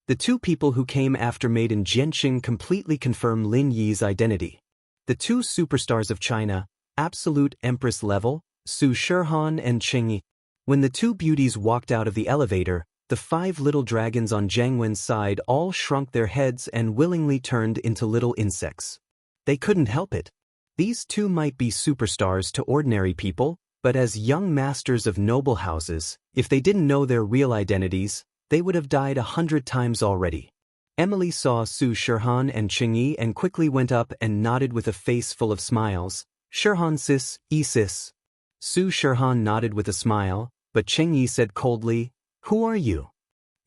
The two people who came after made Jianqing completely confirm Lin Yi's identity. The two superstars of China, absolute empress level, Su Shihan and Cheng Yi. When the two beauties walked out of the elevator, the 5 little dragons on Zhang Wen's side all shrunk their heads and willingly turned into little insects. They couldn't help it. These two might be superstars to ordinary people, but as young masters of noble houses, if they didn't know their real identities, they would have died 100 times already. Emily saw Su Shihan and Cheng Yi and quickly went up and nodded with a face full of smiles. Shihan sis, sis. Su Shihan nodded with a smile, but Cheng Yi said coldly, "Who are you?"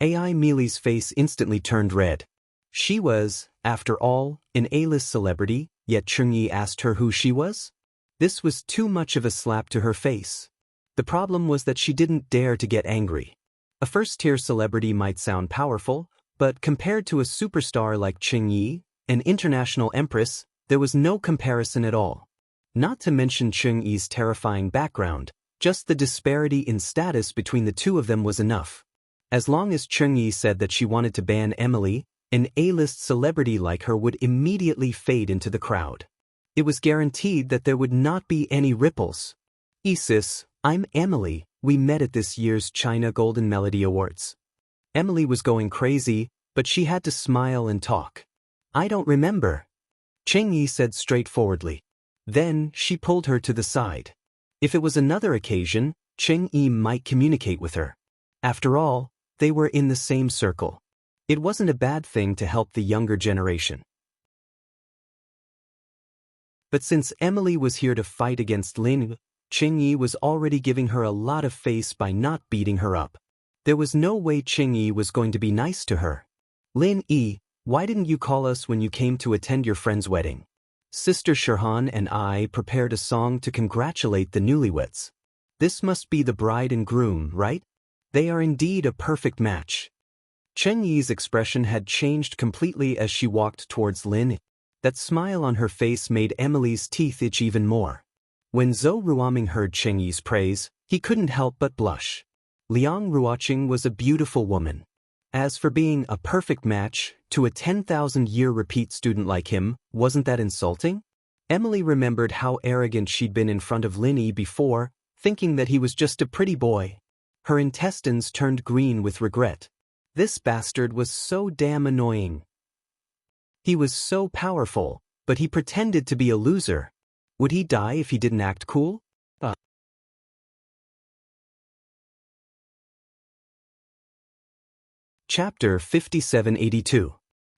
Ai Meili's face instantly turned red. She was, after all, an A-list celebrity, yet Cheng Yi asked her who she was? This was too much of a slap to her face. The problem was that she didn't dare to get angry. A first-tier celebrity might sound powerful, but compared to a superstar like Cheng Yi, an international empress, there was no comparison at all. Not to mention Cheng Yi's terrifying background, just the disparity in status between the two of them was enough. As long as Cheng Yi said that she wanted to ban Emily, an A-list celebrity like her would immediately fade into the crowd. It was guaranteed that there would not be any ripples. "Sis, I'm Emily, we met at this year's China Golden Melody Awards." Emily was going crazy, but she had to smile and talk. "I don't remember," Cheng Yi said straightforwardly. Then, she pulled her to the side. If it was another occasion, Cheng Yi might communicate with her. After all, they were in the same circle. It wasn't a bad thing to help the younger generation. But since Emily was here to fight against Lin, Cheng Yi was already giving her a lot of face by not beating her up. There was no way Cheng Yi was going to be nice to her. "Lin Yi, why didn't you call us when you came to attend your friend's wedding?" Sister Shihan and I prepared a song to congratulate the newlyweds. This must be the bride and groom, right? They are indeed a perfect match. Cheng Yi's expression had changed completely as she walked towards Lin. That smile on her face made Emily's teeth itch even more. When Zhou Ruoming heard Cheng Yi's praise, he couldn't help but blush. Liang Ruoqing was a beautiful woman. As for being a perfect match to a 10,000-year repeat student like him, wasn't that insulting? Emily remembered how arrogant she'd been in front of Lin Yi before, thinking that he was just a pretty boy. Her intestines turned green with regret. This bastard was so damn annoying. He was so powerful, but he pretended to be a loser. Would he die if he didn't act cool? Chapter 5782.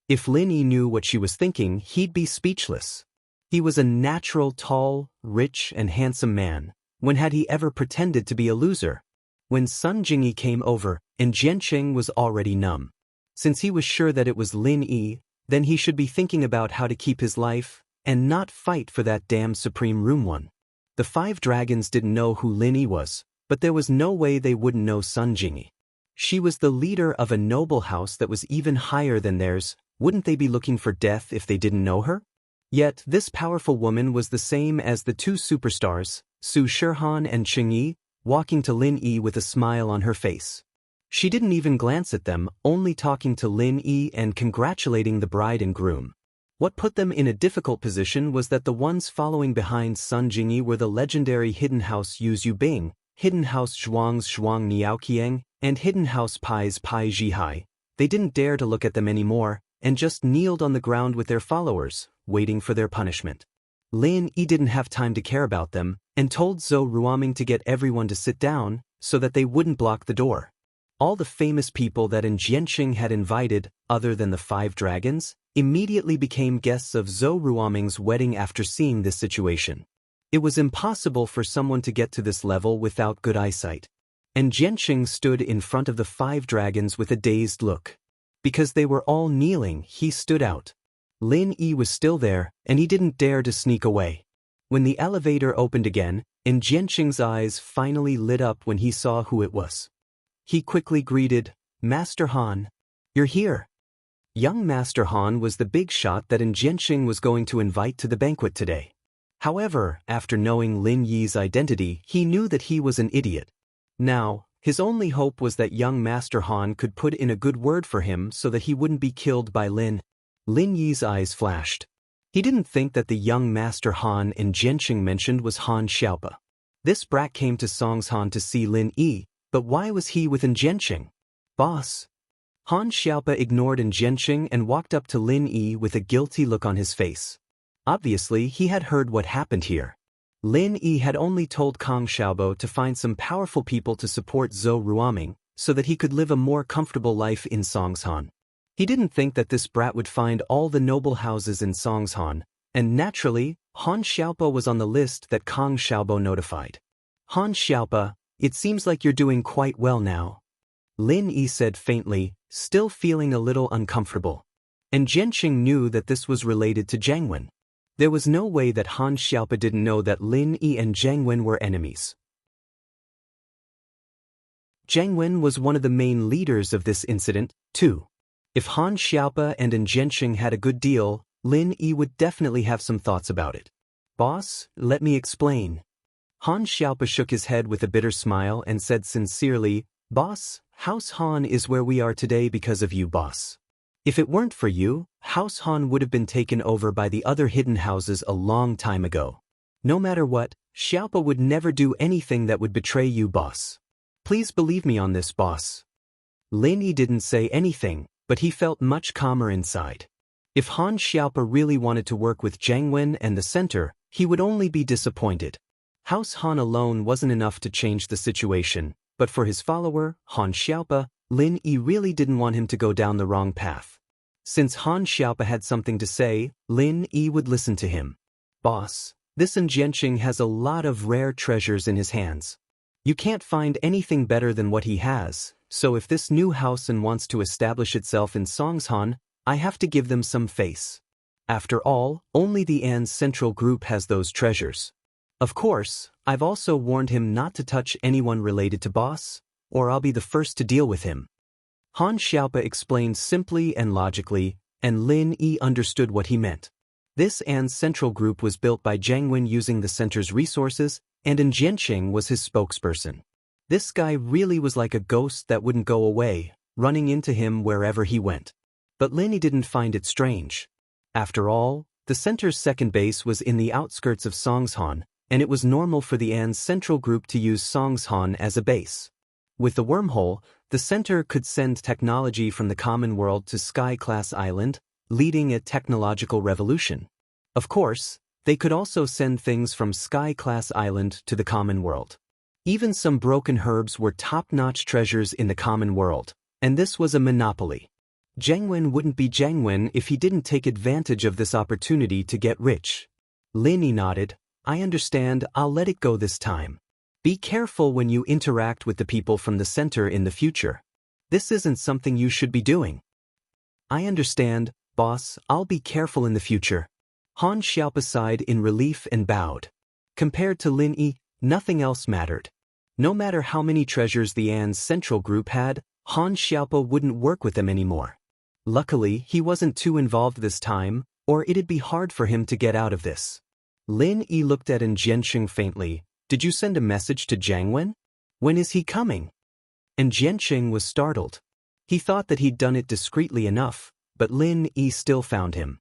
If Lin Yi knew what she was thinking, he'd be speechless. He was a natural, tall, rich, and handsome man. When had he ever pretended to be a loser? When Sun Jingyi came over, and Jianqing was already numb. Since he was sure that it was Lin Yi, then he should be thinking about how to keep his life, and not fight for that damn Supreme Room one. The 5 dragons didn't know who Lin Yi was, but there was no way they wouldn't know Sun Jingyi. She was the leader of a noble house that was even higher than theirs. Wouldn't they be looking for death if they didn't know her? Yet, this powerful woman was the same as the 2 superstars, Su Shihan and Cheng Yi, walking to Lin Yi with a smile on her face. She didn't even glance at them, only talking to Lin Yi and congratulating the bride and groom. What put them in a difficult position was that the ones following behind Sun Jingyi were the legendary Hidden House Yu Bing, Hidden House Zhuang's Zhuang Niaoqiang, and Hidden House Pai's Pai Zhihai. They didn't dare to look at them anymore, and just kneeled on the ground with their followers, waiting for their punishment. Lin Yi didn't have time to care about them, and told Zhou Ruoming to get everyone to sit down, so that they wouldn't block the door. All the famous people that Jianqing had invited, other than the 5 dragons, immediately became guests of Zhou Ruoming's wedding after seeing this situation. It was impossible for someone to get to this level without good eyesight. And Jianqing stood in front of the 5 dragons with a dazed look. Because they were all kneeling, he stood out. Lin Yi was still there, and he didn't dare to sneak away. When the elevator opened again, Enchanting's eyes finally lit up when he saw who it was. He quickly greeted, "Master Han. You're here." Young Master Han was the big shot that Enchanting was going to invite to the banquet today. However, after knowing Lin Yi's identity, he knew that he was an idiot. Now, his only hope was that young Master Han could put in a good word for him so that he wouldn't be killed by Lin. Lin Yi's eyes flashed. He didn't think that the young Master Han Enchanting mentioned was Han Xiaopa. This brat came to Songshan to see Lin Yi, but why was he with Enchanting? "Boss." Han Xiaopa ignored Enchanting and walked up to Lin Yi with a guilty look on his face. Obviously, he had heard what happened here. Lin Yi had only told Kang Xiaobo to find some powerful people to support Zhou Ruoming, so that he could live a more comfortable life in Songshan. He didn't think that this brat would find all the noble houses in Songshan, and naturally, Han Xiaopa was on the list that Kang Xiaobo notified. "Han Xiaopa, it seems like you're doing quite well now," Lin Yi said faintly, still feeling a little uncomfortable. And Enchanting knew that this was related to Jiang Wen. There was no way that Han Xiaopa didn't know that Lin Yi and Jiang Wen were enemies. Jiang Wen was one of the main leaders of this incident, too. If Han Xiaopa and Enchanting had a good deal, Lin Yi would definitely have some thoughts about it. "Boss, let me explain." Han Xiaopa shook his head with a bitter smile and said sincerely, "Boss, House Han is where we are today because of you, boss. If it weren't for you, House Han would have been taken over by the other hidden houses a long time ago. No matter what, Xiaopa would never do anything that would betray you, boss. Please believe me on this, boss." Lin Yi didn't say anything, but he felt much calmer inside. If Han Xiaopa really wanted to work with Jiang Wen and the center, he would only be disappointed. House Han alone wasn't enough to change the situation, but for his follower, Han Xiaopa, Lin Yi really didn't want him to go down the wrong path. Since Han Xiaopa had something to say, Lin Yi would listen to him. "Boss, this Enchanting has a lot of rare treasures in his hands. You can't find anything better than what he has, so if this new house wants to establish itself in Songshan, I have to give them some face. After all, only the An's Central Group has those treasures. Of course, I've also warned him not to touch anyone related to boss, or I'll be the first to deal with him." Han Xiaopa explained simply and logically, and Lin Yi understood what he meant. This An's Central Group was built by Jiang Wen using the center's resources, and Enchanting was his spokesperson. This guy really was like a ghost that wouldn't go away, running into him wherever he went. But Lin Yi didn't find it strange. After all, the center's second base was in the outskirts of Songshan, and it was normal for the An's Central Group to use Songshan as a base. With the wormhole, the center could send technology from the common world to Sky-class Island, leading a technological revolution. Of course, they could also send things from Sky-class Island to the common world. Even some broken herbs were top-notch treasures in the common world, and this was a monopoly. Jiang Wen wouldn't be Jiang Wen if he didn't take advantage of this opportunity to get rich. Lin Yi nodded. "I understand, I'll let it go this time. Be careful when you interact with the people from the center in the future. This isn't something you should be doing." "I understand, boss, I'll be careful in the future." Han Xiaopa sighed in relief and bowed. Compared to Lin Yi, nothing else mattered. No matter how many treasures the An's Central Group had, Han Xiaopa wouldn't work with them anymore. Luckily, he wasn't too involved this time, or it'd be hard for him to get out of this. Lin Yi looked at Enchanting faintly. "Did you send a message to Jiang Wen? When is he coming?" Enchanting was startled. He thought that he'd done it discreetly enough, but Lin Yi still found him.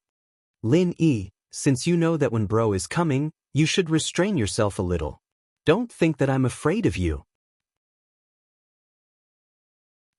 "Lin Yi, since you know that when bro is coming, you should restrain yourself a little. Don't think that I'm afraid of you."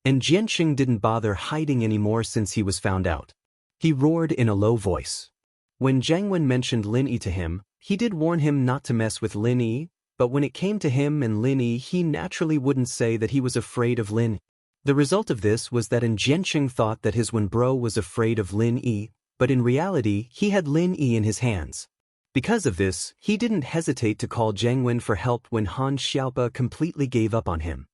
Enchanting didn't bother hiding anymore since he was found out. He roared in a low voice. When Jiang Wen mentioned Lin Yi to him, he did warn him not to mess with Lin Yi, but when it came to him and Lin Yi, he naturally wouldn't say that he was afraid of Lin. The result of this was that Enchanting thought that his Wenbro was afraid of Lin Yi, but in reality, he had Lin Yi in his hands. Because of this, he didn't hesitate to call Jiang Wen for help when Han Xiaopa completely gave up on him.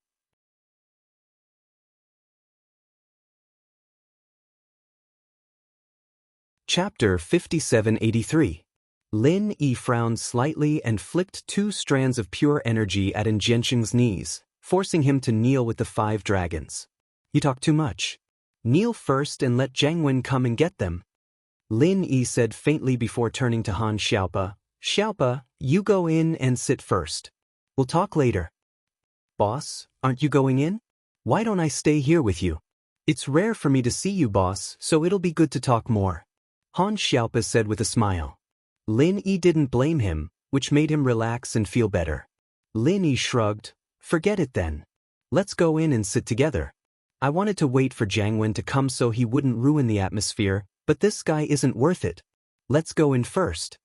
Chapter 5783. Lin Yi frowned slightly and flicked 2 strands of pure energy at Enchanting's knees, forcing him to kneel with the 5 dragons. You talk too much. Kneel first and let Jiangwen come and get them. Lin Yi said faintly before turning to Han Xiaopa. Xiaopa, you go in and sit first. We'll talk later. Boss, aren't you going in? Why don't I stay here with you? It's rare for me to see you, boss, so it'll be good to talk more. Han Xiaopa said with a smile. Lin Yi didn't blame him, which made him relax and feel better. Lin Yi shrugged. Forget it then. Let's go in and sit together. I wanted to wait for Jiangwen to come so he wouldn't ruin the atmosphere, but this guy isn't worth it. Let's go in first.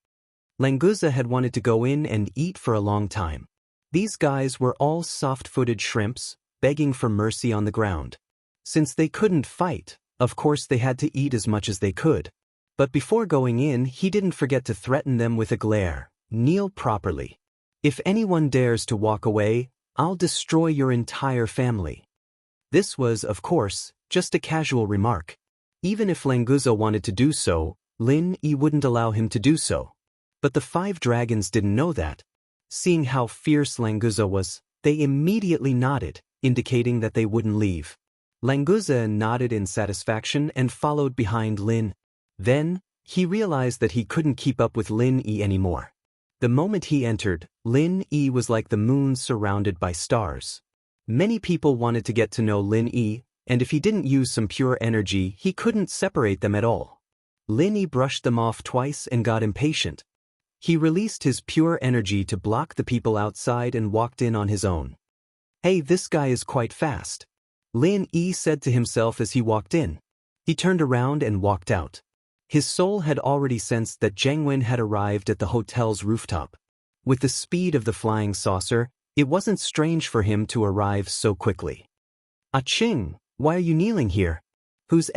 Languza had wanted to go in and eat for a long time. These guys were all soft-footed shrimps, begging for mercy on the ground. Since they couldn't fight, of course they had to eat as much as they could. But before going in, he didn't forget to threaten them with a glare. Kneel properly. If anyone dares to walk away, I'll destroy your entire family. This was, of course, just a casual remark. Even if Languza wanted to do so, Lin Yi wouldn't allow him to do so. But the 5 dragons didn't know that. Seeing how fierce Languza was, they immediately nodded, indicating that they wouldn't leave. Languza nodded in satisfaction and followed behind Lin. Then, he realized that he couldn't keep up with Lin Yi anymore. The moment he entered, Lin Yi was like the moon surrounded by stars. Many people wanted to get to know Lin Yi, and if he didn't use some pure energy, he couldn't separate them at all. Lin Yi brushed them off twice and got impatient. He released his pure energy to block the people outside and walked in on his own. Hey, this guy is quite fast. Lin Yi said to himself as he walked in. He turned around and walked out. His soul had already sensed that Jiangwen had arrived at the hotel's rooftop. With the speed of the flying saucer, it wasn't strange for him to arrive so quickly. Ching, why are you kneeling here? Who's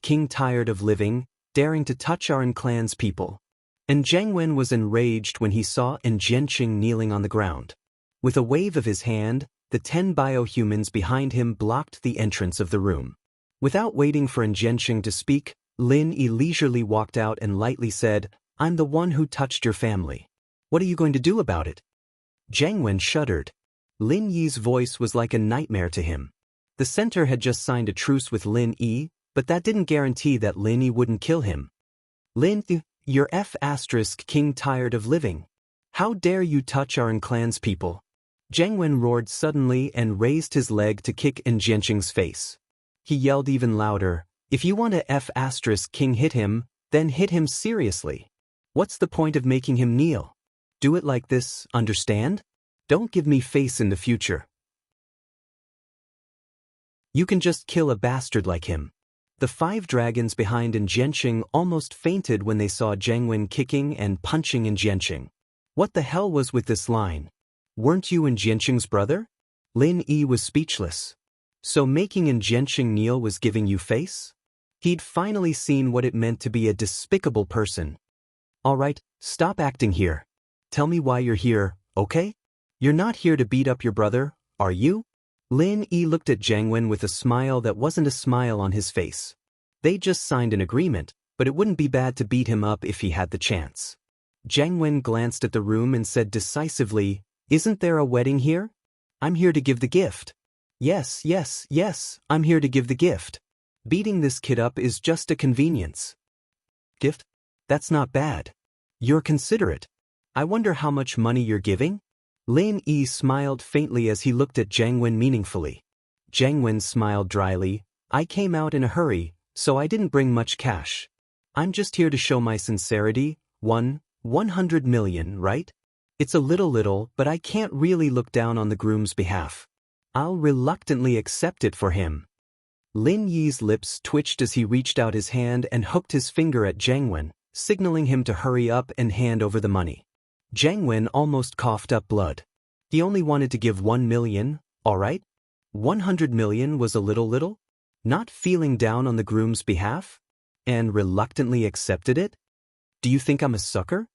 King tired of living, daring to touch our clan's people? And Jiangwen was enraged when he saw Enchanting kneeling on the ground. With a wave of his hand, the 10 biohumans behind him blocked the entrance of the room. Without waiting for Enchanting to speak, Lin Yi leisurely walked out and lightly said, I'm the one who touched your family. What are you going to do about it? Jiangwen shuddered. Lin Yi's voice was like a nightmare to him. The center had just signed a truce with Lin Yi, but that didn't guarantee that Lin Yi wouldn't kill him. Lin Yi, you're King tired of living. How dare you touch our clan's people? Jiangwen roared suddenly and raised his leg to kick Enchanting's face. He yelled even louder, if you want to King hit him, then hit him seriously. What's the point of making him kneel? Do it like this, understand? Don't give me face in the future. You can just kill a bastard like him. The 5 dragons behind Enchanting almost fainted when they saw Jiangwen kicking and punching Enchanting. What the hell was with this line? Weren't you Enchanting's brother? Lin Yi was speechless. So making Enchanting kneel was giving you face? He'd finally seen what it meant to be a despicable person. All right, stop acting here. Tell me why you're here, okay? You're not here to beat up your brother, are you? Lin Yi looked at Jiangwen with a smile that wasn't a smile on his face. They just signed an agreement, but it wouldn't be bad to beat him up if he had the chance. Jiangwen glanced at the room and said decisively, Isn't there a wedding here? I'm here to give the gift. Yes, I'm here to give the gift. Beating this kid up is just a convenience. Gift? That's not bad. You're considerate. I wonder how much money you're giving? Lin Yi smiled faintly as he looked at Jiangwen meaningfully. Jiangwen smiled dryly. I came out in a hurry, so I didn't bring much cash. I'm just here to show my sincerity. 100 million, right? It's a little, but I can't really look down on the groom's behalf. I'll reluctantly accept it for him. Lin Yi's lips twitched as he reached out his hand and hooked his finger at Jiangwen, signaling him to hurry up and hand over the money. Jiangwen almost coughed up blood. He only wanted to give 1 million, all right? 100 million was a little? Not feeling down on the groom's behalf? And reluctantly accepted it? Do you think I'm a sucker?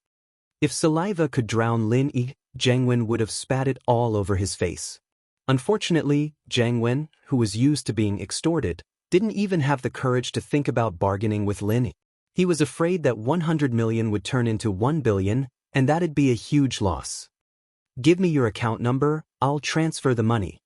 If saliva could drown Lin Yi, Jiangwen would have spat it all over his face. Unfortunately, Jiangwen, who was used to being extorted, didn't even have the courage to think about bargaining with Lin Yi. He was afraid that 100 million would turn into 1 billion, and that'd be a huge loss. Give me your account number, I'll transfer the money.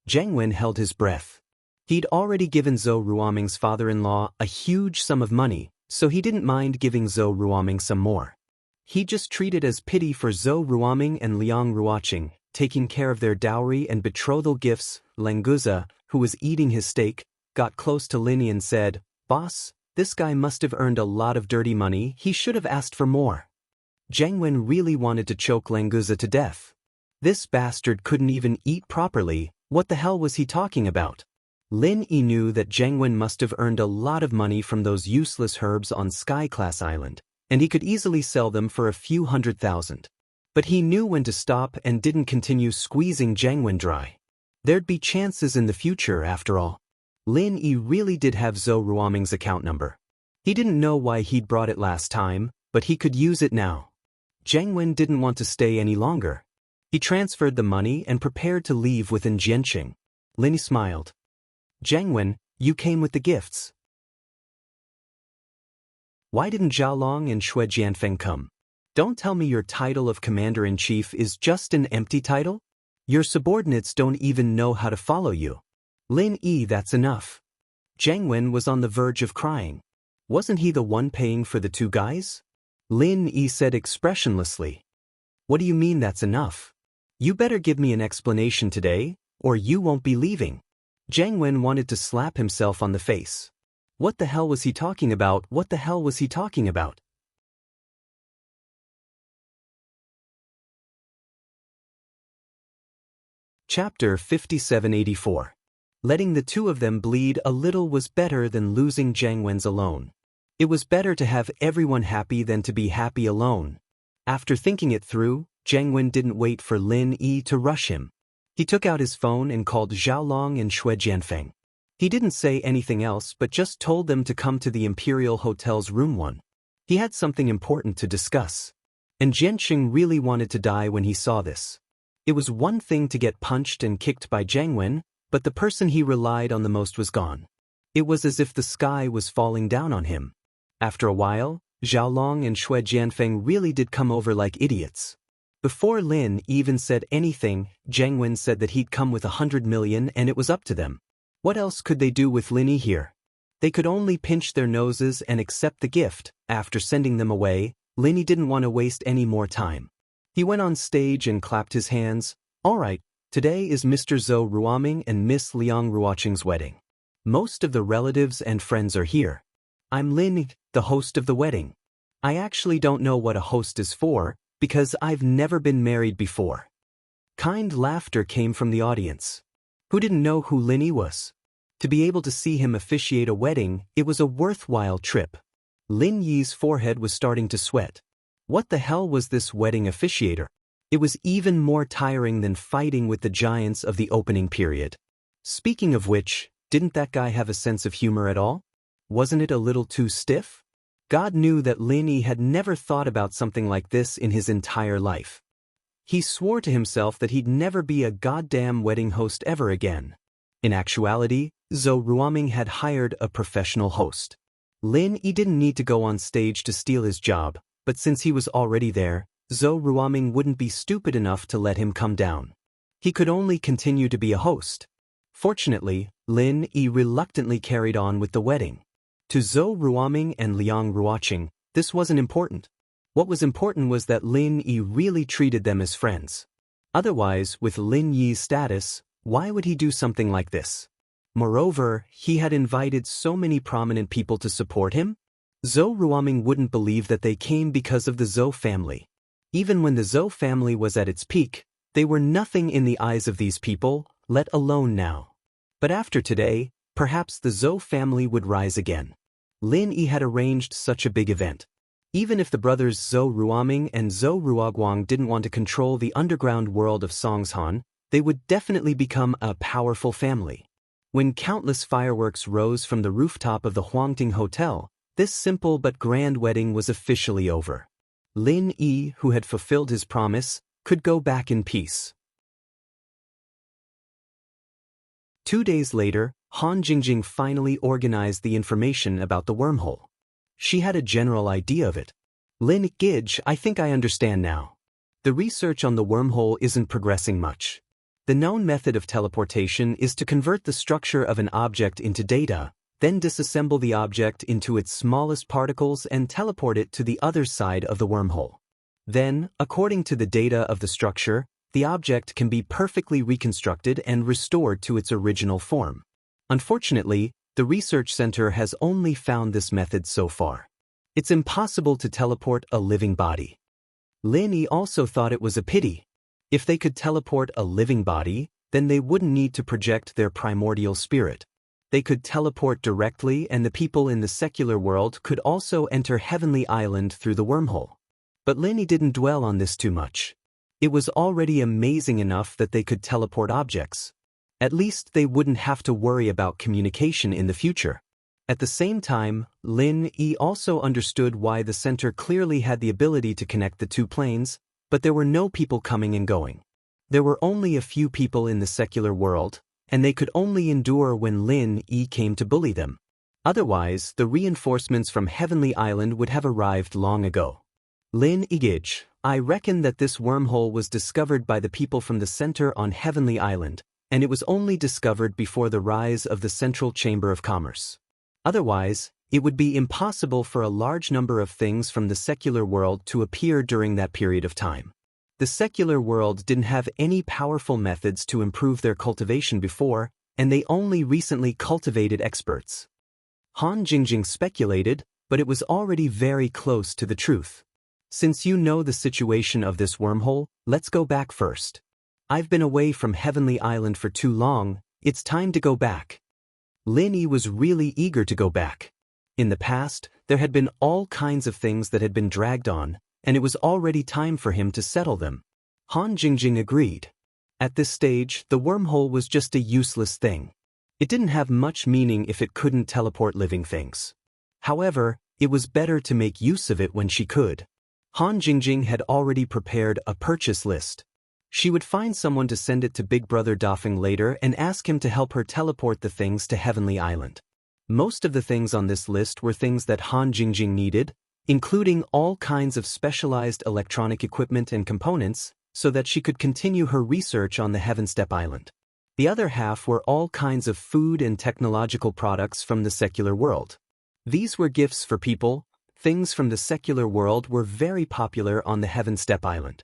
Jiang Wen held his breath. He'd already given Zhou Ruoming's father-in-law a huge sum of money, so he didn't mind giving Zhou Ruoming some more. He just treated as pity for Zhou Ruoming and Liang Ruoqing, taking care of their dowry and betrothal gifts. Lenguza, who was eating his steak, got close to Lin Yi and said, "Boss, this guy must have earned a lot of dirty money, he should have asked for more." Jiang Wen really wanted to choke Lenguza to death. This bastard couldn't even eat properly, what the hell was he talking about? Lin Yi knew that Jiang Wen must have earned a lot of money from those useless herbs on Sky-class Island, and he could easily sell them for a few $100,000. But he knew when to stop and didn't continue squeezing Jiang Wen dry. There'd be chances in the future after all. Lin Yi really did have Zhou Ruoming's account number. He didn't know why he'd brought it last time, but he could use it now. Jiang Wen didn't want to stay any longer. He transferred the money and prepared to leave with Enchanting. Lin Yi smiled. "Jiang Wen, you came with the gifts. Why didn't Zhaolong and Shui Jianfeng come? Don't tell me your title of Commander-in-Chief is just an empty title? Your subordinates don't even know how to follow you. Lin Yi, that's enough." Jiang Wen was on the verge of crying. Wasn't he the one paying for the two guys? Lin Yi said expressionlessly. "What do you mean that's enough? You better give me an explanation today, or you won't be leaving." Jiang Wen wanted to slap himself on the face. What the hell was he talking about? What the hell was he talking about? Chapter 5784. Letting the two of them bleed a little was better than losing Jiang Wen's alone. It was better to have everyone happy than to be happy alone. After thinking it through, Jiang Wen didn't wait for Lin Yi to rush him. He took out his phone and called Zhaolong and Shui Jianfeng. He didn't say anything else but just told them to come to the Imperial Hotel's room 1. He had something important to discuss. And Jianqing really wanted to die when he saw this. It was one thing to get punched and kicked by Jiang Wen, but the person he relied on the most was gone. It was as if the sky was falling down on him. After a while, Zhaolong and Shui Jianfeng really did come over like idiots. Before Lin even said anything, Jiang Wen said that he'd come with 100 million and it was up to them. What else could they do with Lin Yi here? They could only pinch their noses and accept the gift. After sending them away, Lin Yi didn't want to waste any more time. He went on stage and clapped his hands. "All right, today is Mr. Zhou Ruoming and Miss Liang Ruoqing's wedding. Most of the relatives and friends are here. I'm Lin Yi, the host of the wedding. I actually don't know what a host is for, because I've never been married before." Kind laughter came from the audience. Who didn't know who Lin Yi was? To be able to see him officiate a wedding, it was a worthwhile trip. Lin Yi's forehead was starting to sweat. What the hell was this wedding officiator? It was even more tiring than fighting with the giants of the opening period. Speaking of which, didn't that guy have a sense of humor at all? Wasn't it a little too stiff? God knew that Lin Yi had never thought about something like this in his entire life. He swore to himself that he'd never be a goddamn wedding host ever again. In actuality, Zhou Ruoming had hired a professional host. Lin Yi didn't need to go on stage to steal his job, but since he was already there, Zhou Ruoming wouldn't be stupid enough to let him come down. He could only continue to be a host. Fortunately, Lin Yi reluctantly carried on with the wedding. To Zhou Ruoming and Liang Ruoqing, this wasn't important. What was important was that Lin Yi really treated them as friends. Otherwise, with Lin Yi's status, why would he do something like this? Moreover, he had invited so many prominent people to support him. Zhou Ruoming wouldn't believe that they came because of the Zhou family. Even when the Zhou family was at its peak, they were nothing in the eyes of these people, let alone now. But after today, perhaps the Zhou family would rise again. Lin Yi had arranged such a big event. Even if the brothers Zhou Ruoming and Zhou Ruoguang didn't want to control the underground world of Songshan, they would definitely become a powerful family. When countless fireworks rose from the rooftop of the Huangting Hotel, this simple but grand wedding was officially over. Lin Yi, who had fulfilled his promise, could go back in peace. 2 days later, Han Jingjing finally organized the information about the wormhole. She had a general idea of it. Lin Gidge, I think I understand now. The research on the wormhole isn't progressing much. The known method of teleportation is to convert the structure of an object into data, then disassemble the object into its smallest particles and teleport it to the other side of the wormhole. Then, according to the data of the structure, the object can be perfectly reconstructed and restored to its original form. Unfortunately, the research center has only found this method so far. It's impossible to teleport a living body. Lin Yi also thought it was a pity. If they could teleport a living body, then they wouldn't need to project their primordial spirit. They could teleport directly, and the people in the secular world could also enter Heavenly Island through the wormhole. But Lin Yi didn't dwell on this too much. It was already amazing enough that they could teleport objects. At least they wouldn't have to worry about communication in the future. At the same time, Lin Yi also understood why the center clearly had the ability to connect the two planes, but there were no people coming and going. There were only a few people in the secular world, and they could only endure when Lin Yi came to bully them. Otherwise, the reinforcements from Heavenly Island would have arrived long ago. Lin Igij, I reckon that this wormhole was discovered by the people from the center on Heavenly Island, and it was only discovered before the rise of the Central Chamber of Commerce. Otherwise, it would be impossible for a large number of things from the secular world to appear during that period of time. The secular world didn't have any powerful methods to improve their cultivation before, and they only recently cultivated experts. Han Jingjing speculated, but it was already very close to the truth. Since you know the situation of this wormhole, let's go back first. I've been away from Heavenly Island for too long, it's time to go back. Lin Yi was really eager to go back. In the past, there had been all kinds of things that had been dragged on, and it was already time for him to settle them. Han Jingjing agreed. At this stage, the wormhole was just a useless thing. It didn't have much meaning if it couldn't teleport living things. However, it was better to make use of it when she could. Han Jingjing had already prepared a purchase list. She would find someone to send it to Big Brother Dafeng later and ask him to help her teleport the things to Heavenly Island. Most of the things on this list were things that Han Jingjing needed, including all kinds of specialized electronic equipment and components, so that she could continue her research on the Heaven Step Island. The other half were all kinds of food and technological products from the secular world. These were gifts for people. Things from the secular world were very popular on the Heaven Step Island.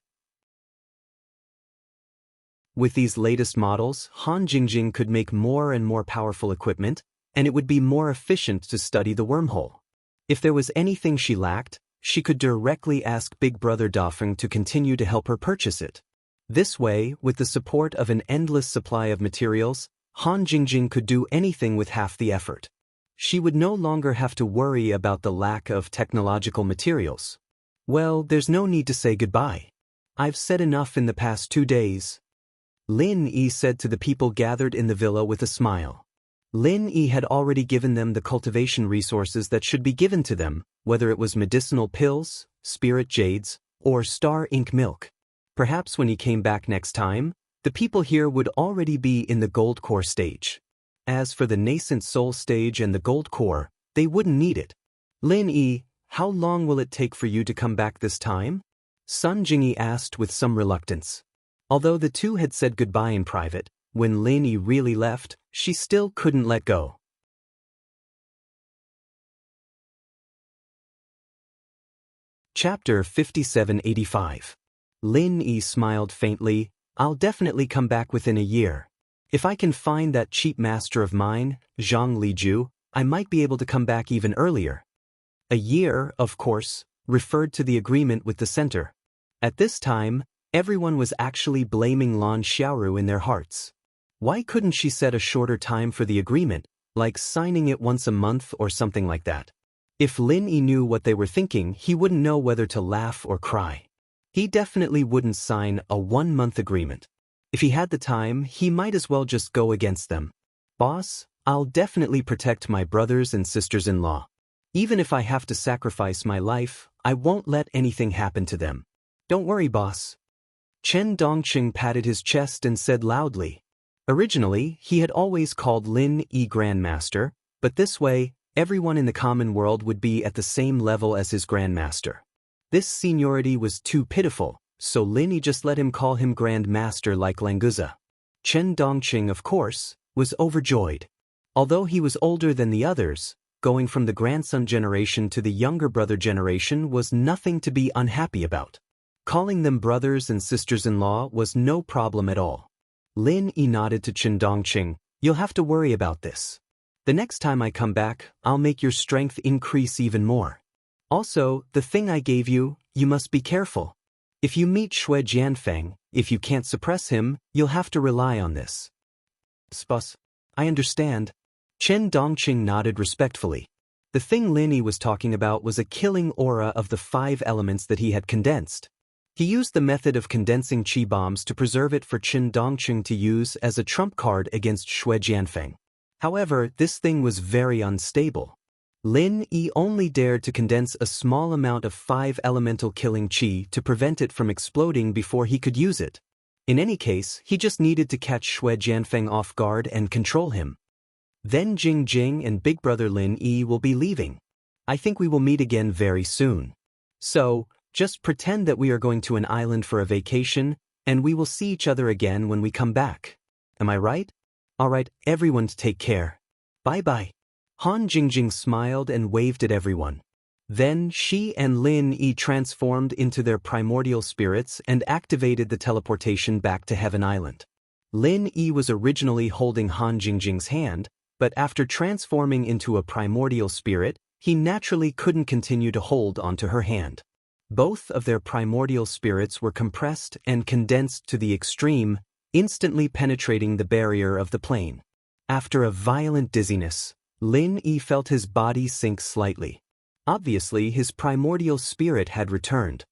With these latest models, Han Jingjing could make more and more powerful equipment, and it would be more efficient to study the wormhole. If there was anything she lacked, she could directly ask Big Brother Dafeng to continue to help her purchase it. This way, with the support of an endless supply of materials, Han Jingjing could do anything with half the effort. She would no longer have to worry about the lack of technological materials. Well, there's no need to say goodbye. I've said enough in the past 2 days. Lin Yi said to the people gathered in the villa with a smile. Lin Yi had already given them the cultivation resources that should be given to them, whether it was medicinal pills, spirit jades, or star ink milk. Perhaps when he came back next time, the people here would already be in the gold core stage. As for the nascent soul stage and the gold core, they wouldn't need it. Lin Yi, how long will it take for you to come back this time? Sun Jingyi asked with some reluctance. Although the two had said goodbye in private, when Lin Yi really left, she still couldn't let go. Chapter 5785. Lin Yi smiled faintly. I'll definitely come back within a year. If I can find that cheap master of mine, Zhang Liju, I might be able to come back even earlier. A year, of course, referred to the agreement with the center. At this time, everyone was actually blaming Lan Xiaoru in their hearts. Why couldn't she set a shorter time for the agreement, like signing it once a month or something like that? If Lin Yi knew what they were thinking, he wouldn't know whether to laugh or cry. He definitely wouldn't sign a 1-month agreement. If he had the time, he might as well just go against them. Boss, I'll definitely protect my brothers and sisters-in-law. Even if I have to sacrifice my life, I won't let anything happen to them. Don't worry, boss. Chen Dongqing patted his chest and said loudly. Originally, he had always called Lin Yi Grandmaster, but this way, everyone in the common world would be at the same level as his Grandmaster. This seniority was too pitiful, so Lin Yi just let him call him Grandmaster like Languza. Chen Dongqing, of course, was overjoyed. Although he was older than the others, going from the grandson generation to the younger brother generation was nothing to be unhappy about. Calling them brothers and sisters-in-law was no problem at all. Lin Yi nodded to Chen Dongqing. You'll have to worry about this. The next time I come back, I'll make your strength increase even more. Also, the thing I gave you, you must be careful. If you meet Shui Jianfeng, if you can't suppress him, you'll have to rely on this. Boss, I understand. Chen Dongqing nodded respectfully. The thing Lin Yi was talking about was a killing aura of the 5 elements that he had condensed. He used the method of condensing qi bombs to preserve it for Chen Dongqing to use as a trump card against Shui Jianfeng. However, this thing was very unstable. Lin Yi only dared to condense a small amount of 5 elemental killing qi to prevent it from exploding before he could use it. In any case, he just needed to catch Shui Jianfeng off guard and control him. Then Jing Jing and Big Brother Lin Yi will be leaving. I think we will meet again very soon. So, just pretend that we are going to an island for a vacation, and we will see each other again when we come back. Am I right? Alright, everyone take care. Bye-bye. Han Jingjing smiled and waved at everyone. Then she and Lin Yi transformed into their primordial spirits and activated the teleportation back to Heaven Island. Lin Yi was originally holding Han Jingjing's hand, but after transforming into a primordial spirit, he naturally couldn't continue to hold onto her hand. Both of their primordial spirits were compressed and condensed to the extreme, instantly penetrating the barrier of the plane. After a violent dizziness, Lin Yi felt his body sink slightly. Obviously, his primordial spirit had returned.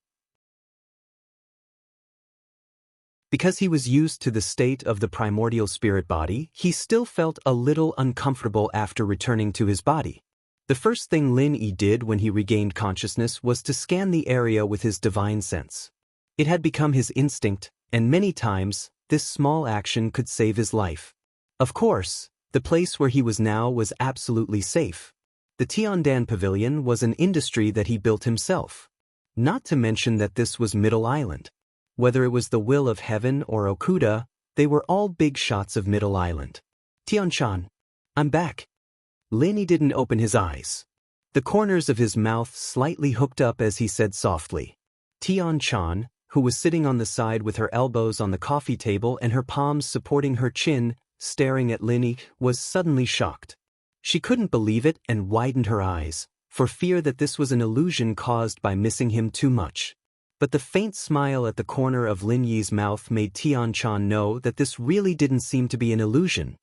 Because he was used to the state of the primordial spirit body, he still felt a little uncomfortable after returning to his body. The first thing Lin Yi did when he regained consciousness was to scan the area with his divine sense. It had become his instinct, and many times, this small action could save his life. Of course, the place where he was now was absolutely safe. The Tiandan Pavilion was an industry that he built himself. Not to mention that this was Middle Island. Whether it was the will of heaven or Okuda, they were all big shots of Middle Island. Tianshan, I'm back. Lin Yi didn't open his eyes. The corners of his mouth slightly hooked up as he said softly. Tianshan, who was sitting on the side with her elbows on the coffee table and her palms supporting her chin, staring at Lin Yi, was suddenly shocked. She couldn't believe it and widened her eyes, for fear that this was an illusion caused by missing him too much. But the faint smile at the corner of Lin Yi's mouth made Tianshan know that this really didn't seem to be an illusion.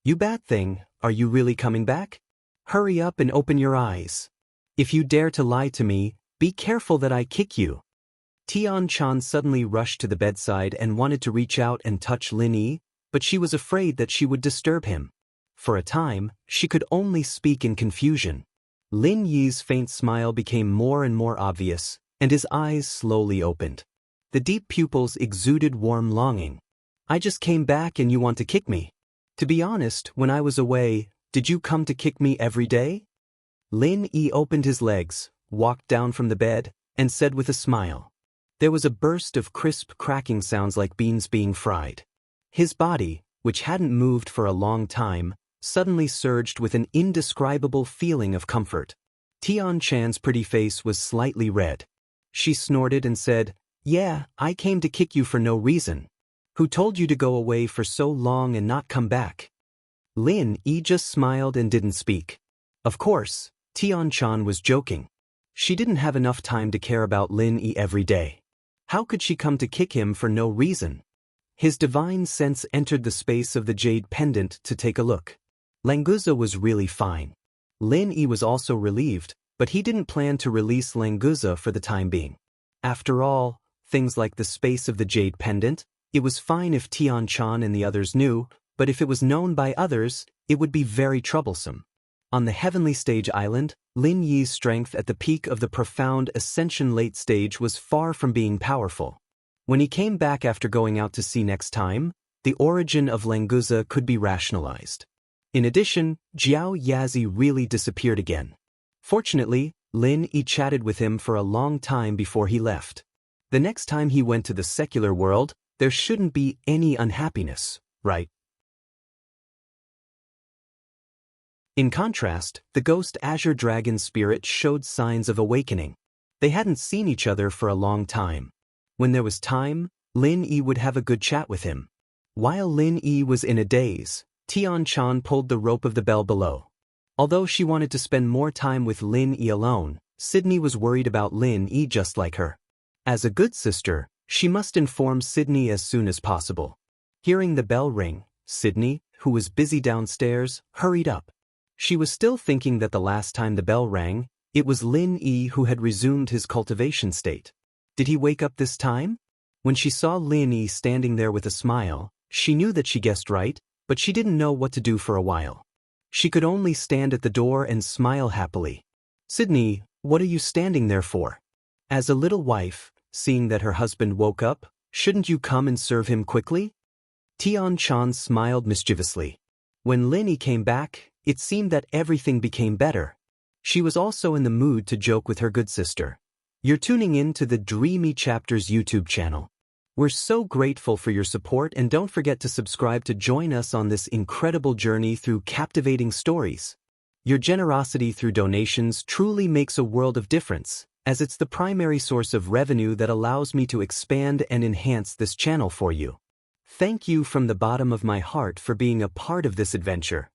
You bad thing, are you really coming back? Hurry up and open your eyes. If you dare to lie to me, be careful that I kick you. Tianshan suddenly rushed to the bedside and wanted to reach out and touch Lin Yi, but she was afraid that she would disturb him. For a time, she could only speak in confusion. Lin Yi's faint smile became more and more obvious, and his eyes slowly opened. The deep pupils exuded warm longing. I just came back and you want to kick me. To be honest, when I was away, did you come to kick me every day? Lin Yi opened his legs, walked down from the bed, and said with a smile. There was a burst of crisp cracking sounds like beans being fried. His body, which hadn't moved for a long time, suddenly surged with an indescribable feeling of comfort. Tianshan's pretty face was slightly red. She snorted and said, Yeah, I came to kick you for no reason. Who told you to go away for so long and not come back? Lin Yi just smiled and didn't speak. Of course, Tianshan was joking. She didn't have enough time to care about Lin Yi every day. How could she come to kick him for no reason? His divine sense entered the space of the jade pendant to take a look. Languza was really fine. Lin Yi was also relieved, but he didn't plan to release Languza for the time being. After all, things like the space of the jade pendant, it was fine if Tianshan and the others knew, but if it was known by others, it would be very troublesome. On the heavenly stage island, Lin Yi's strength at the peak of the profound ascension late stage was far from being powerful. When he came back after going out to sea next time, the origin of Languza could be rationalized. In addition, Jiao Yazi really disappeared again. Fortunately, Lin Yi chatted with him for a long time before he left. The next time he went to the secular world, there shouldn't be any unhappiness, right? In contrast, the ghost Azure Dragon spirit showed signs of awakening. They hadn't seen each other for a long time. When there was time, Lin Yi would have a good chat with him. While Lin Yi was in a daze, Tian Chan pulled the rope of the bell below. Although she wanted to spend more time with Lin Yi alone, Sydney was worried about Lin Yi just like her. As a good sister, she must inform Sydney as soon as possible. Hearing the bell ring, Sydney, who was busy downstairs, hurried up. She was still thinking that the last time the bell rang, it was Lin Yi who had resumed his cultivation state. Did he wake up this time? When she saw Lin Yi standing there with a smile, she knew that she guessed right, but she didn't know what to do for a while. She could only stand at the door and smile happily. "Sydney, what are you standing there for?" As a little wife, seeing that her husband woke up, shouldn't you come and serve him quickly? Tian Chan smiled mischievously. When Lin Yi came back, it seemed that everything became better. She was also in the mood to joke with her good sister. You're tuning in to the Dreamy Chapters YouTube channel. We're so grateful for your support, and don't forget to subscribe to join us on this incredible journey through captivating stories. Your generosity through donations truly makes a world of difference, as it's the primary source of revenue that allows me to expand and enhance this channel for you. Thank you from the bottom of my heart for being a part of this adventure.